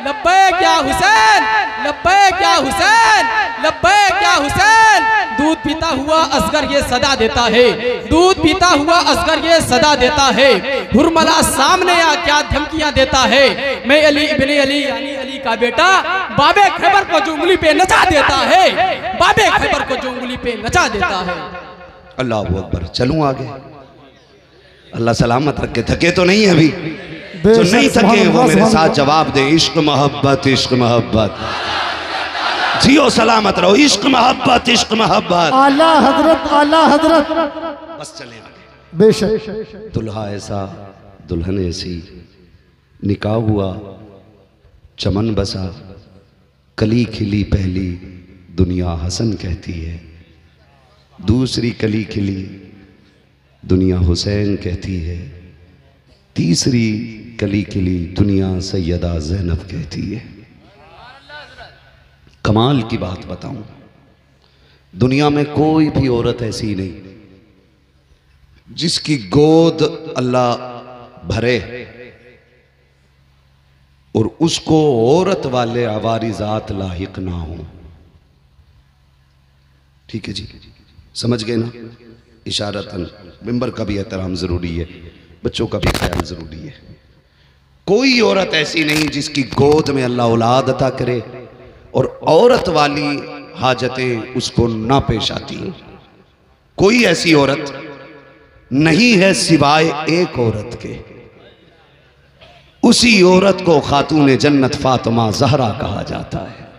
लब्बैक या हुसैन, लब्बैक या हुसैन, लब्बैक या हुसैन। दूध पीता हुआ असगर ये सदा देता है, दूध पीता हुआ असगर ये सदा देता है। हुरमला सामने आ क्या धमकियां देता है। मैं अली इब्ने अली यानी अली का बेटा, बाबे खैबर को जो उंगली पे नचा देता है, बाबे खैबर को जो उंगली पे नचा देता है। अल्लाह अकबर। चलूं आगे? अल्लाह सलामत रखे। थके तो नहीं है अभी? जो नहीं थके वो मेरे साथ जवाब दे, इश्क मोहब्बत, इश्क मोहब्बत। जियो सलामत रहो, इश्क मोहब्बत, इश्क मोहब्बत। आला हजरत, आला हजरत। बस चले आगे। बेशक। दुल्हा ऐसा, दुल्हन ऐसी, निकाह हुआ, चमन बसा, कली खिली पहली दुनिया हसन कहती है, दूसरी कली खिली दुनिया हुसैन कहती है, तीसरी कली खिली दुनिया सैयदा ज़ैनब कहती है। कमाल की बात बताऊं, दुनिया में कोई भी औरत ऐसी नहीं जिसकी गोद अल्लाह भरे और उसको औरत वाले अवारिजात लाहिक ना हो। ठीक है जी, समझ गए ना? इशारतन। मिंबर का भी एहतराम जरूरी है, बच्चों का भी ख्याल जरूरी है। कोई औरत ऐसी नहीं जिसकी गोद में अल्लाह औलाद अता करे और औरत वाली हाजतें उसको ना पेश आती। कोई ऐसी औरत नहीं है सिवाय एक औरत के। उसी औरत को खातून जन्नत फातिमा ज़हरा कहा जाता है।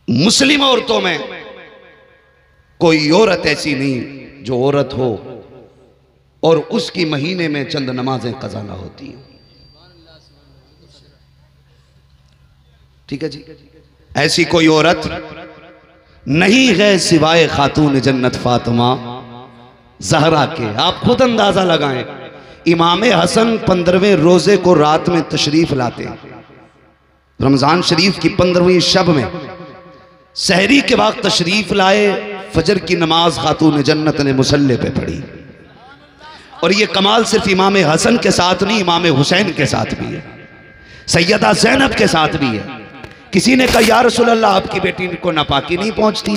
मुस्लिम औरतों में कोई औरत ऐसी नहीं जो औरत हो और उसकी महीने में चंद नमाजें कज़ा ना होती हैं। ठीक है जी, ऐसी कोई औरत नहीं है सिवाय खातून जन्नत फातिमा ज़हरा के। आप खुद अंदाजा लगाएं, इमाम हसन 15वें रोजे को रात में तशरीफ लाते हैं। रमजान शरीफ की 15वीं शब में सहरी के वक्त तशरीफ लाए, फजर की नमाज खातून जन्नत ने मुसल्ले पे पढ़ी। और ये कमाल सिर्फ इमाम हसन के साथ नहीं, इमाम हुसैन के साथ भी है, सैयदा ज़ैनब के साथ भी है। किसी ने कहा या रसूल अल्लाह आपकी बेटी को नापाकी नहीं पहुंचती?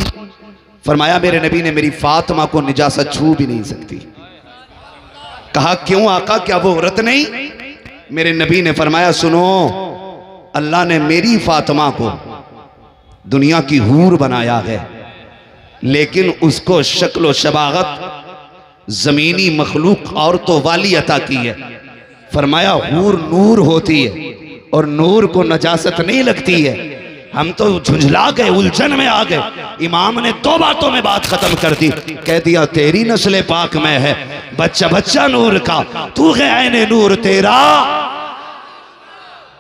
फरमाया मेरे नबी ने मेरी फातिमा को निजासत छू भी नहीं सकती। कहा क्यों आका, क्या वो औरत नहीं? मेरे नबी ने फरमाया सुनो, अल्लाह ने मेरी फातिमा को दुनिया की हूर बनाया है, लेकिन उसको शक्ल व शबागत जमीनी मखलूक औरतों वाली अता की है। फरमाया हूर नूर होती है और नूर को नजासत नहीं लगती है। हम तो झुंझला गए, उलझन में आ गए। इमाम ने 2 बातों में बात खत्म कर दी। कह दिया तेरी नस्ल पाक में है बच्चा बच्चा नूर का, तू है ऐने नूर तेरा।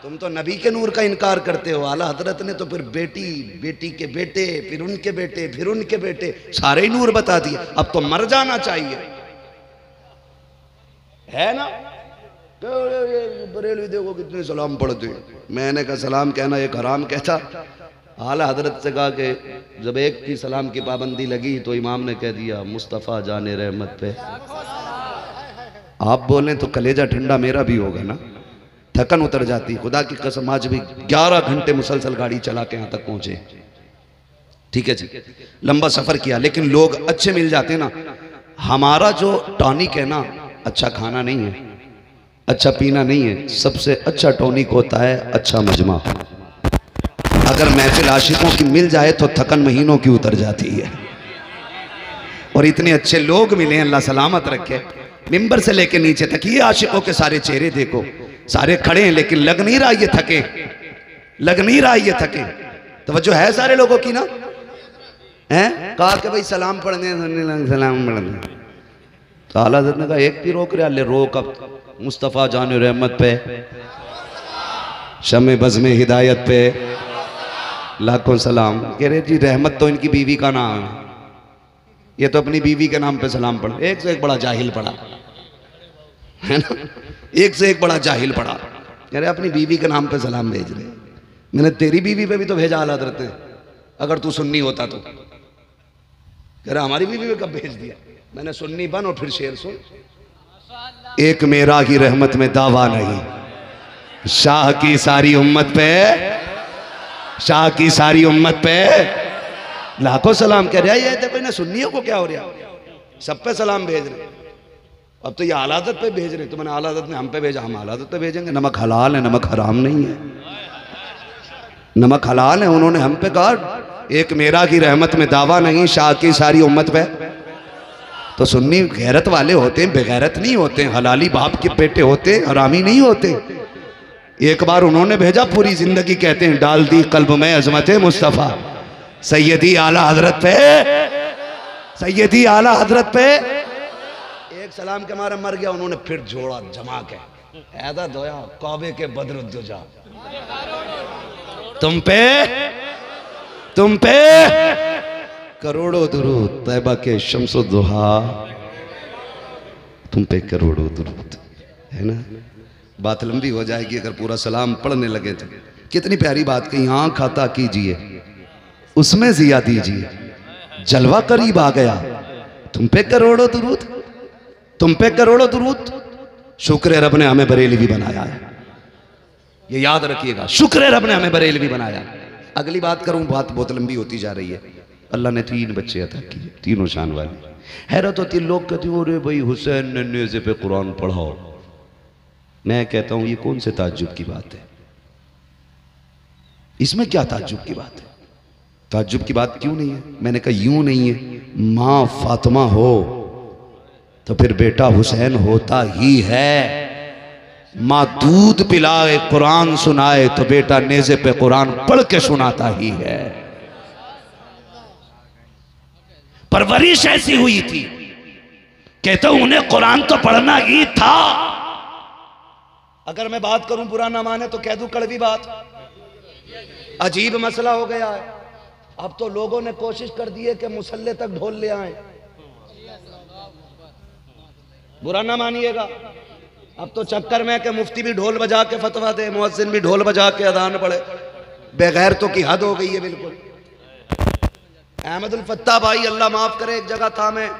तुम तो नबी के नूर का इनकार करते हो। आला हजरत ने तो फिर बेटी, बेटी के बेटे, फिर उनके बेटे, फिर उनके बेटे, सारे ही नूर बता दिए। अब तो मर जाना चाहिए, है ना? बरेलवी देखो कितने सलाम पढ़ते। मैंने कहा सलाम कहना एक हराम कहता। आला हजरत से कहा कि जब एक की सलाम की पाबंदी लगी तो इमाम ने कह दिया मुस्तफ़ा जाने रहमत पे। आप बोलें तो कलेजा ठंडा मेरा भी होगा ना, थकन उतर जाती। खुदा की कसम आज भी 11 घंटे मुसलसल गाड़ी चला के यहाँ तक पहुंचे। ठीक है जी, लंबा सफर किया, लेकिन लोग अच्छे मिल जाते ना। हमारा जो टॉनिक है ना, अच्छा खाना नहीं है, अच्छा पीना नहीं है, सबसे अच्छा टॉनिक होता है अच्छा मजमा। अगर महफिल आशिकों की मिल जाए तो थकन महीनों की उतर जाती है। और इतने अच्छे लोग मिले, अल्लाह सलामत रखे। मिंबर से लेके नीचे तक ये आशिकों के सारे चेहरे देखो, सारे खड़े हैं लेकिन लग नहीं रहा ये थके, लग नहीं रहा ये थके। तवज्जो है सारे लोगों की ना? हैं कहा कि भाई सलाम पढ़ने, सलाम पढ़ने। तो आला हज़रत ने कहा एक भी रोक रहा, ले रोक। अब मुस्तफ़ा जाने रहमत पे, शमे बज़्म हिदायत पे लाखों सलाम। कह रहे जी रहमत तो इनकी बीवी का नाम है, ये तो अपनी बीवी के नाम पे सलाम पढ़। एक से एक बड़ा जाहिल पड़ा है ना, एक से एक बड़ा जाहिल पड़ा। कह रहे अपनी बीवी के नाम पे सलाम भेज रहे। मैंने तेरी बीवी पे भी तो भेजा आला हज़रत ने, अगर तू सुन्नी होता तो। कह रहा हमारी बीवी पे कब भेज दिया? मैंने सुन्नी बन और फिर शेर सुन। एक मेरा ही रहमत में दावा नहीं, शाह की सारी उम्मत पे, शाह की सारी उम्मत पे लाखों सलाम। कह रहा ये देखो ना सुन्नियों को क्या हो रहा, सब पे सलाम भेज रहे। अब तो ये आला हज़रत पे भेज रहे। तो मैंने आला हज़रत ने हम पे भेजा, हम आला हज़रत पे भेजेंगे। नमक हलाल है, नमक हराम नहीं है, नमक हलाल है। उन्होंने हम पे कहा एक मेरा की रहमत में दावा नहीं, शाह की सारी उम्मत पे। तो सुन्नी गैरत वाले होते हैं, बेगैरत नहीं होते हैं, हलाली बाप के बेटे होते हैं, हरामी नहीं होते। एक बार उन्होंने भेजा, पूरी जिंदगी कहते हैं डाल दी कल्ब में अजमत मुस्तफ़ा। सैयदी आला हजरत पे, सैयदी आला हजरत पे एक सलाम के मारे मर गया। उन्होंने फिर जोड़ा जमा के ऐदा धोया कौबे के बदरुद्दुजा। तुम पे करोड़ों दुरूद, तैबा के शम्सो दुहा तुम पे करोड़ों दुरूद, है ना। बात लंबी हो जाएगी अगर पूरा सलाम पढ़ने लगे तो। कितनी प्यारी बात कही, आँख खाता कीजिए उसमें जिया दीजिए, जलवा करीब आ गया। तुम पे करोड़ों दुरूद, तुम पे करोड़ों दुरूद। शुक्र है रब ने हमें बरेलवी बनाया है, ये याद रखिएगा। शुक्र है रब ने हमें बरेलवी बनाया। अगली बात करूं, बात बहुत लंबी होती जा रही है। अल्लाह ने 3 बच्चे अता किए, तीनों शान वाले। हैरत होती, लोग कहते हो अरे भाई हुसैन ने नेज़े पे कुरान पढ़ाओ। मैं कहता हूं ये कौन से ताज्जुब की बात है? इसमें क्या ताज्जुब की बात है? ताज्जुब की बात क्यों नहीं है? मैंने कहा यूं नहीं है, माँ फातिमा हो तो फिर बेटा हुसैन होता ही है। माँ दूध पिलाए कुरान सुनाए तो बेटा नेज़े पे कुरान पढ़ के सुनाता ही है। परवरिश ऐसी हुई थी, कहते उन्हें कुरान तो पढ़ना ही था। अगर मैं बात करूं बुरा ना माने तो कह दूं कड़वी बात। अजीब मसला हो गया है। अब तो लोगों ने कोशिश कर दी है कि मुसल्ले तक ढोल ले आए। बुरा ना मानिएगा। अब तो चक्कर में कि मुफ्ती भी ढोल बजा के फतवा दे, मुअज्जिन भी ढोल बजा के अजान पढ़े। बेगैरतों की हद हो गई है बिल्कुल। अहमदुल फत्ता भाई अल्लाह माफ करे, एक जगह था, मैं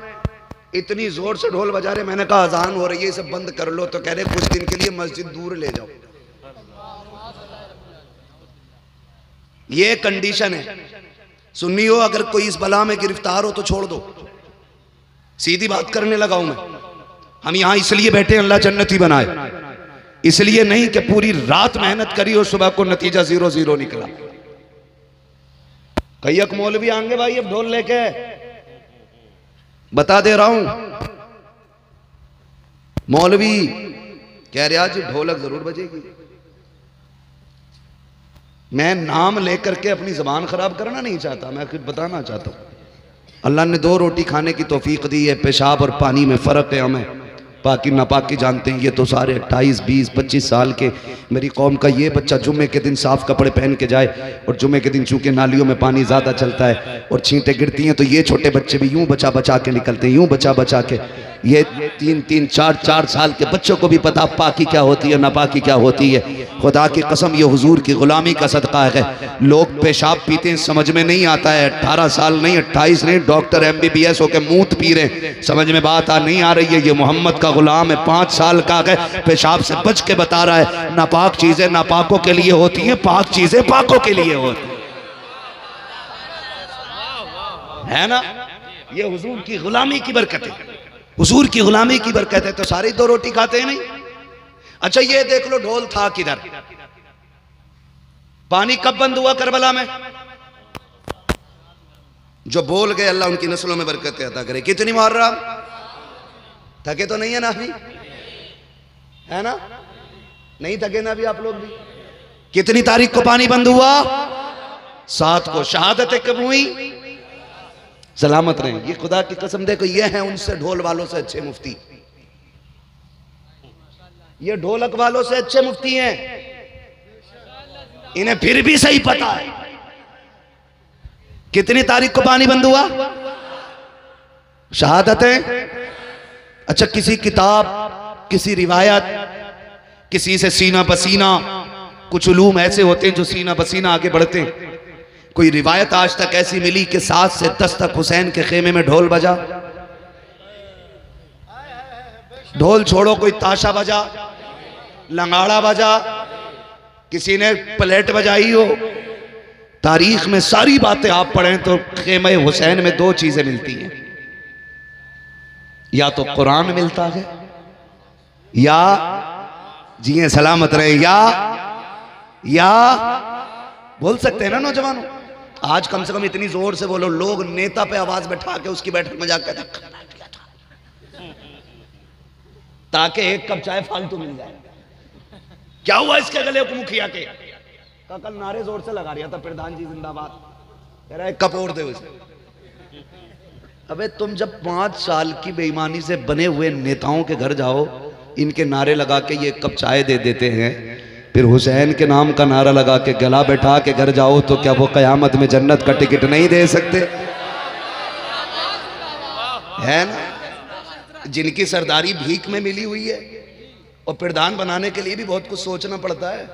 इतनी जोर से ढोल बजा रहे, मैंने कहा अजान हो रही है, सब बंद कर लो। तो कह रहे कुछ दिन के लिए मस्जिद दूर ले जाओ। ये कंडीशन है। सुन्नी हो, अगर कोई इस बला में गिरफ्तार हो तो छोड़ दो। सीधी बात करने लगा हूं मैं। हम यहां इसलिए बैठे अल्लाह जन्नती बनाए, इसलिए नहीं कि पूरी रात मेहनत करी और सुबह को नतीजा 0-0 निकला। कई एक मौलवी आएंगे भाई अब ढोल लेके, बता दे रहा हूं, मौलवी कह रहे आज ढोलक जरूर बजेगी। मैं नाम लेकर के अपनी जबान खराब करना नहीं चाहता, मैं कुछ बताना चाहता हूं। अल्लाह ने 2 रोटी खाने की तौफीक दी है। पेशाब और पानी में फ़र्क है, हमें पाकी नापाकी जानते हैं। ये तो सारे 28, 20, 25 साल के मेरी कौम का ये बच्चा जुम्मे के दिन साफ़ कपड़े पहन के जाए, और जुम्मे के दिन चूंकि नालियों में पानी ज़्यादा चलता है और छींटें गिरती हैं, तो ये छोटे बच्चे भी यूं बचा बचा के निकलते हैं, यूं बचा बचा के। ये 3-3, 4-4 साल के बच्चों को भी पता पाकी क्या होती है, नापाकी क्या होती है। खुदा की कसम, ये हुजूर की गुलामी का सदका है। लोग पेशाब पीते हैं, समझ में नहीं आता है। 18 साल नहीं, 28 नहीं, डॉक्टर MBBS होकर मूत पी रहे, समझ में बात नहीं आ रही है। ये मोहम्मद का गुलाम है, 5 साल का है, पेशाब से बच के बता रहा है नापाक चीजें नापाकों के लिए होती हैं, पाक चीजें पाकों के लिए होती है ना। ये हुजूर की गुलामी की बरकत है, हुजूर की गुलामी की बरकत है। तो सारे 2 रोटी खाते हैं नहीं। अच्छा ये देख लो, ढोल था किधर? पानी कब बंद हुआ करबला में? जो बोल गए अल्लाह उनकी नस्लों में बरकत अता करे। कितनी मुहर्रम, थके तो नहीं है ना अभी, है ना? नहीं थके ना अभी आप लोग भी? कितनी तारीख को पानी बंद हुआ? 7 को। शहादत कब हुई? सलामत रहे। ये खुदा की कसम, देखो ये है उनसे ढोल वालों से अच्छे मुफ्ती, ये ढोलक वालों से अच्छे मुफ्ती हैं। इन्हें फिर भी सही पता है कितनी तारीख को पानी बंद हुआ। शहादतें। अच्छा किसी किताब, किसी रिवायत, किसी से सीना पसीना, कुछ उलूम ऐसे होते हैं जो सीना पसीना आगे बढ़ते हैं। कोई रिवायत आज तक ऐसी मिली कि 7 से 10 तक हुसैन के खेमे में ढोल बजा? ढोल छोड़ो, कोई ताशा बजा, लंगाड़ा बजा, किसी ने प्लेट बजाई हो। तारीख में सारी बातें आप पढ़ें तो खेमे हुसैन में 2 चीजें मिलती हैं, या तो कुरान मिलता है, या जिए सलामत रहे, या बोल सकते हैं ना नौजवानों, आज कम से कम इतनी जोर से बोलो, लोग नेता पे आवाज बैठा के उसकी बैठक में जाकर ताकि 1 कप चाय फालतू मिल जाए। क्या हुआ इसके गले को मुखिया के? कल नारे जोर से लगा रहा था, प्रधान जी जिंदाबाद, कह रहा है 1 कप और दे उसे। अबे तुम जब 5 साल की बेईमानी से बने हुए नेताओं के घर जाओ, इनके नारे लगा के ये 1 कप चाय दे देते हैं, फिर हुसैन के नाम का नारा लगा के गला बैठा के घर जाओ, तो क्या वो कयामत में जन्नत का टिकट नहीं दे सकते? है ना? जिनकी सरदारी भीख में मिली हुई है, और प्रधान बनाने के लिए भी बहुत कुछ सोचना पड़ता है।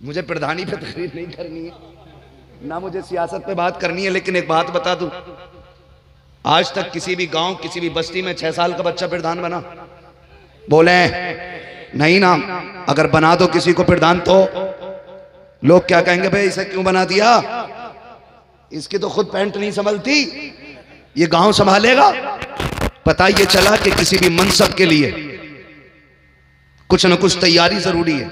मुझे प्रधानी पे तकरीर नहीं करनी है, ना मुझे सियासत पे बात करनी है, लेकिन एक बात बता दूं, आज तक किसी भी गांव, किसी भी बस्ती में 6 साल का बच्चा प्रधान बना? बोले नहीं ना। अगर बना दो किसी को प्रधान तो लोग क्या कहेंगे, भाई इसे क्यों बना दिया, इसकी तो खुद पैंट नहीं संभलती, ये गांव संभालेगा? पता ये चला कि किसी भी मनसब के लिए कुछ न कुछ तैयारी जरूरी है।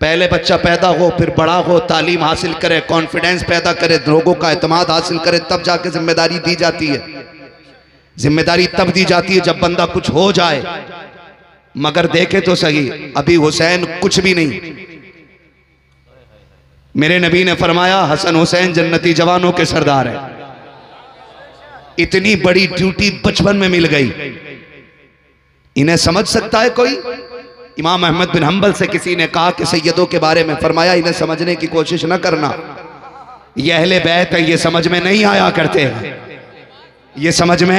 पहले बच्चा पैदा हो, फिर बड़ा हो, तालीम हासिल करे, कॉन्फिडेंस पैदा करे, लोगों का एतमाद हासिल करे, तब जाके जिम्मेदारी दी जाती है। जिम्मेदारी तब दी जाती है जब बंदा कुछ हो जाए। मगर देखे तो सही, अभी हुसैन कुछ भी नहीं। मेरे नबी ने फरमाया हसन हुसैन जन्नती जवानों के सरदार है। इतनी बड़ी ड्यूटी बचपन में मिल गई, इन्हें समझ सकता है कोई? इमाम अहमद बिन हंबल से किसी ने कहा कि सैयदों के बारे में, फरमाया इन्हें समझने की कोशिश न करना, ये अहले बैत है, ये समझ में नहीं आया करते हैं, ये समझ में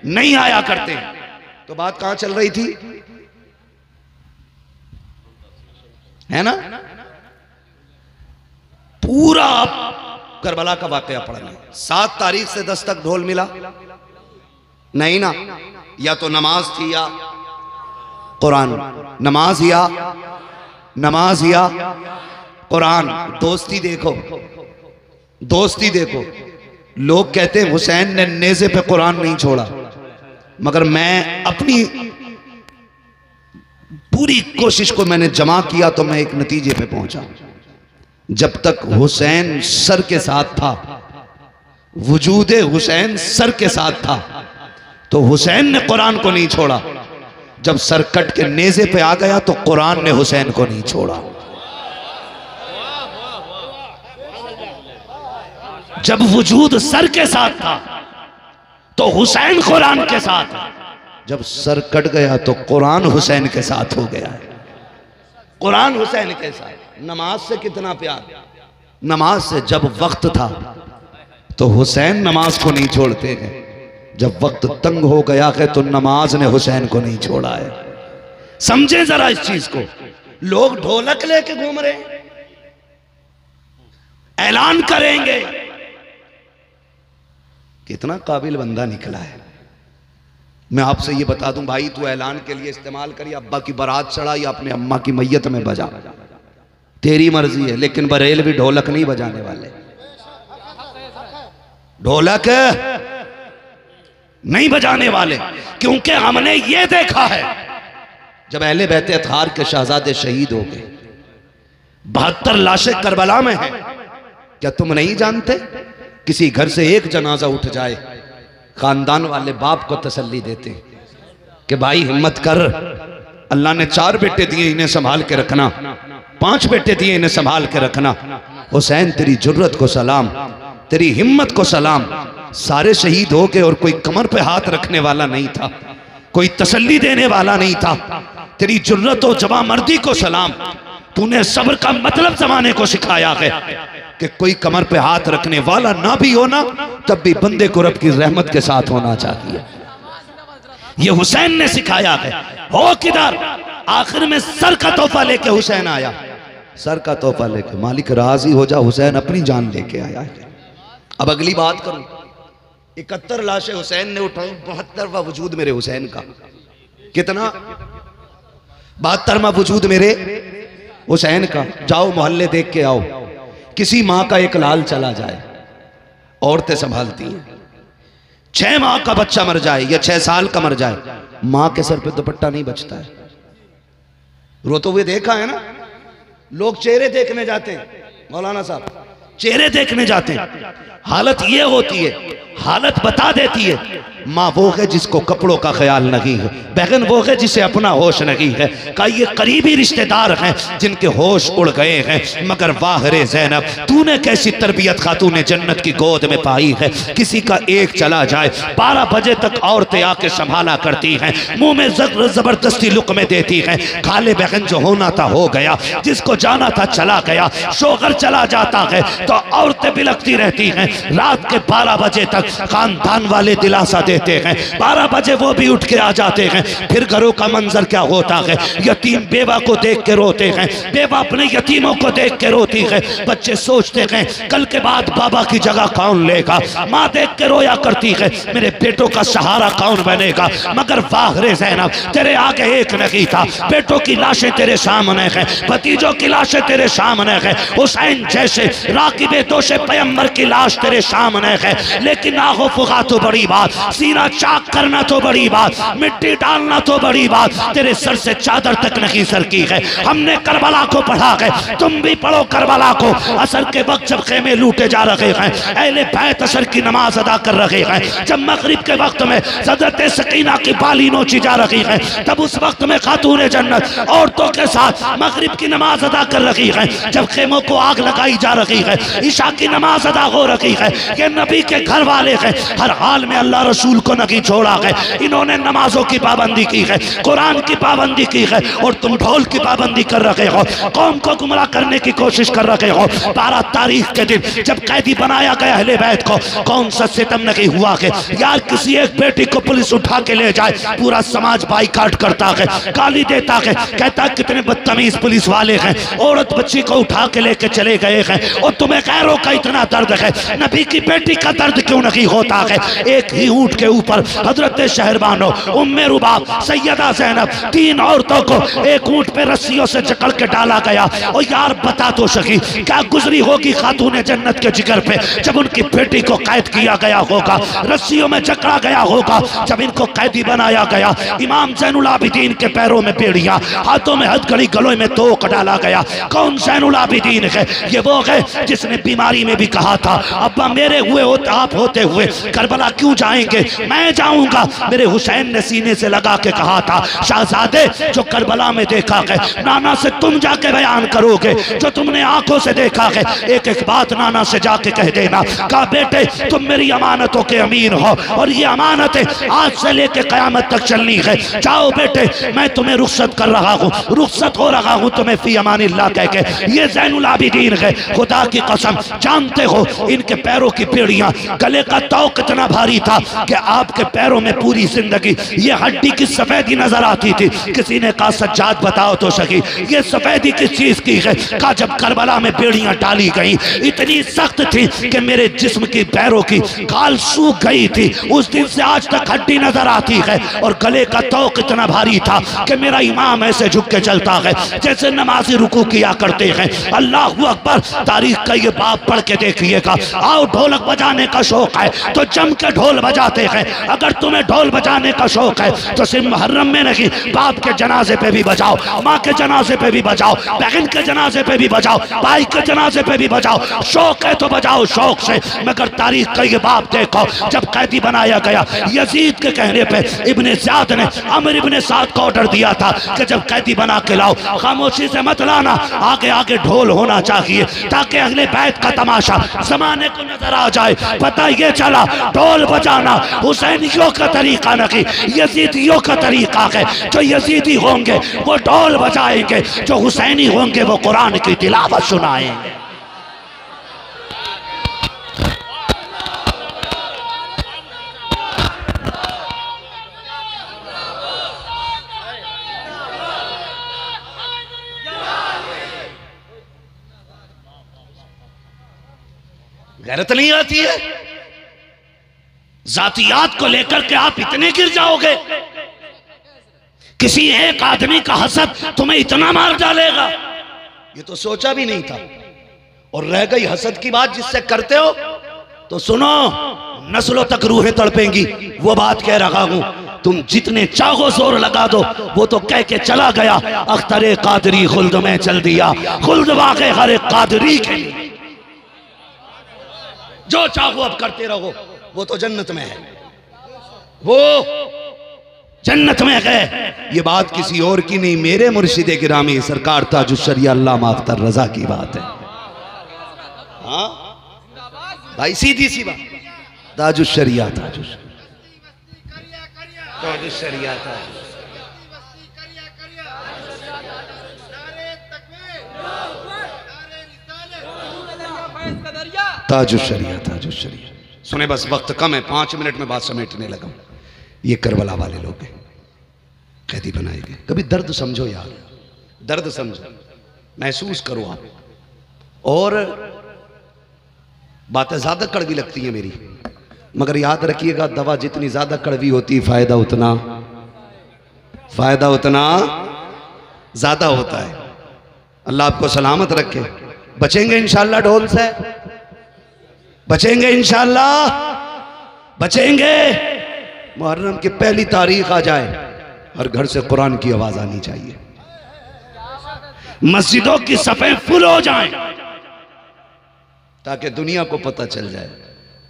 नहीं आया करते। तो बात कहां चल रही थी, है ना? पूरा करबला का वाकया पढ़ना। 7 तारीख से 10 तक ढोल मिला नहीं ना? या तो नमाज थी या कुरान, नमाज या कुरान। दोस्ती देखो, दोस्ती देखो। लोग कहते हैं हुसैन ने नेज़े पे कुरान नहीं छोड़ा, मगर मैं अपनी पूरी कोशिश को मैंने जमा किया तो मैं एक नतीजे पे पहुंचा। जब तक हुसैन सर के साथ था, वजूदे हुसैन सर के साथ था, तो हुसैन ने कुरान को नहीं छोड़ा। जब सर कट के नेज़े पे आ गया तो कुरान ने हुसैन को नहीं छोड़ा। जब वजूद सर के साथ था तो हुसैन कुरान के साथ, जब सर कट गया तो कुरान हुसैन के साथ हो गया है। कुरान हुसैन के साथ। नमाज से कितना प्यार, नमाज से। जब वक्त था तो हुसैन नमाज को नहीं छोड़ते हैं, जब वक्त तंग हो गया है तो नमाज ने हुसैन को नहीं छोड़ा है। समझे जरा इस चीज को। लोग ढोलक लेके घूम रहे हैं, ऐलान करेंगे। कितना काबिल बंदा निकला है। मैं आपसे ये बता दूं भाई, तू ऐलान के लिए इस्तेमाल करिए, अब्बा की बारात चढ़ा या अपने अम्मा की मैयत में बजा, तेरी मर्जी है। लेकिन बरेल भी ढोलक नहीं बजाने वाले, ढोलक नहीं बजाने वाले, क्योंकि हमने ये देखा है जब अहले बैते अतहार के शहजादे शहीद हो गए, 72 लाशें करबला में हैं। क्या तुम नहीं जानते? किसी घर से एक जनाजा उठ जाए, खानदान वाले बाप को तसल्ली देते कि भाई हिम्मत कर, अल्लाह ने 4 बेटे दिए, इन्हें संभाल के रखना, 5 बेटे दिए, इन्हें संभाल के रखना। हुसैन तेरी जुर्रत को सलाम, तेरी हिम्मत को सलाम। सारे शहीद हो गए और कोई कमर पे हाथ रखने वाला नहीं था, कोई तसल्ली देने वाला नहीं था। तेरी जुर्रत और जवामर्दी को सलाम। तूने सब्र का मतलब जमाने को सिखाया है कि कोई कमर पे हाथ रखने वाला ना भी होना, तब भी बंदे को रब की रहमत के साथ होना चाहिए। ये हुसैन ने सिखाया है। हो किधर? आखिर में सर का तोहफा लेके हुसैन आया, सर का तोहफा लेके। मालिक राजी हो जा, हुसैन अपनी जान लेके आया है। अब अगली बात करूं, 71 लाशें हुसैन ने उठाई, 72वां वजूद मेरे हुसैन का। कितना? 72वां वजूद मेरे हुसैन का। जाओ मोहल्ले देख के आओ, किसी माँ का एक लाल चला जाए, औरतें संभालती हैं। 6 माह का बच्चा मर जाए या 6 साल का मर जाए, माँ के सर पे दुपट्टा नहीं बचता है। रोते हुए देखा है ना? लोग चेहरे देखने जाते हैं, मौलाना साहब चेहरे देखने जाते हैं। हालत ये होती है, हालत बता देती है। माँ वो है जिसको कपड़ों का ख्याल नहीं है, बहन वो है जिसे अपना होश नहीं है। का ये करीबी रिश्तेदार हैं जिनके होश उड़ गए हैं। मगर वाह रे ज़ैनब, तूने कैसी तरबियत खातूने जन्नत की गोद में पाई है। किसी का एक चला जाए, 12 बजे तक औरतें आके संभाला करती हैं, मुंह में जबरदस्ती लुक़मे देती हैं। खाले बहन जो होना था हो गया, जिसको जाना था चला गया, शोहर चला जाता है तो औरतें बिलखती रहती हैं। रात के 12 बजे तक खानदान वाले दिलासा देते हैं, 12 बजे वो भी उठ के आ जाते हैं। फिर घरों का मंजर क्या होता है? यतीम बेवा को देख के रोते हैं, बेवा अपने यतीमों को देख के रोती है। बच्चे सोचते हैं कल के बाद बाबा की जगह कौन लेगा। माँ देख के रोया करती है, मेरे बेटों का सहारा कौन बनेगा। मगर वाह रे ज़ैनब, तेरे आगे एक नहीं था। बेटों की लाशें तेरे सामने हैं, भतीजों की लाशें तेरे सामने हैं। हुसैन जैसे राकिबे दोषे पैगंबर की लाश तेरे सामने है। लेकिन आगो फुगा तो बड़ी बात, सीना चाक करना तो बड़ी बात, मिट्टी डालना तो बड़ी बात, तेरे सर से चादर तक नहीं सरकी है। हमने करबला को पढ़ा है, तुम भी पढ़ो करबला को। असर के वक्त जब खेमे लूटे जा रहे हैं, अहले बैत असर की नमाज अदा कर रहे हैं, जब मगरिब के वक्त में हज़रत सकीना की बाली नोची जा रही है, तब उस वक्त में खातून जन्नत औरतों के साथ मगरिब की नमाज अदा कर रही है। जब खेमों को आग लगाई जा रही है, ईशा की नमाज अदा हो रही है। ये नबी के घर वाले हैं, हर हाल में अल्लाह रसूल को नहीं छोड़ा है। इन्होंने नमाजों की पाबंदी की है, कुरान की पाबंदी की है, और तुम ढोल की पाबंदी कर रहे हो, कौम को गुमराह करने की कोशिश कर रहे हो। 12 तारीख के दिन जब कैदी बनाया गया अहले बैत को, कौन सा सितम नहीं हुआ है यार। किसी एक बेटी को पुलिस उठा के ले जाए, पूरा समाज बाइकाट करता है, गाली देता है, कहता है कितने बदतमीज पुलिस वाले हैं। औरत बच्ची को उठा के लेके चले गए हैं, और तुम्हें गैरों का इतना दर्द है, नबी की बेटी का दर्द क्यों नहीं होता है। एक ही ऊंट के ऊपर हजरत शहरबानो, उम्मे रुबाब, सैयदा ज़ैनब, 3 औरतों को एक ऊंट पे रस्सियों से जकड़ के डाला गया। और यार बता तो सकी क्या गुजरी होगी खातून जन्नत के जिगर पे जब उनकी बेटी को कैद किया गया होगा, रस्सियों में जकड़ा गया होगा, जब इनको कैदी बनाया गया। इमाम ज़ैनुल आबिदीन के पैरों में बेड़ियां, हाथों में हथकड़ी, गलों में तोक डाला गया। कौन ज़ैनुल आबिदीन है? ये वो है जिसने बीमारी में भी कहा था अब्बा मेरे हुए होते आप होते हुए करबला क्यों जाएंगे, मैं जाऊंगा। मेरे हुसैन ने सीने से लगा के कहा था शहजादे जो करबला में देखा है नाना से तुम जाके बयान करोगे, जो तुमने आंखों से देखा है एक एक बात नाना से जाके कह देना। कहा बेटे तुम मेरी अमानतों के अमीन हो और ये अमानतें आज से लेके कयामत तक चलनी है। जाओ बेटे मैं तुम्हें रुखसत कर रहा हूँ, रुखसत हो रहा हूँ तुम्हें फी अमानिल्लाह कह के। ये ज़ैनुल आबिदीन है, खुदा की कसम जानते हो इनके पैरों की बेड़ियां, गले का तौक इतना भारी था कि आपके पैरों में पूरी जिंदगी ये हड्डी की सफेदी नजर आती थी। किसी ने कहा सज्जाद बताओ तो सही ये सफेदी किस चीज की है? कहा जब करबला में बेड़ियां डाली गई इतनी सख्त थी कि मेरे जिस्म की पैरों की खाल सूख गई थी। उस दिन से आज तक हड्डी नजर आती है और गले का तौक इतना भारी था कि मेरा इमाम ऐसे झुक के चलता है जैसे नमाजी रुकू किया करते हैं। अल्लाह अकबर। तारीख का ये बाप पढ़ के देखिएगा। आओ ढोलक बजाने का शौक है तो जम के ढोल बजाते हैं। अगर तुम्हें ढोल बजाने का शौक है तो सिर्फ मुहर्रम में नहीं, बाप के जनाजे पे भी बजाओ, माँ के जनाजे पे भी बजाओ, बहन के जनाजे पे भी बजाओ, भाई के जनाजे पे भी बजाओ। शौक है तो बजाओ शौक से। मगर तारीख का ये बाप देखो, जब कैदी बनाया गया यजीद के कहने पे इब्ने ज़ियाद ने अमर इब्ने साद को ऑर्डर दिया था कि जब कैदी बना के लाओ खामोशी से मत लाना, आगे आगे ढोल होना चाहिए ताकि अगले बैत का तमाशा जमाने को नजर आ जाए। पता ये चला ढोल बजाना हुसैनियों का तरीका नहीं, यजीदियों का तरीका है। जो यजीदी होंगे वो ढोल बजाएंगे, जो हुसैनी होंगे वो कुरान की तिलावत सुनाएंगे। गैरत नहीं आती है? जातियात को लेकर के आप इतने गिर जाओगे? किसी एक आदमी का हसद तुम्हें इतना मार डालेगा, ये तो सोचा भी नहीं था। और रह गई हसद की बात जिससे करते हो तो सुनो, नस्लों तक रूहें तड़पेंगी। वो बात कह रहा हूं, तुम जितने चाहो जोर लगा दो, वो तो कह के चला गया अख्तरे कादरी खुल्द में चल दिया, खुल्द वाक़े हर कादरी के लिए। जो चाहो अब करते रहो, वो तो जन्नत में है, वो जन्नत में है। ये बात किसी और की नहीं, मेरे मुर्शिदे गिरामी सरकार ताजुश्शरिया अल्लामा अख्तर रजा की बात है। हाँ भाई सीधी सी बात, ताजुश्शरिया ताजुश्शरिया ताजुश्शरिया। सुने बस वक्त कम है, 5 मिनट में बात समेटने लगा। ये करबला वाले लोग हैं, कैदी बनाए गए। कभी दर्द समझो यार, दर्द समझो, महसूस करो आप। और बातें ज्यादा कड़वी लगती हैं मेरी, मगर याद रखिएगा दवा जितनी ज्यादा कड़वी होती है फायदा उतना ज्यादा होता है। अल्लाह आपको सलामत रखे। बचेंगे इंशाअल्लाह ढोल से, बचेंगे इंशाअल्लाह, बचेंगे। मुहर्रम की पहली तारीख आ जाए, हर घर से कुरान की आवाज आनी चाहिए, मस्जिदों की सफें फुल हो जाएं, ताकि दुनिया को पता चल जाए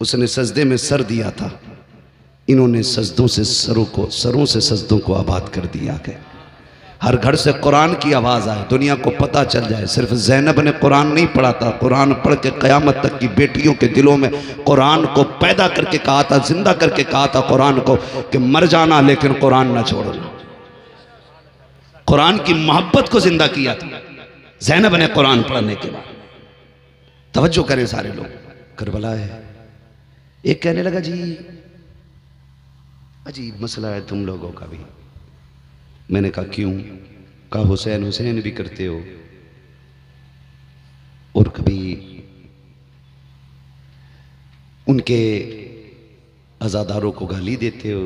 उसने सजदे में सर दिया था, इन्होंने सजदों से सरों से सजदों को आबाद कर दिया है। हर घर से कुरान की आवाज़ आए, दुनिया को पता चल जाए। सिर्फ ज़ैनब ने कुरान नहीं पढ़ा था, कुरान पढ़ के क़यामत तक की बेटियों के दिलों में कुरान को पैदा करके कहा था, जिंदा करके कहा था कुरान को कि मर जाना लेकिन कुरान ना छोड़ना। कुरान की मोहब्बत को जिंदा किया था ज़ैनब ने कुरान पढ़ने के बाद। तवज्जो करें सारे लोग, करबला है। एक कहने लगा जी अजीब मसला है तुम लोगों का भी। मैंने कहा क्यों? कहा हुसैन हुसैन भी करते हो और कभी उनके अज़ादारों को गाली देते हो,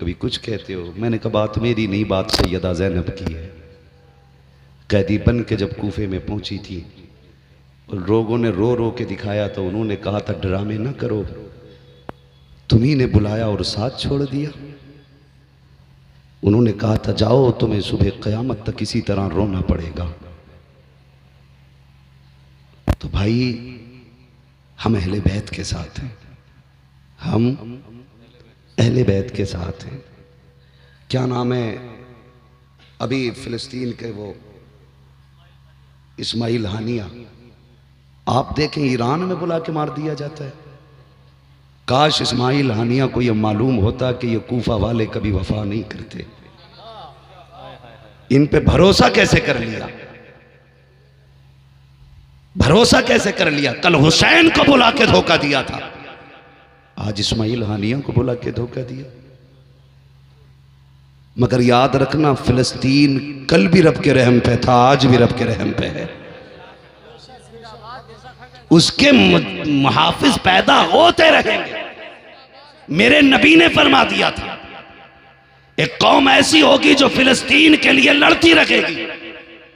कभी कुछ कहते हो। मैंने कहा बात मेरी नहीं, बात सैयदा ज़ैनब की है। कैदी बन के जब कूफे में पहुंची थी और लोगों ने रो रो के दिखाया तो उन्होंने कहा था ड्रामे ना करो, तुम्ही ने बुलाया और साथ छोड़ दिया। उन्होंने कहा था जाओ, तुम्हें सुबह क़यामत तक इसी तरह रोना पड़ेगा। तो भाई हम अहले बैत के साथ हैं, हम अहले बैत के साथ हैं। क्या नाम है, अभी फिलिस्तीन के वो इस्माइल हानिया, आप देखें ईरान में बुला के मार दिया जाता है। काश इस्माइल हानिया को यह मालूम होता कि ये कूफा वाले कभी वफा नहीं करते। इन पे भरोसा कैसे कर लिया, भरोसा कैसे कर लिया। कल हुसैन को बुला के धोखा दिया था, आज इस्माइल हानिया को बुला के धोखा दिया। मगर याद रखना, फिलिस्तीन कल भी रब के रहम पे था, आज भी रब के रहम पे है। उसके मुहाफिज पैदा होते रहेंगे। मेरे नबी ने फरमा दिया था एक कौम ऐसी होगी जो फिलिस्तीन के लिए लड़ती रहेगी,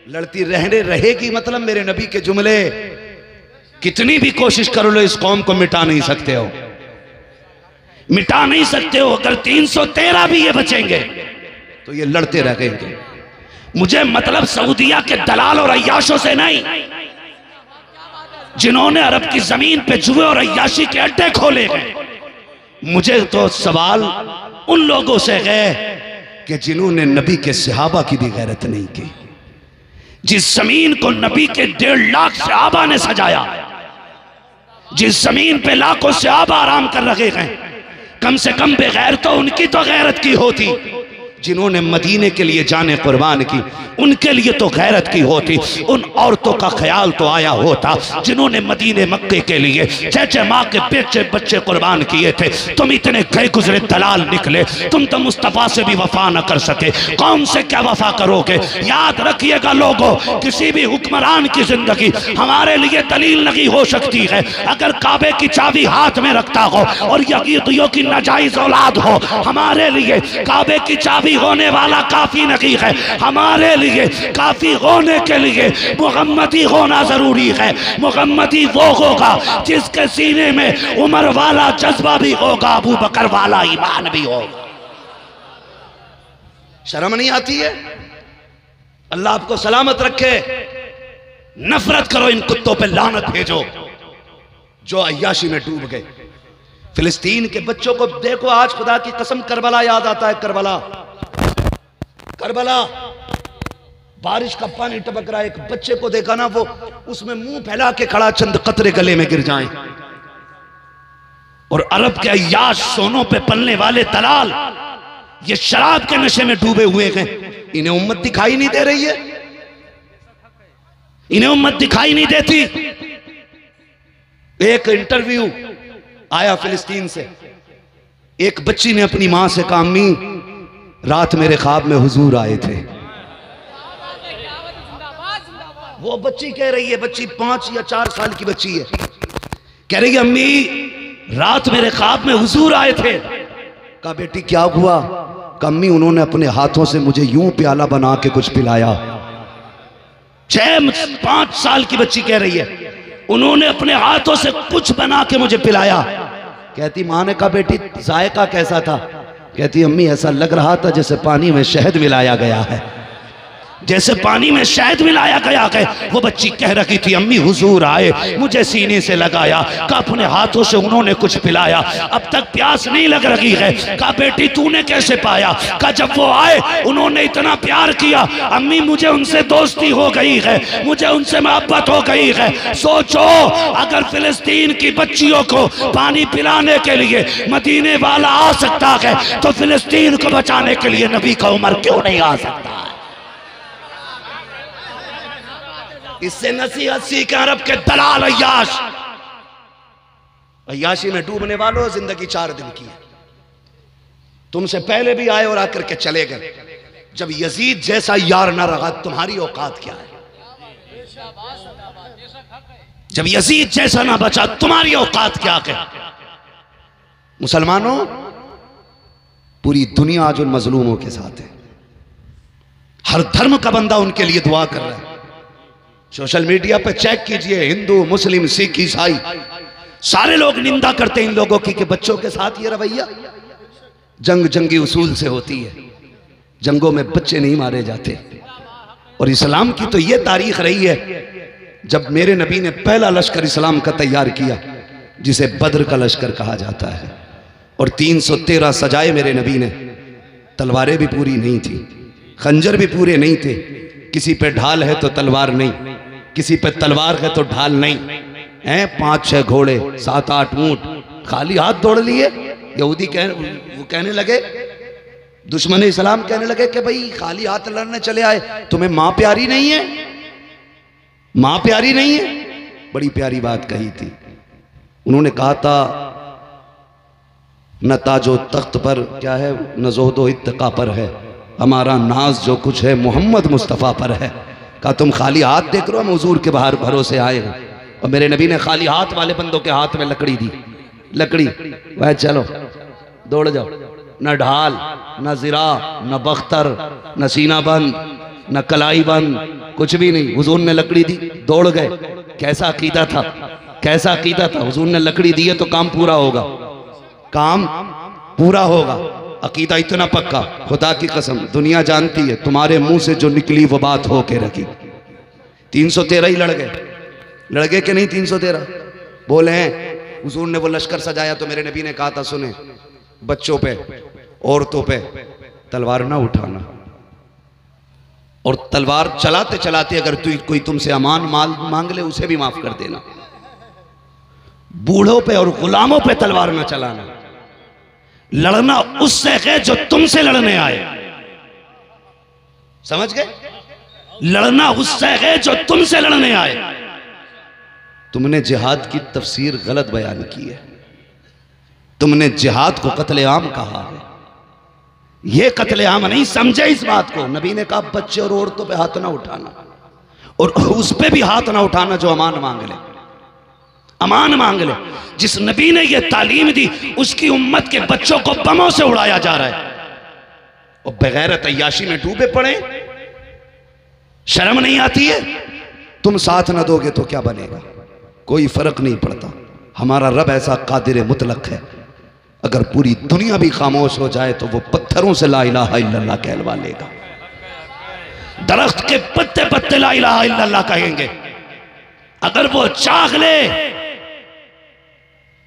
लड़ती रहने रहेगी। मतलब मेरे नबी के जुमले, कितनी भी कोशिश कर लो इस कौम को मिटा नहीं सकते हो, मिटा नहीं सकते हो। अगर 313 भी ये बचेंगे तो ये लड़ते रहेंगे। मुझे मतलब सऊदिया के दलाल और अय्याशों से नहीं, जिन्होंने अरब की जमीन पे जुए और अय्याशी के अड्डे खोले हैं। मुझे तो सवाल उन लोगों से है कि जिन्होंने नबी के सहाबा की भी गैरत नहीं की। जिस जमीन को नबी के 1.5 लाख सहाबा ने सजाया, जिस जमीन पे लाखों सहाबा आराम कर रहे हैं, कम से कम बेगैर तो उनकी तो गैरत की होती। जिन्होंने मदीने के लिए जाने कुर्बान की, उनके लिए तो गैरत की होती। उन औरतों का ख्याल तो आया होता जिन्होंने मदीने मक्के के लिए चेचे माँ के बेचे बच्चे कुर्बान किए थे। तुम इतने गए गुजरे दलाल निकले, तुम तो मुस्तफा से भी वफा न कर सके, कौन से क्या वफा करोगे। याद रखिएगा लोगों, किसी भी हुक्मरान की जिंदगी हमारे लिए दलील नहीं हो सकती है। अगर काबे की चाबी हाथ में रखता हो और यजीदियों की नाजायज औलाद हो, हमारे लिए काबे की चाबी होने वाला काफी नहीं है। हमारे लिए काफी होने के लिए मुहम्मदी होना जरूरी है। मुहम्मदी वो होगा जिसके सीने में उमर वाला जज्बा भी होगा, अबू बकर वाला ईमान भी होगा। शर्म नहीं आती है? अल्लाह आपको सलामत रखे। नफरत करो इन कुत्तों पे, लानत भेजो जो अय्याशी में डूब गए। फिलिस्तीन के बच्चों को देखो, आज खुदा की कसम करबला याद आता है। करबला, करबला, बारिश का पानी टपक रहा है। एक बच्चे को देखा ना, वो उसमें मुंह फैला के खड़ा, चंद कतरे गले में गिर जाएं। और अरब के अय्याश, सोनों पे पलने वाले दलाल, ये शराब के नशे में डूबे हुए हैं। इन्हें उम्मत दिखाई नहीं दे रही है, इन्हें उम्मत दिखाई नहीं देती। एक इंटरव्यू आया फिलिस्तीन से, एक बच्ची ने अपनी मां से कहा, अम्मी रात मेरे ख्वाब में हुजूर आए थे। वो बच्ची कह रही है, बच्ची 5 या 4 साल की बच्ची है, कह रही है अम्मी रात मेरे ख्वाब में हुजूर आए थे। कहा बेटी क्या हुआ? कहा अम्मी उन्होंने अपने हाथों से मुझे यूं प्याला बना के कुछ पिलाया। 5 साल की बच्ची कह रही है, उन्होंने अपने हाथों से कुछ बना के मुझे पिलाया। कहती मां ने कहा बेटी जायका कैसा था? कहती अम्मी ऐसा लग रहा था जैसे पानी में शहद मिलाया गया है, जैसे पानी में शहद मिलाया गया है। वो बच्ची कह रही थी अम्मी हुजूर आए, मुझे सीने से लगाया, का अपने हाथों से उन्होंने कुछ पिलाया, अब तक प्यास नहीं लग रही है। कहा बेटी तूने कैसे पाया? कहा जब वो आए उन्होंने इतना प्यार किया अम्मी, मुझे उनसे दोस्ती हो गई है, मुझे उनसे मोहब्बत हो गई है। सोचो अगर फिलिस्तीन की बच्चियों को पानी पिलाने के लिए मदीने वाला आ सकता है तो फिलिस्तीन को बचाने के लिए नबी का उमर क्यों नहीं आ सकता? इससे नसीहत सीख अरब के दलाल अय्याश। अय्याशी में डूबने वालों, जिंदगी 4 दिन की है। तुमसे पहले भी आए और आकर के चले गए। जब यजीद जैसा यार ना रहा, तुम्हारी औकात क्या है? जब यजीद जैसा ना बचा, तुम्हारी औकात क्या है? मुसलमानों, पूरी दुनिया आज उन मजलूमों के साथ है। हर धर्म का बंदा उनके लिए दुआ कर रहा है। सोशल मीडिया पे चेक कीजिए, हिंदू, मुस्लिम, सिख, ईसाई, सारे लोग निंदा करते हैं इन लोगों की कि बच्चों के साथ ये रवैया। जंग जंगी उसूल से होती है, जंगों में बच्चे नहीं मारे जाते। और इस्लाम की तो ये तारीख रही है, जब मेरे नबी ने पहला लश्कर इस्लाम का तैयार किया, जिसे बद्र का लश्कर कहा जाता है, और 313 सजाए मेरे नबी ने। तलवारें भी पूरी नहीं थी, खंजर भी पूरे नहीं थे। किसी पे ढाल है तो तलवार नहीं, किसी पे तलवार है तो ढाल नहीं है। 5-6 घोड़े, 7-8 ऊंट, खाली हाथ दौड़ लिए। यहूदी वो कहने लगे, दुश्मन इस्लाम कहने लगे कि भाई खाली हाथ लड़ने चले आए, तुम्हें मां प्यारी नहीं है? मां प्यारी नहीं है? बड़ी प्यारी बात कही थी। उन्होंने कहा था, न ताजो तख्त पर क्या है, न ज़ोहदो इत्तका पर है, हमारा नाज जो कुछ है मोहम्मद मुस्तफ़ा पर है। कहा तुम खाली हाथ देख रहे हो, हम हुजूर के बाहर भरोसे आए हैं। और मेरे नबी ने खाली हाथ वाले बंदों के हाथ में लकड़ी दी। लकड़ी, वह चलो दौड़ जाओ। न ढाल, न ज़िरा, न बख्तर, न सीना बंद, न कलाई बंद, कुछ भी नहीं। हुजूर ने लकड़ी दी, दौड़ गए। कैसा अकीदा था, कैसा अकीदा था। हुजूर ने लकड़ी दी है तो काम पूरा होगा, काम पूरा होगा। अकीदा इतना पक्का, खुदा की कसम दुनिया जानती है, तुम्हारे मुंह से जो निकली वो बात हो के रखी। 313 ही लड़ गए कि नहीं? 313 बोले हैं। हुजूर ने वो लश्कर सजाया तो मेरे नबी ने कहा था, सुने, बच्चों पे, औरतों पे तलवार ना उठाना, और तलवार चलाते चलाते अगर कोई तुमसे अमान माल मांग ले, उसे भी माफ कर देना। बूढ़ों पे और गुलामों पे तलवार ना चलाना। लड़ना उससे है जो तुमसे लड़ने आए, समझ गए? लड़ना उससे है जो तुमसे लड़ने आए। तुमने जिहाद की तफसीर गलत बयान की है। तुमने जिहाद को कत्लेआम कहा है, यह कत्लेआम नहीं, समझे इस बात को। नबी ने कहा बच्चे और औरतों पे हाथ ना उठाना, और उस पे भी हाथ ना उठाना जो अमान मांग ले, अमान मांग ले। जिस नबी ने यह तालीम दी, उसकी उम्मत के बच्चों को बमों से उड़ाया जा रहा है, और बगैर तैयाशी में डूबे पड़े। शर्म नहीं आती है? तुम साथ ना दोगे तो क्या बनेगा? कोई फर्क नहीं पड़ता। हमारा रब ऐसा कादिर मुतलक है, अगर पूरी दुनिया भी खामोश हो जाए तो वो पत्थरों से ला इलाहा इल्लल्लाह कहलवा लेगा। दरख्त के पत्ते पत्ते ला इलाहा इल्लल्लाह कहेंगे। अगर वो चाह ले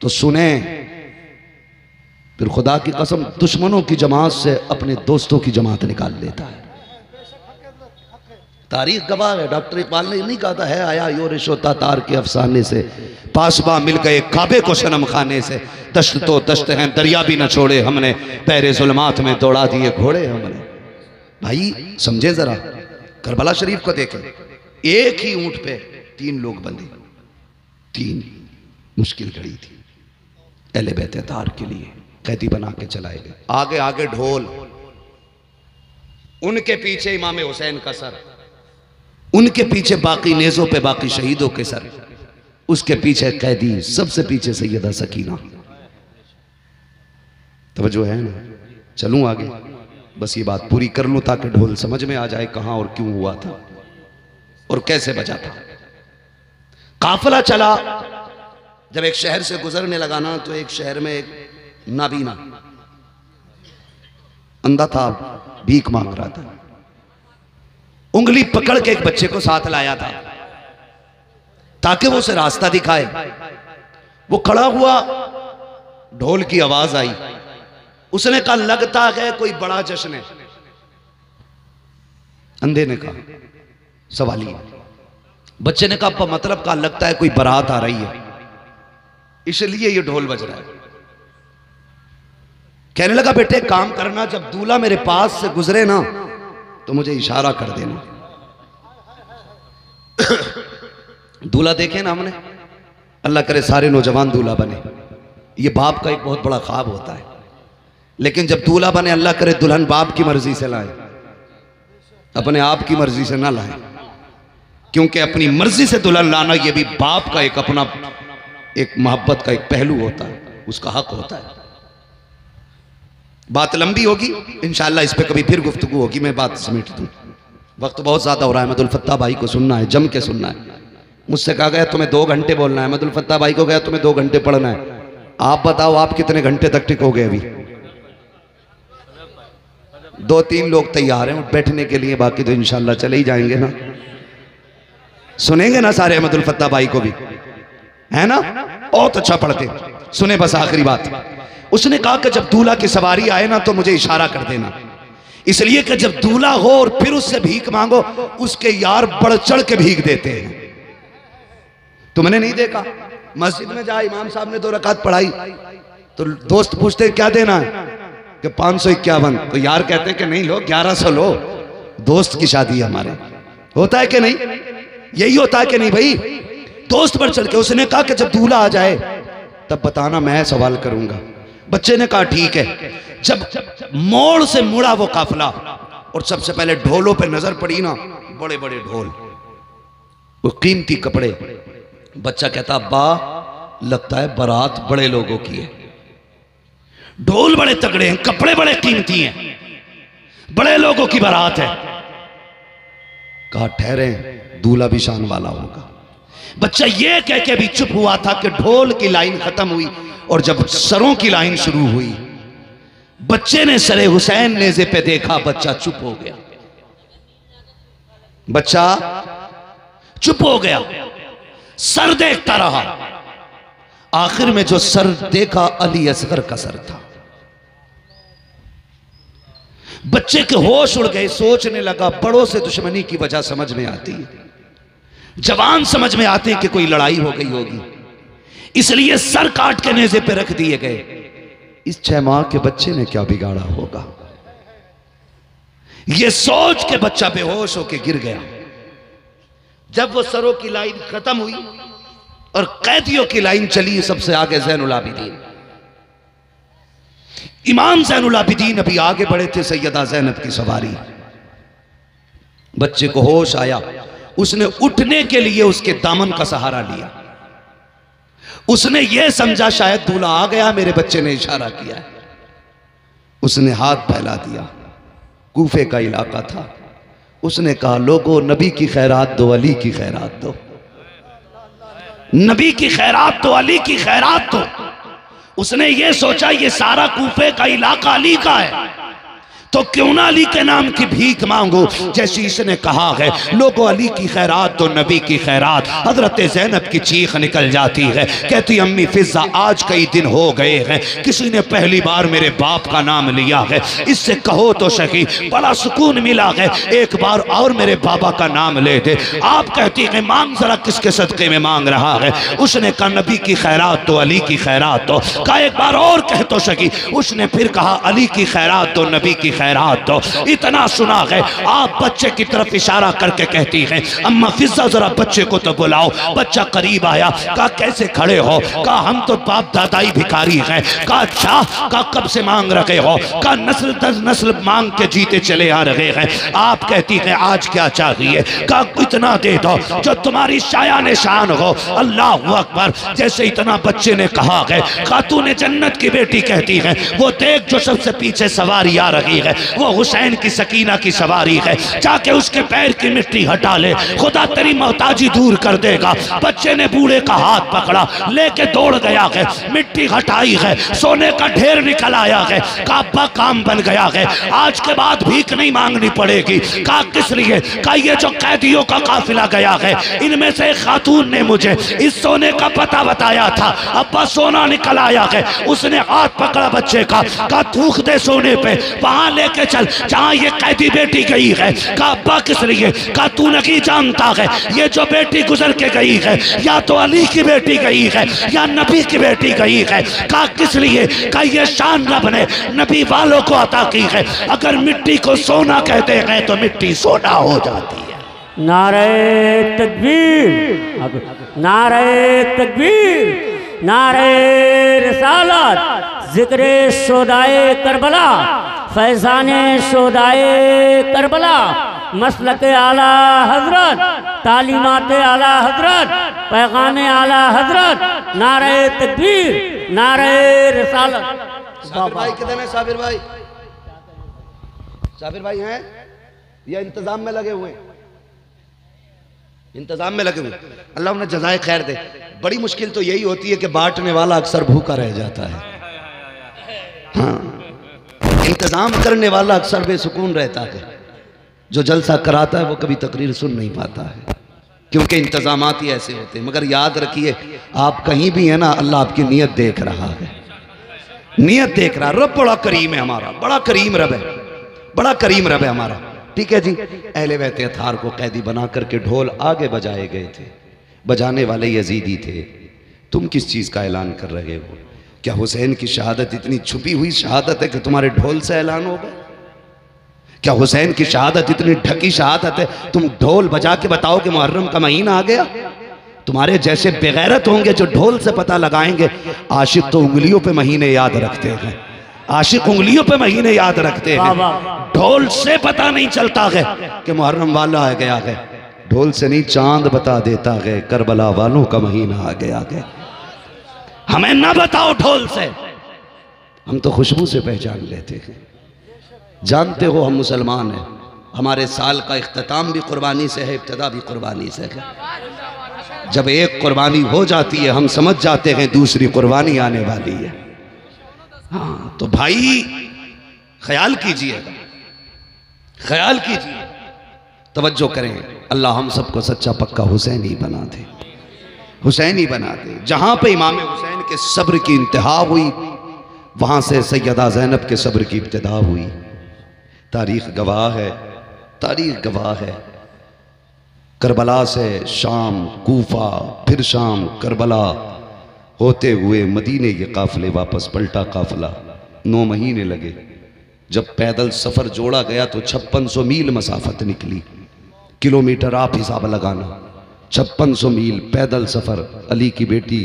तो सुने। फिर खुदा की कसम दुश्मनों की जमात से अपने दोस्तों की जमात निकाल लेता है। तारीख गवाह है। डॉक्टर इकबाल ने नहीं कहा था, है आया यो रिशो तातार के अफसाने से, पासबा मिल गए काबे को सनम खाने से, दश्त तो दश्त हैं दरिया भी न छोड़े हमने, पैरे जुल्मात में दौड़ा दिए घोड़े हमने। भाई समझे जरा, करबला शरीफ को देखें, एक ही ऊंट पे 3 लोग बंधे, 3 मुश्किल घड़ी थी। अहले बैत तार के लिए कैदी बना के चलाए गए। आगे आगे ढोल, उनके पीछे इमाम हुसैन का सर, उनके पीछे बाकी नेज़ों पे बाकी शहीदों के सर, उसके पीछे कैदी, सबसे पीछे सैयदा सकीना। तवज्जो है ना? चलूं आगे, बस ये बात पूरी कर लूं ताकि ढोल समझ में आ जाए कहां और क्यों हुआ था और कैसे बचा था। काफिला चला, जब एक शहर से गुजरने लगा ना, तो एक शहर में एक नाबीना अंधा था, भीख मांग रहा था। उंगली पकड़ के एक बच्चे को साथ लाया था ताकि वो उसे रास्ता दिखाए। वो खड़ा हुआ, ढोल की आवाज आई, उसने कहा लगता है कोई बड़ा जश्न है। अंधे ने कहा सवाली। बच्चे ने कहा मतलब का लगता है कोई बारात आ रही है, इसलिए ये ढोल बज रहा है। कहने लगा बेटे काम करना, जब दूल्हा मेरे पास से गुजरे ना तो मुझे इशारा कर देना। दूल्हा देखे ना हमने, अल्लाह करे सारे नौजवान दूल्हा बने, ये बाप का एक बहुत बड़ा ख्वाब होता है। लेकिन जब दूल्हा बने, अल्लाह करे दुल्हन बाप की मर्जी से लाए, अपने आप की मर्जी से ना लाए, क्योंकि अपनी मर्जी से दुल्हन लाना ये भी बाप का एक अपना एक मोहब्बत का एक पहलू होता है, उसका हक होता है। बात लंबी होगी इंशाअल्लाह, इस पे कभी फिर गुफ्तगू होगी, मैं बात समेट दूँ। वक्त बहुत ज़्यादा हो रहा है। अहमदुल फत्ताह भाई को सुनना है, जम के सुनना है। मुझसे कहा गया तुम्हें 2 घंटे बोलना है, अहमदुल फत्ताह भाई को गया तुम्हें 2 घंटे पढ़ना है। आप बताओ आप कितने घंटे तक टिकोगे? अभी 2-3 लोग तैयार हैं बैठने के लिए, बाकी तो इंशाअल्लाह चले ही जाएंगे ना। सुनेंगे ना सारे अहमदुल फत्ताह भाई को भी, है ना? बहुत अच्छा पढ़ते। सुने बस आखिरी बात, उसने कहा कि जब दूल्हा की सवारी आए ना तो मुझे इशारा कर देना, इसलिए कि जब दूल्हा हो और फिर उससे भीख मांगो, उसके यार बढ़ चढ़ के भीख देते हैं। तुमने नहीं देखा मस्जिद में जा इमाम साहब ने 2 रकात पढ़ाई तो दोस्त पूछते क्या देना है कि 551, तो यार कहते हैं कि नहीं लो 1100 लो, दोस्त की शादी है हमारे। होता है कि नहीं? यही होता है कि नहीं भाई? दोस्त बढ़ चढ़ के। उसने कहा कि जब दूल्हा आ जाए तब बताना, मैं सवाल करूंगा। बच्चे ने कहा ठीक है। जब मोड़ से मुड़ा वो काफिला और सबसे पहले ढोलों पे नजर पड़ी ना, बड़े बड़े ढोल, वो कीमती कपड़े। बच्चा कहता अब्बा लगता है बारात बड़े लोगों की है, ढोल बड़े तगड़े हैं, कपड़े बड़े कीमती हैं, बड़े लोगों की बारात है। कहा ठहरे दूल्हा भी शान वाला होगा। बच्चा ये कह के भी चुप हुआ था कि ढोल की लाइन खत्म हुई और जब सरों की लाइन शुरू हुई, बच्चे ने सरे हुसैन नेज़े पे देखा, बच्चा चुप हो गया। बच्चा चुप हो गया, सर देखता रहा। आखिर में जो सर देखा अली असगर का सर था। बच्चे के होश उड़ गए, सोचने लगा बड़ों से दुश्मनी की वजह समझ में आती है, जवान समझ में आते हैं कि कोई लड़ाई हो गई होगी, इसलिए सर काट के नेज़े पे रख दिए गए। इस 6 माह के बच्चे ने क्या बिगाड़ा होगा, यह सोच के बच्चा बेहोश होके गिर गया। जब वो सरों की लाइन खत्म हुई और कैदियों की लाइन चली, सबसे आगे ज़ैनुल आबिदीन, इमाम ज़ैनुल आबिदीन अभी आगे बढ़े थे, सैयदा ज़ैनब की सवारी। बच्चे को होश आया, उसने उठने के लिए उसके दामन का सहारा लिया। उसने यह समझा शायद दूल्हा आ गया, मेरे बच्चे ने इशारा किया है। उसने हाथ फैला दिया। कूफे का इलाका था। उसने कहा लोगों नबी की खैरात दो, अली की खैरात दो, नबी की खैरात दो, अली की खैरात दो। उसने ये सोचा ये सारा कूफे का इलाका अली का है, तो क्यों ना अली के नाम की भीख मांगो। जैसे इसने कहा है लोगों अली की खैरात तो नबी की खैरात, हजरत ज़ैनब की चीख निकल जाती है, कहती अम्मी फिजा आज कई दिन हो गए हैं किसी ने पहली बार मेरे बाप का नाम लिया है, इससे कहो तो सही बड़ा सुकून मिला है, एक बार और मेरे बाबा का नाम ले दे। आप कहती है मांग जरा किसके सदके में मांग रहा है। उसने कहा नबी की खैरात तो अली की खैरात तो। कहा एक बार और कह तो सकी। उसने फिर कहा अली की खैरात तो नबी की खैरात दो। इतना सुना है आप बच्चे की तरफ इशारा करके कहती हैं अम्मा फिजा जरा बच्चे को तो बुलाओ। बच्चा करीब आया, कहा कैसे खड़े हो, कहा हम तो बाप दादाई भिखारी हैं। कहा अच्छा, कहा कब से मांग रहे हो, कहा नस्ल दर नस्ल मांग के जीते चले आ रहे हैं। आप कहती हैं आज क्या चाहिए, कहा इतना दे दो जो तुम्हारी शायान शान हो। अल्लाह अकबर। जैसे इतना बच्चे ने कहा है खातून जन्नत की बेटी कहती है वो देख जो सबसे पीछे सवारी आ रही है वो हुसैन की सकीना की सवारी है, जाके उसके पैर की मिट्टी हटा ले, खुदा तेरी मोहताजी दूर कर देगा। बच्चे ने बूढ़े का हाथ पकड़ा, लेके दौड़ गया है, मिट्टी हटाई है, सोने का ढेर निकल आया है। काबा काम बन गया है, आज के बाद भीख नहीं मांगनी पड़ेगी। कहा किस लिए, कहा ये जो कैदियों का काफिला गया है इनमें से एक खातून ने मुझे इस सोने का पता बताया था, अब्बा सोना निकल आया है। उसने हाथ पकड़ा बच्चे का, कहा थूक दे सोने पे, वहां लेके चल जहां ये कैदी बेटी गई है। कहा अब्बा किस लिए, कहा तू नहीं जानता है ये जो बेटी गुजर के गई है या तो अली की बेटी गई है या नबी की बेटी गई है। कहा किस लिए, कहा ये शान रब ने नबी वालों को अता की है, अगर मिट्टी को सोना कहते हैं तो मिट्टी सोना हो जाती है। नारे तकबीर, नारे तकबीर, नारे रिसालत, जिक्रे शोदाए करबला, फैज़ाने शोदाए करबला, मसलक आला हजरत, तालीमात आला हजरत, पैगाम आला हजरत, नारे तकबीर, नारे रिसालत। साबिर भाई किधर है? साबिर भाई, साबिर भाई हैं या इंतजाम में लगे हुए? इंतजाम में लगे हुए। अल्लाह उन्हें जज़ाए खैर दे। बड़ी मुश्किल तो यही होती है कि बांटने वाला अक्सर भूखा रह जाता है। हाँ, इंतजाम करने वाला अक्सर बेसुकून रहता है। जो जलसा कराता है वो कभी तकरीर सुन नहीं पाता है, क्योंकि इंतजामात ही ऐसे होते हैं। मगर याद रखिए, आप कहीं भी है ना, अल्लाह आपकी नीयत देख रहा है, नीयत देख रहा है। रब बड़ा करीम है हमारा, बड़ा करीम रब है, बड़ा करीम रब है हमारा। ठीक है जी। अहले बैत अतार को कैदी बना करके ढोल आगे बजाए गए थे, बजाने वाले यजीदी थे। तुम किस चीज़ का ऐलान कर रहे हो? क्या हुसैन की शहादत इतनी छुपी हुई शहादत है कि तुम्हारे ढोल से ऐलान होगा? क्या हुसैन की शहादत इतनी ढकी शहादत है तुम ढोल बजा के बताओ कि मुहर्रम का महीना आ गया? तुम्हारे जैसे बेगैरत होंगे जो ढोल से पता लगाएंगे। आशिक तो उंगलियों पे महीने याद रखते हैं, आशिक उंगलियों पे महीने याद रखते हैं। ढोल से पता नहीं चलता है कि मुहर्रम वाला आ गया है। ढोल से नहीं, चांद बता देता है करबला वालों का महीना आ गया है। हमें ना बताओ ढोल से, हम तो खुशबू से पहचान लेते हैं। जानते हो हम मुसलमान हैं, हमारे साल का इख्तिताम भी कुर्बानी से है, इब्तिदा भी कुर्बानी से है। जब एक कुर्बानी हो जाती है हम समझ जाते हैं दूसरी कुर्बानी आने वाली है। हाँ, तो भाई ख्याल कीजिएगा, ख्याल कीजिए, तवज्जो करें। अल्लाह हम सबको सच्चा पक्का हुसैन ही बना दे, हुसैन ही बना दे। जहाँ पे इमाम हुसैन के सब्र की इंतहा हुई, वहाँ से सैयदा ज़ैनब के सब्र की इब्तिदा हुई। तारीख़ गवाह है, तारीख़ गवाह है। करबला से शाम, कूफा, फिर शाम, करबला होते हुए मदीने के काफ़िले वापस पलटा काफ़िला। 9 महीने लगे। जब पैदल सफ़र जोड़ा गया तो 5600 मील मसाफत निकली। किलोमीटर आप हिसाब लगाना, 5600 मील पैदल सफ़र। अली की बेटी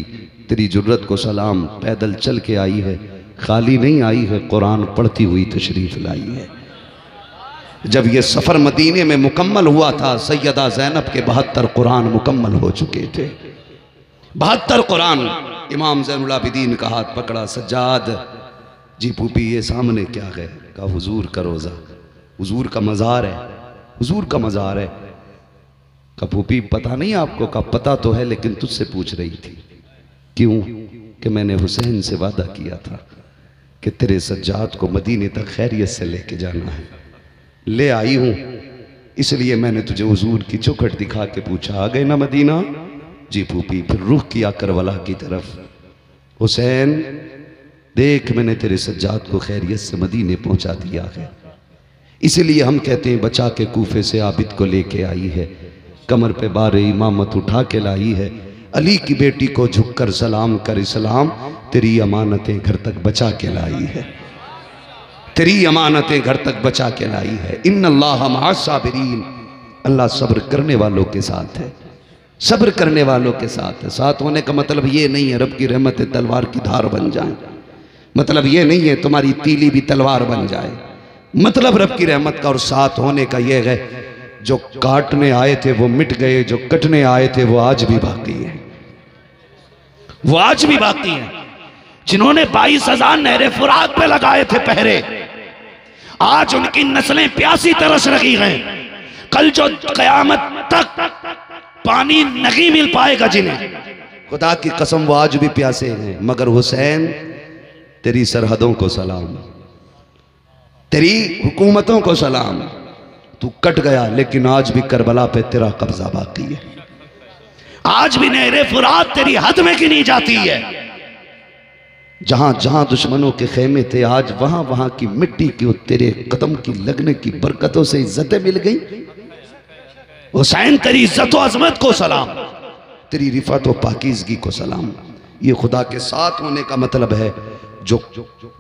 तेरी जुर्रत को सलाम, पैदल चल के आई है, खाली नहीं आई है, कुरान पढ़ती हुई तशरीफ़ लाई है। जब ये सफ़र मदीने में मुकम्मल हुआ था, सैयदा ज़ैनब के 72 कुरान मुकम्मल हो चुके थे। 72 कुरान। इमाम ज़ैनुल आबिदीन का हाथ पकड़ा, सज्जाद जी पूपी ये सामने क्या है? कहा हुजूर का रोज़ा, हुजूर का मज़ार है, हुजूर का मज़ार है। कहा पूपी पता नहीं आपको? कहा पता तो है, लेकिन तुझसे पूछ रही थी। क्यों? कि मैंने हुसैन से वादा किया था कि तेरे सज्जाद को मदीने तक खैरियत से लेके जाना है। ले आई हूँ, इसलिए मैंने तुझे हुजूर की चौखट दिखा के पूछा, आ गए ना मदीना? जी फूफी। फिर रुख किया करबला की तरफ, हुसैन देख मैंने तेरे सज्जाद को खैरियत से मदीने पहुंचा दिया है। इसलिए हम कहते हैं बचा के कूफे से आबिद को लेके आई है, कमर पे बारे इमामत उठा के लाई है। अली की बेटी को झुककर सलाम कर इस्लाम, तेरी अमानतें घर तक बचा के लाई है, तेरी अमानतें घर तक बचा के लाई है। इन्नल्लाह मअ साबिरीन, अल्लाह सब्र करने वालों के साथ है, सब्र करने वालों के साथ है। साथ होने का मतलब ये नहीं है रब की रहमत तलवार की धार बन जाए, मतलब ये नहीं है तुम्हारी तीली भी तलवार बन जाए। मतलब रब की रहमत का और साथ होने का ये है, जो काटने आए थे वो मिट गए, जो कटने आए थे वो आज भी बाकी है, वो आज भी बाकी है। जिन्होंने 22,000 नहरे फुरात पे लगाए थे पहरे, आज उनकी नस्लें प्यासी तरस रही हैं। कल जो कयामत तक पानी नहीं मिल पाएगा जिन्हें, खुदा की कसम वो आज भी प्यासे हैं। मगर हुसैन तेरी सरहदों को सलाम, तेरी हुकूमतों को सलाम। तू कट गया लेकिन आज भी करबला पे तेरा कब्जा बाकी है, आज भी नहरे फुरात तेरी हद में गिनी जाती है। जहां जहां दुश्मनों के खेमे थे, आज वहां वहां की मिट्टी की तेरे कदम की लगने की बरकतों से इज्जतें मिल गई। हुसैन तेरी इज्जत व अजमत को सलाम, तेरी रिफत व पाकीज़गी को सलाम। ये खुदा के साथ होने का मतलब है, जो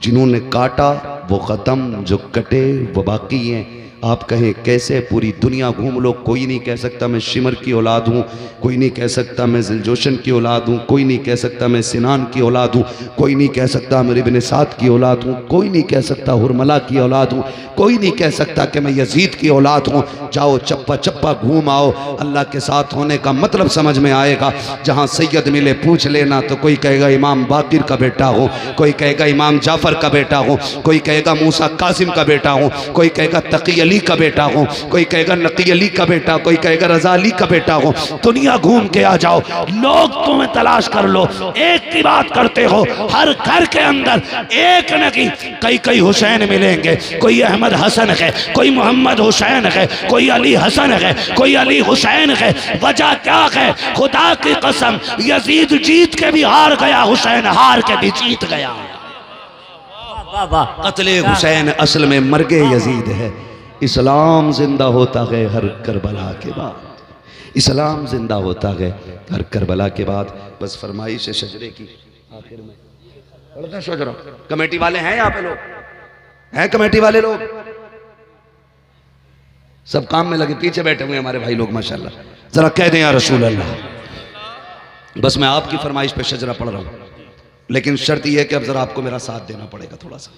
जिन्होंने काटा वो ख़त्म, जो कटे वो बाकी हैं। आप कहें कैसे पूरी दुनिया घूम लो, कोई नहीं कह सकता मैं शिमर की औलाद हूँ, कोई नहीं कह सकता मैं जिलजोशन की औलाद हूँ, कोई नहीं कह सकता मैं सिनान की औलाद हूँ, कोई नहीं कह सकता मैं इब्न साद की औलाद हूँ, कोई नहीं कह सकता हुरमला की औलाद हूँ, कोई नहीं कह सकता कि मैं यजीद की औलाद हूँ। जाओ चप्पा चप्पा घूम आओ, अल्लाह के साथ होने का मतलब समझ में आएगा। जहाँ सैयद मिले पूछ लेना, तो कोई कहेगा इमाम बाकिर का बेटा हो, कोई कहेगा इमाम जाफ़र का बेटा हो, कोई कहेगा मूसा कासिम का बेटा हो, कोई कहेगा तकी अली का बेटा हो, कोई कहेगा नकी अली का बेटा, कोई कहेगा रजा अली का बेटा हो। दुनिया घूम के आ जाओ, लोग तुम्हें तलाश कर लो, एक की बात करते हो। हर घर के अंदर एक न की कई कई हुसैन मिलेंगे, कोई अहमद हसन है, कोई मोहम्मद हुसैन है, कोई अली हसन है, कोई अली हुसैन है। वजह क्या है? खुदा की कसम, यजीद जीत के भी हार गया, हुसैन हार के भी जीत गया। कत्ले हुसैन असल में मर्गे यजीद है। इस्लाम जिंदा होता है हर करबला के बाद, इस्लाम जिंदा होता है हर करबला के बाद। बस फरमाइश शजरे की आखिर में पढ़ते शजरा। कमेटी वाले हैं यहाँ पे लोग हैं, कमेटी वाले लोग सब काम में लगे, पीछे बैठे हुए हमारे भाई लोग माशाल्लाह। जरा कह दें या रसूल अल्लाह। बस मैं आपकी फरमाइश पे शजरा पढ़ रहा हूँ, लेकिन शर्त यह है कि अब जरा आपको मेरा साथ देना पड़ेगा थोड़ा सा।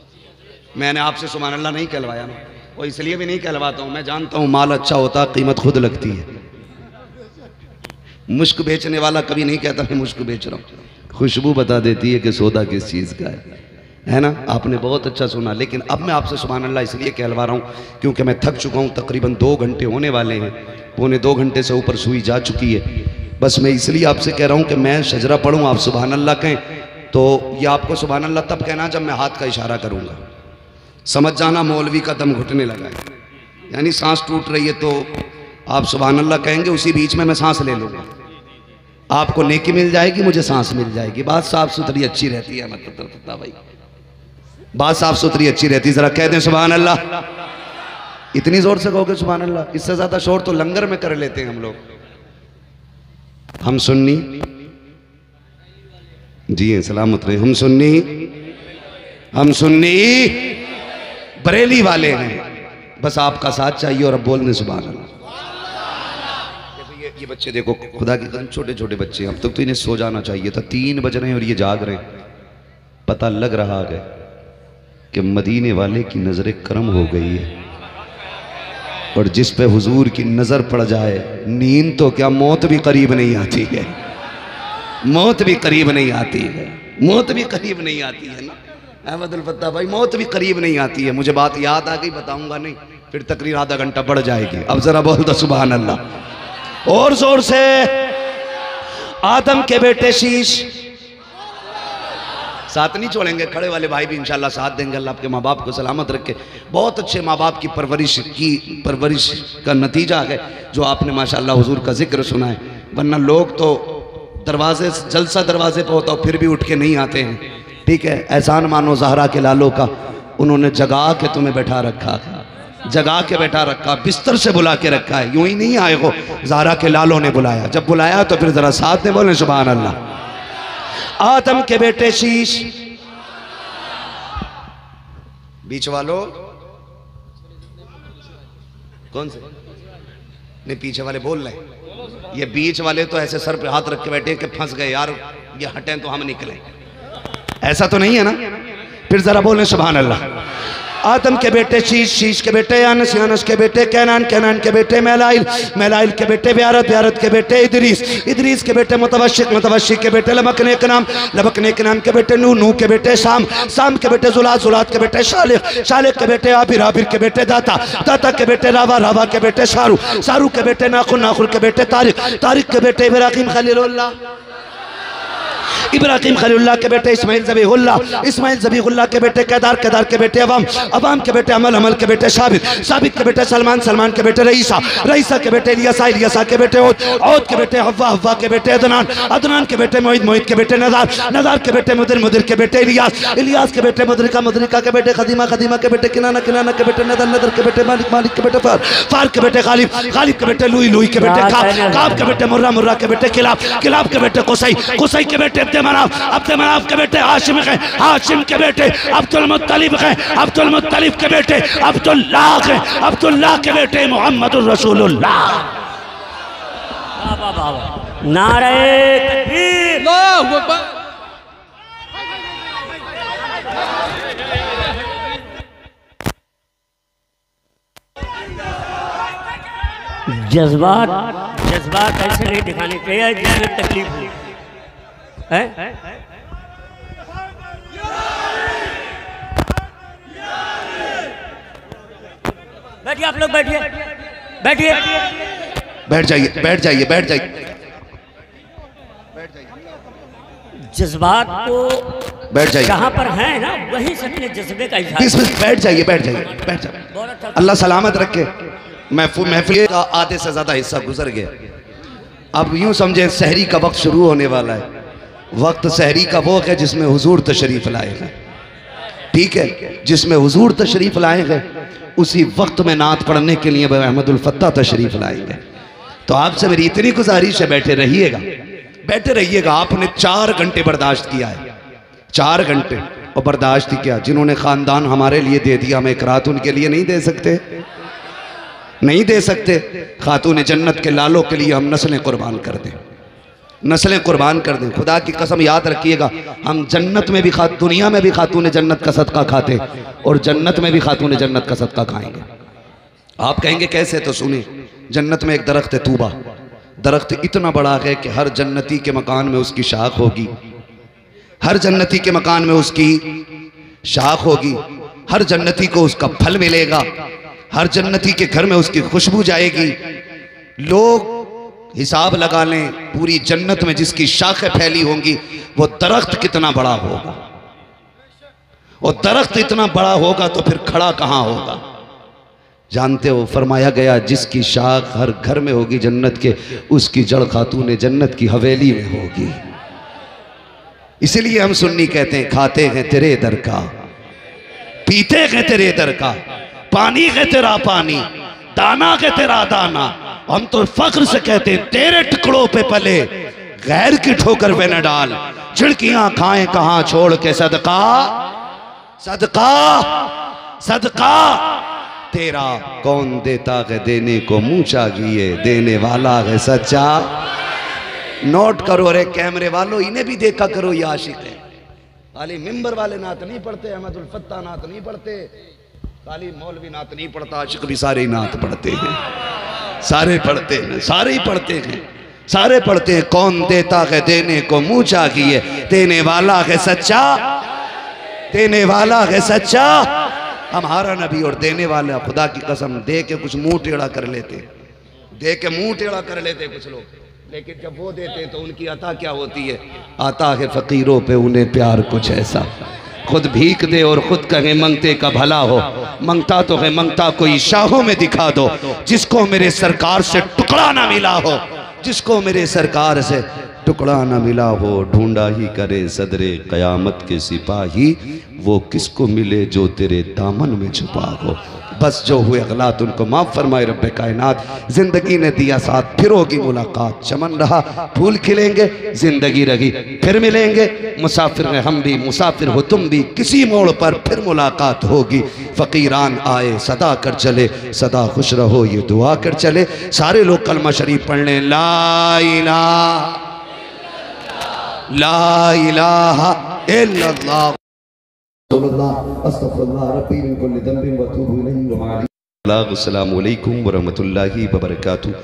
मैंने आपसे सुभान अल्लाह नहीं कहलवाया ना, वो इसलिए भी नहीं कहलवाता हूँ, मैं जानता हूँ माल अच्छा होता कीमत खुद लगती है। मुश्क बेचने वाला कभी नहीं कहता मैं मुश्क बेच रहा हूँ, खुशबू बता देती है कि सौदा किस चीज़ का है ना। आपने बहुत अच्छा सुना, लेकिन अब मैं आपसे सुभान अल्लाह इसलिए कहलवा रहा हूँ क्योंकि मैं थक चुका हूँ। तकरीबन 2 घंटे होने वाले हैं, पौने 2 घंटे से ऊपर सुई जा चुकी है। बस मैं इसलिए आपसे कह रहा हूँ कि मैं शजरा पढ़ूँ, आप सुभान अल्लाह कहें, तो ये आपको सुभान अल्लाह तब कहना जब मैं हाथ का इशारा करूँगा। समझ जाना मौलवी का दम घुटने लगा है, यानी सांस टूट रही है तो आप सुभान अल्लाह कहेंगे, उसी बीच में मैं सांस ले लूँगा, आपको नेकी मिल जाएगी, मुझे सांस मिल जाएगी। बात साफ सुथरी अच्छी रहती है, मतलब भाई बात साफ सुथरी अच्छी रहती है। जरा कह दें सुभान अल्लाह। इतनी जोर से कहोगे सुभान अल्लाह, इससे ज्यादा शोर तो लंगर में कर लेते हैं हम लोग। हम सुन्नी जी सलामत रहे, हम सुन्नी बरेली वाले हैं, बस आपका साथ चाहिए और अब बोल दें सुभान अल्लाह। ये बच्चे देखो खुदा की कसम, छोटे छोटे बच्चे, अब तक तो इन्हें सो जाना चाहिए था, 3 बज रहे हैं और ये जाग रहे हैं। पता लग रहा है कि मदीने वाले की नजर करम हो गई है, और जिस पे हुजूर की नजर पड़ जाए, नींद तो क्या मौत भी करीब नहीं आती है, मौत भी करीब नहीं आती है, मौत भी करीब नहीं आती है ना अहमद अल फत्ता भाई, मौत भी करीब नहीं आती है। मुझे बात याद आ गई, बताऊंगा नहीं, फिर तकरीर आधा घंटा बढ़ जाएगी। अब जरा बोल दो सुभान अल्लाह और जोर से। आदम के बेटे शीश, साथ नहीं छोड़ेंगे, खड़े वाले भाई भी इंशाल्लाह साथ देंगे। अल्लाह आपके माँ बाप को सलामत रखे। बहुत अच्छे माँ बाप की परवरिश का नतीजा है जो आपने माशाल्लाह हुजूर का जिक्र सुना है, वरना लोग तो दरवाजे जलसा दरवाजे पर होता फिर भी उठ के नहीं आते हैं। ठीक है, एहसान मानो ज़हरा के लालों का, उन्होंने जगा के तुम्हें बैठा रखा, जगा के बैठा रखा, बिस्तर से बुला के रखा है, यूं ही नहीं आए हो, ज़हरा के लालों ने बुलाया। जब बुलाया तो फिर जरा साथ में बोले सुभान अल्लाह। आदम के बेटे शीश, बीच वालों कौन से नहीं, पीछे वाले बोल रहे, ये बीच वाले तो ऐसे सर पे हाथ रख के बैठे कि फंस गए यार, ये हटें तो हम निकलें, ऐसा तो नहीं है ना। फिर जरा बोलें सुभान अल्लाह। आदम के बेटे शीश, शीश के बेटे अनस, अनस के बेटे कैनान, कैनान के बेटे मैलाइल, मैलाइल के बेटे ब्यारत, ब्यारत के बेटे इदरीस, इदरीस के बेटे मुतवशिक, मुतवशिक के बेटे लबकने के नाम, लबकने के नाम के बेटे नूह, नूह के बेटे शाम, शाम के बेटे जुलात, जुलात के बेटे शालिक, शालिक के बेटे आबिर, आबिर के बेटे दाता, दाता के बेटे रावा, रावा के बेटे शारू, शारू के बेटे नाखुन, नाखुन के बेटे तारिक, तारिक के बेटे इब्राहिम खलीलुल्लाह, इब्राहिम खलीलुल्लाह के बेटे इस्माइल ज़बीहुल्लाह, इस्माइल ज़बीहुल्लाह के बेटे केदार, केदार के बेटे अवाम, अवाम के बेटे अमल, अमल के बेटे साबित, साबित के बेटे सलमान, सलमान के बेटे रईसा, रईसा के बेटे इलियासा, इलियासा के बेटे औद, औद के बेटे हव्वा, हव्वा के बेटे अदनान, अदनान के बेटे मोहित, मोहित के बेटे नज़ार, नज़ार के बेटे मुदिर, मुदिर के बेटे इलियास, इलियास के बेटे मुदरिका, मुदरिका के बेटे खदीमा, खदीमा के बेटे किनाना, किनाना के बेटे नदर, नदर के बेटे मालिक, मालिक के बेटे फार, फार के बेटे गालिब, गालिब के बेटे लुई, लुई के बेटे काब, काब के बेटे मुर्रा, मुर्रा के बेटे किलाब, किलाब के बेटे कुसै, कुसै के बेटे अब्दुल मनाफ के बेटे हाशिम हैं, हाशिम के बेटे अब्दुल मुत्तलिब हैं, अब्दुल मुत्तलिब के बेटे अब्दुल्लाह हैं, अब्दुल्लाह के बेटे मोहम्मदुर रसूलुल्लाह। नारे तकबीर, अल्लाहु अकबर। जज्बात ऐसे नहीं दिखाने चाहिए जिसमें तकलीफ हो है। बैठिए आप लोग, बैठिए बैठिए बैठ जाइए, बैठ जाइए, बैठ जाइए, जज्बात को बैठ जाइए, जहाँ पर है ना वहीं से अपने जज्बे का इजहार। बैठ जाइए, बैठ जाइए, बैठ जाइए। अल्लाह सलामत रखे। महफिल का आधे से ज्यादा हिस्सा गुजर गया। अब यूं समझे सहरी का वक्त शुरू होने वाला है। वक्त सहरी का वो है जिसमें हुजूर तशरीफ लाए हैं, ठीक है, जिसमें हुजूर तशरीफ लाए हैं उसी वक्त में नात पढ़ने के लिए अहमदुल फत्ता तशरीफ लाएंगे। तो आपसे मेरी इतनी गुजारिश है, बैठे रहिएगा, बैठे रहिएगा। आपने 4 घंटे बर्दाश्त किया है, 4 घंटे, और बर्दाश्त किया। जिन्होंने खानदान हमारे लिए दे दिया, हम एक रात उनके लिए नहीं दे सकते, नहीं दे सकते। खातून जन्नत के लालों के लिए हम नस्लें कुर्बान कर दें, नस्लें कुर्बान कर दें। खुदा की कसम याद रखिएगा, हम जन्नत में भी दुनिया में भी खातून जन्नत का सदका खाते और जन्नत में भी खातून जन्नत का सदका खाएंगे। आप कहेंगे कैसे, तो सुने। जन्नत में एक दरख्त है तूबा, दरख्त इतना बड़ा है कि हर जन्नती के मकान में उसकी शाख होगी, हर जन्नती के मकान में उसकी शाख होगी, हर जन्नती को उसका फल मिलेगा, हर जन्नती के घर में उसकी खुशबू जाएगी। लोग हिसाब लगा लें, पूरी जन्नत में जिसकी शाखें फैली होंगी वो दरख्त कितना बड़ा होगा, और दरख्त इतना बड़ा होगा तो फिर खड़ा कहाँ होगा, जानते हो? फरमाया गया जिसकी शाख हर घर में होगी जन्नत के, उसकी जड़ खातून जन्नत की हवेली में होगी। इसीलिए हम सुन्नी कहते हैं, खाते हैं तेरे दर का, पीते हैं तेरे दर का, पानी है तेरा पानी, दाना है तेरा दाना। हम तो फख्र से कहते हैं तेरे टुकड़ों पे पले, गैर की ठोकर पे न डाल, झिड़कियां खाएं कहां छोड़ के सदका, सदका, सदका तेरा कौन देता है देने को मुंह चाहिए, देने वाला है सच्चा। नोट करो, अरे कैमरे वालों इन्हें भी देखा करो, ये आशिक है। खाली मिंबर वाले नात नहीं पढ़ते, अहमदुल फत्ता नात नहीं पढ़ते, खाली मौलवी नात नहीं पढ़ता, आशिक भी सारे नात पढ़ते हैं, सारे पढ़ते हैं, सारे ही पढ़ते हैं, सारे पढ़ते हैं। कौन देता है देने को मुंह चाहिए, देने वाला है सच्चा, देने वाला है सच्चा हमारा नबी। और देने वाला खुदा की कसम दे के कुछ मुंह टेढ़ा कर लेते, दे के मुंह टेढ़ा कर लेते कुछ लोग, लेकिन जब वो देते तो उनकी अता क्या होती है? आता है फकीरों पे उन्हें प्यार कुछ ऐसा, खुद भीख दे और खुद कहे मंगते का भला हो, मंगता तो है मंगता कोई शाहों में दिखा दो, जिसको मेरे सरकार से टुकड़ा ना मिला हो, जिसको मेरे सरकार से टुकड़ा ना मिला हो, ढूंढा ही करे सदरे कयामत के सिपाही, वो किसको मिले जो तेरे दामन में छुपा हो। बस जो हुए गलत उनको माफ़ फरमाए रब्बे कायनात। जिंदगी ने दिया साथ, फिर होगी मुलाकात, चमन रहा फूल खिलेंगे, जिंदगी रही फिर मिलेंगे, मुसाफिर हैं हम भी, मुसाफिर हो तुम भी, किसी मोड़ पर फिर मुलाकात होगी। फ़कीरान आए सदा कर चले, सदा खुश रहो ये दुआ कर चले। सारे लोग कलमा शरीफ पढ़ लें, ला इलाहा इल्लल्लाह अस्सलामु अलैकुम व रहमतुल्लाहि व बरकातुहू।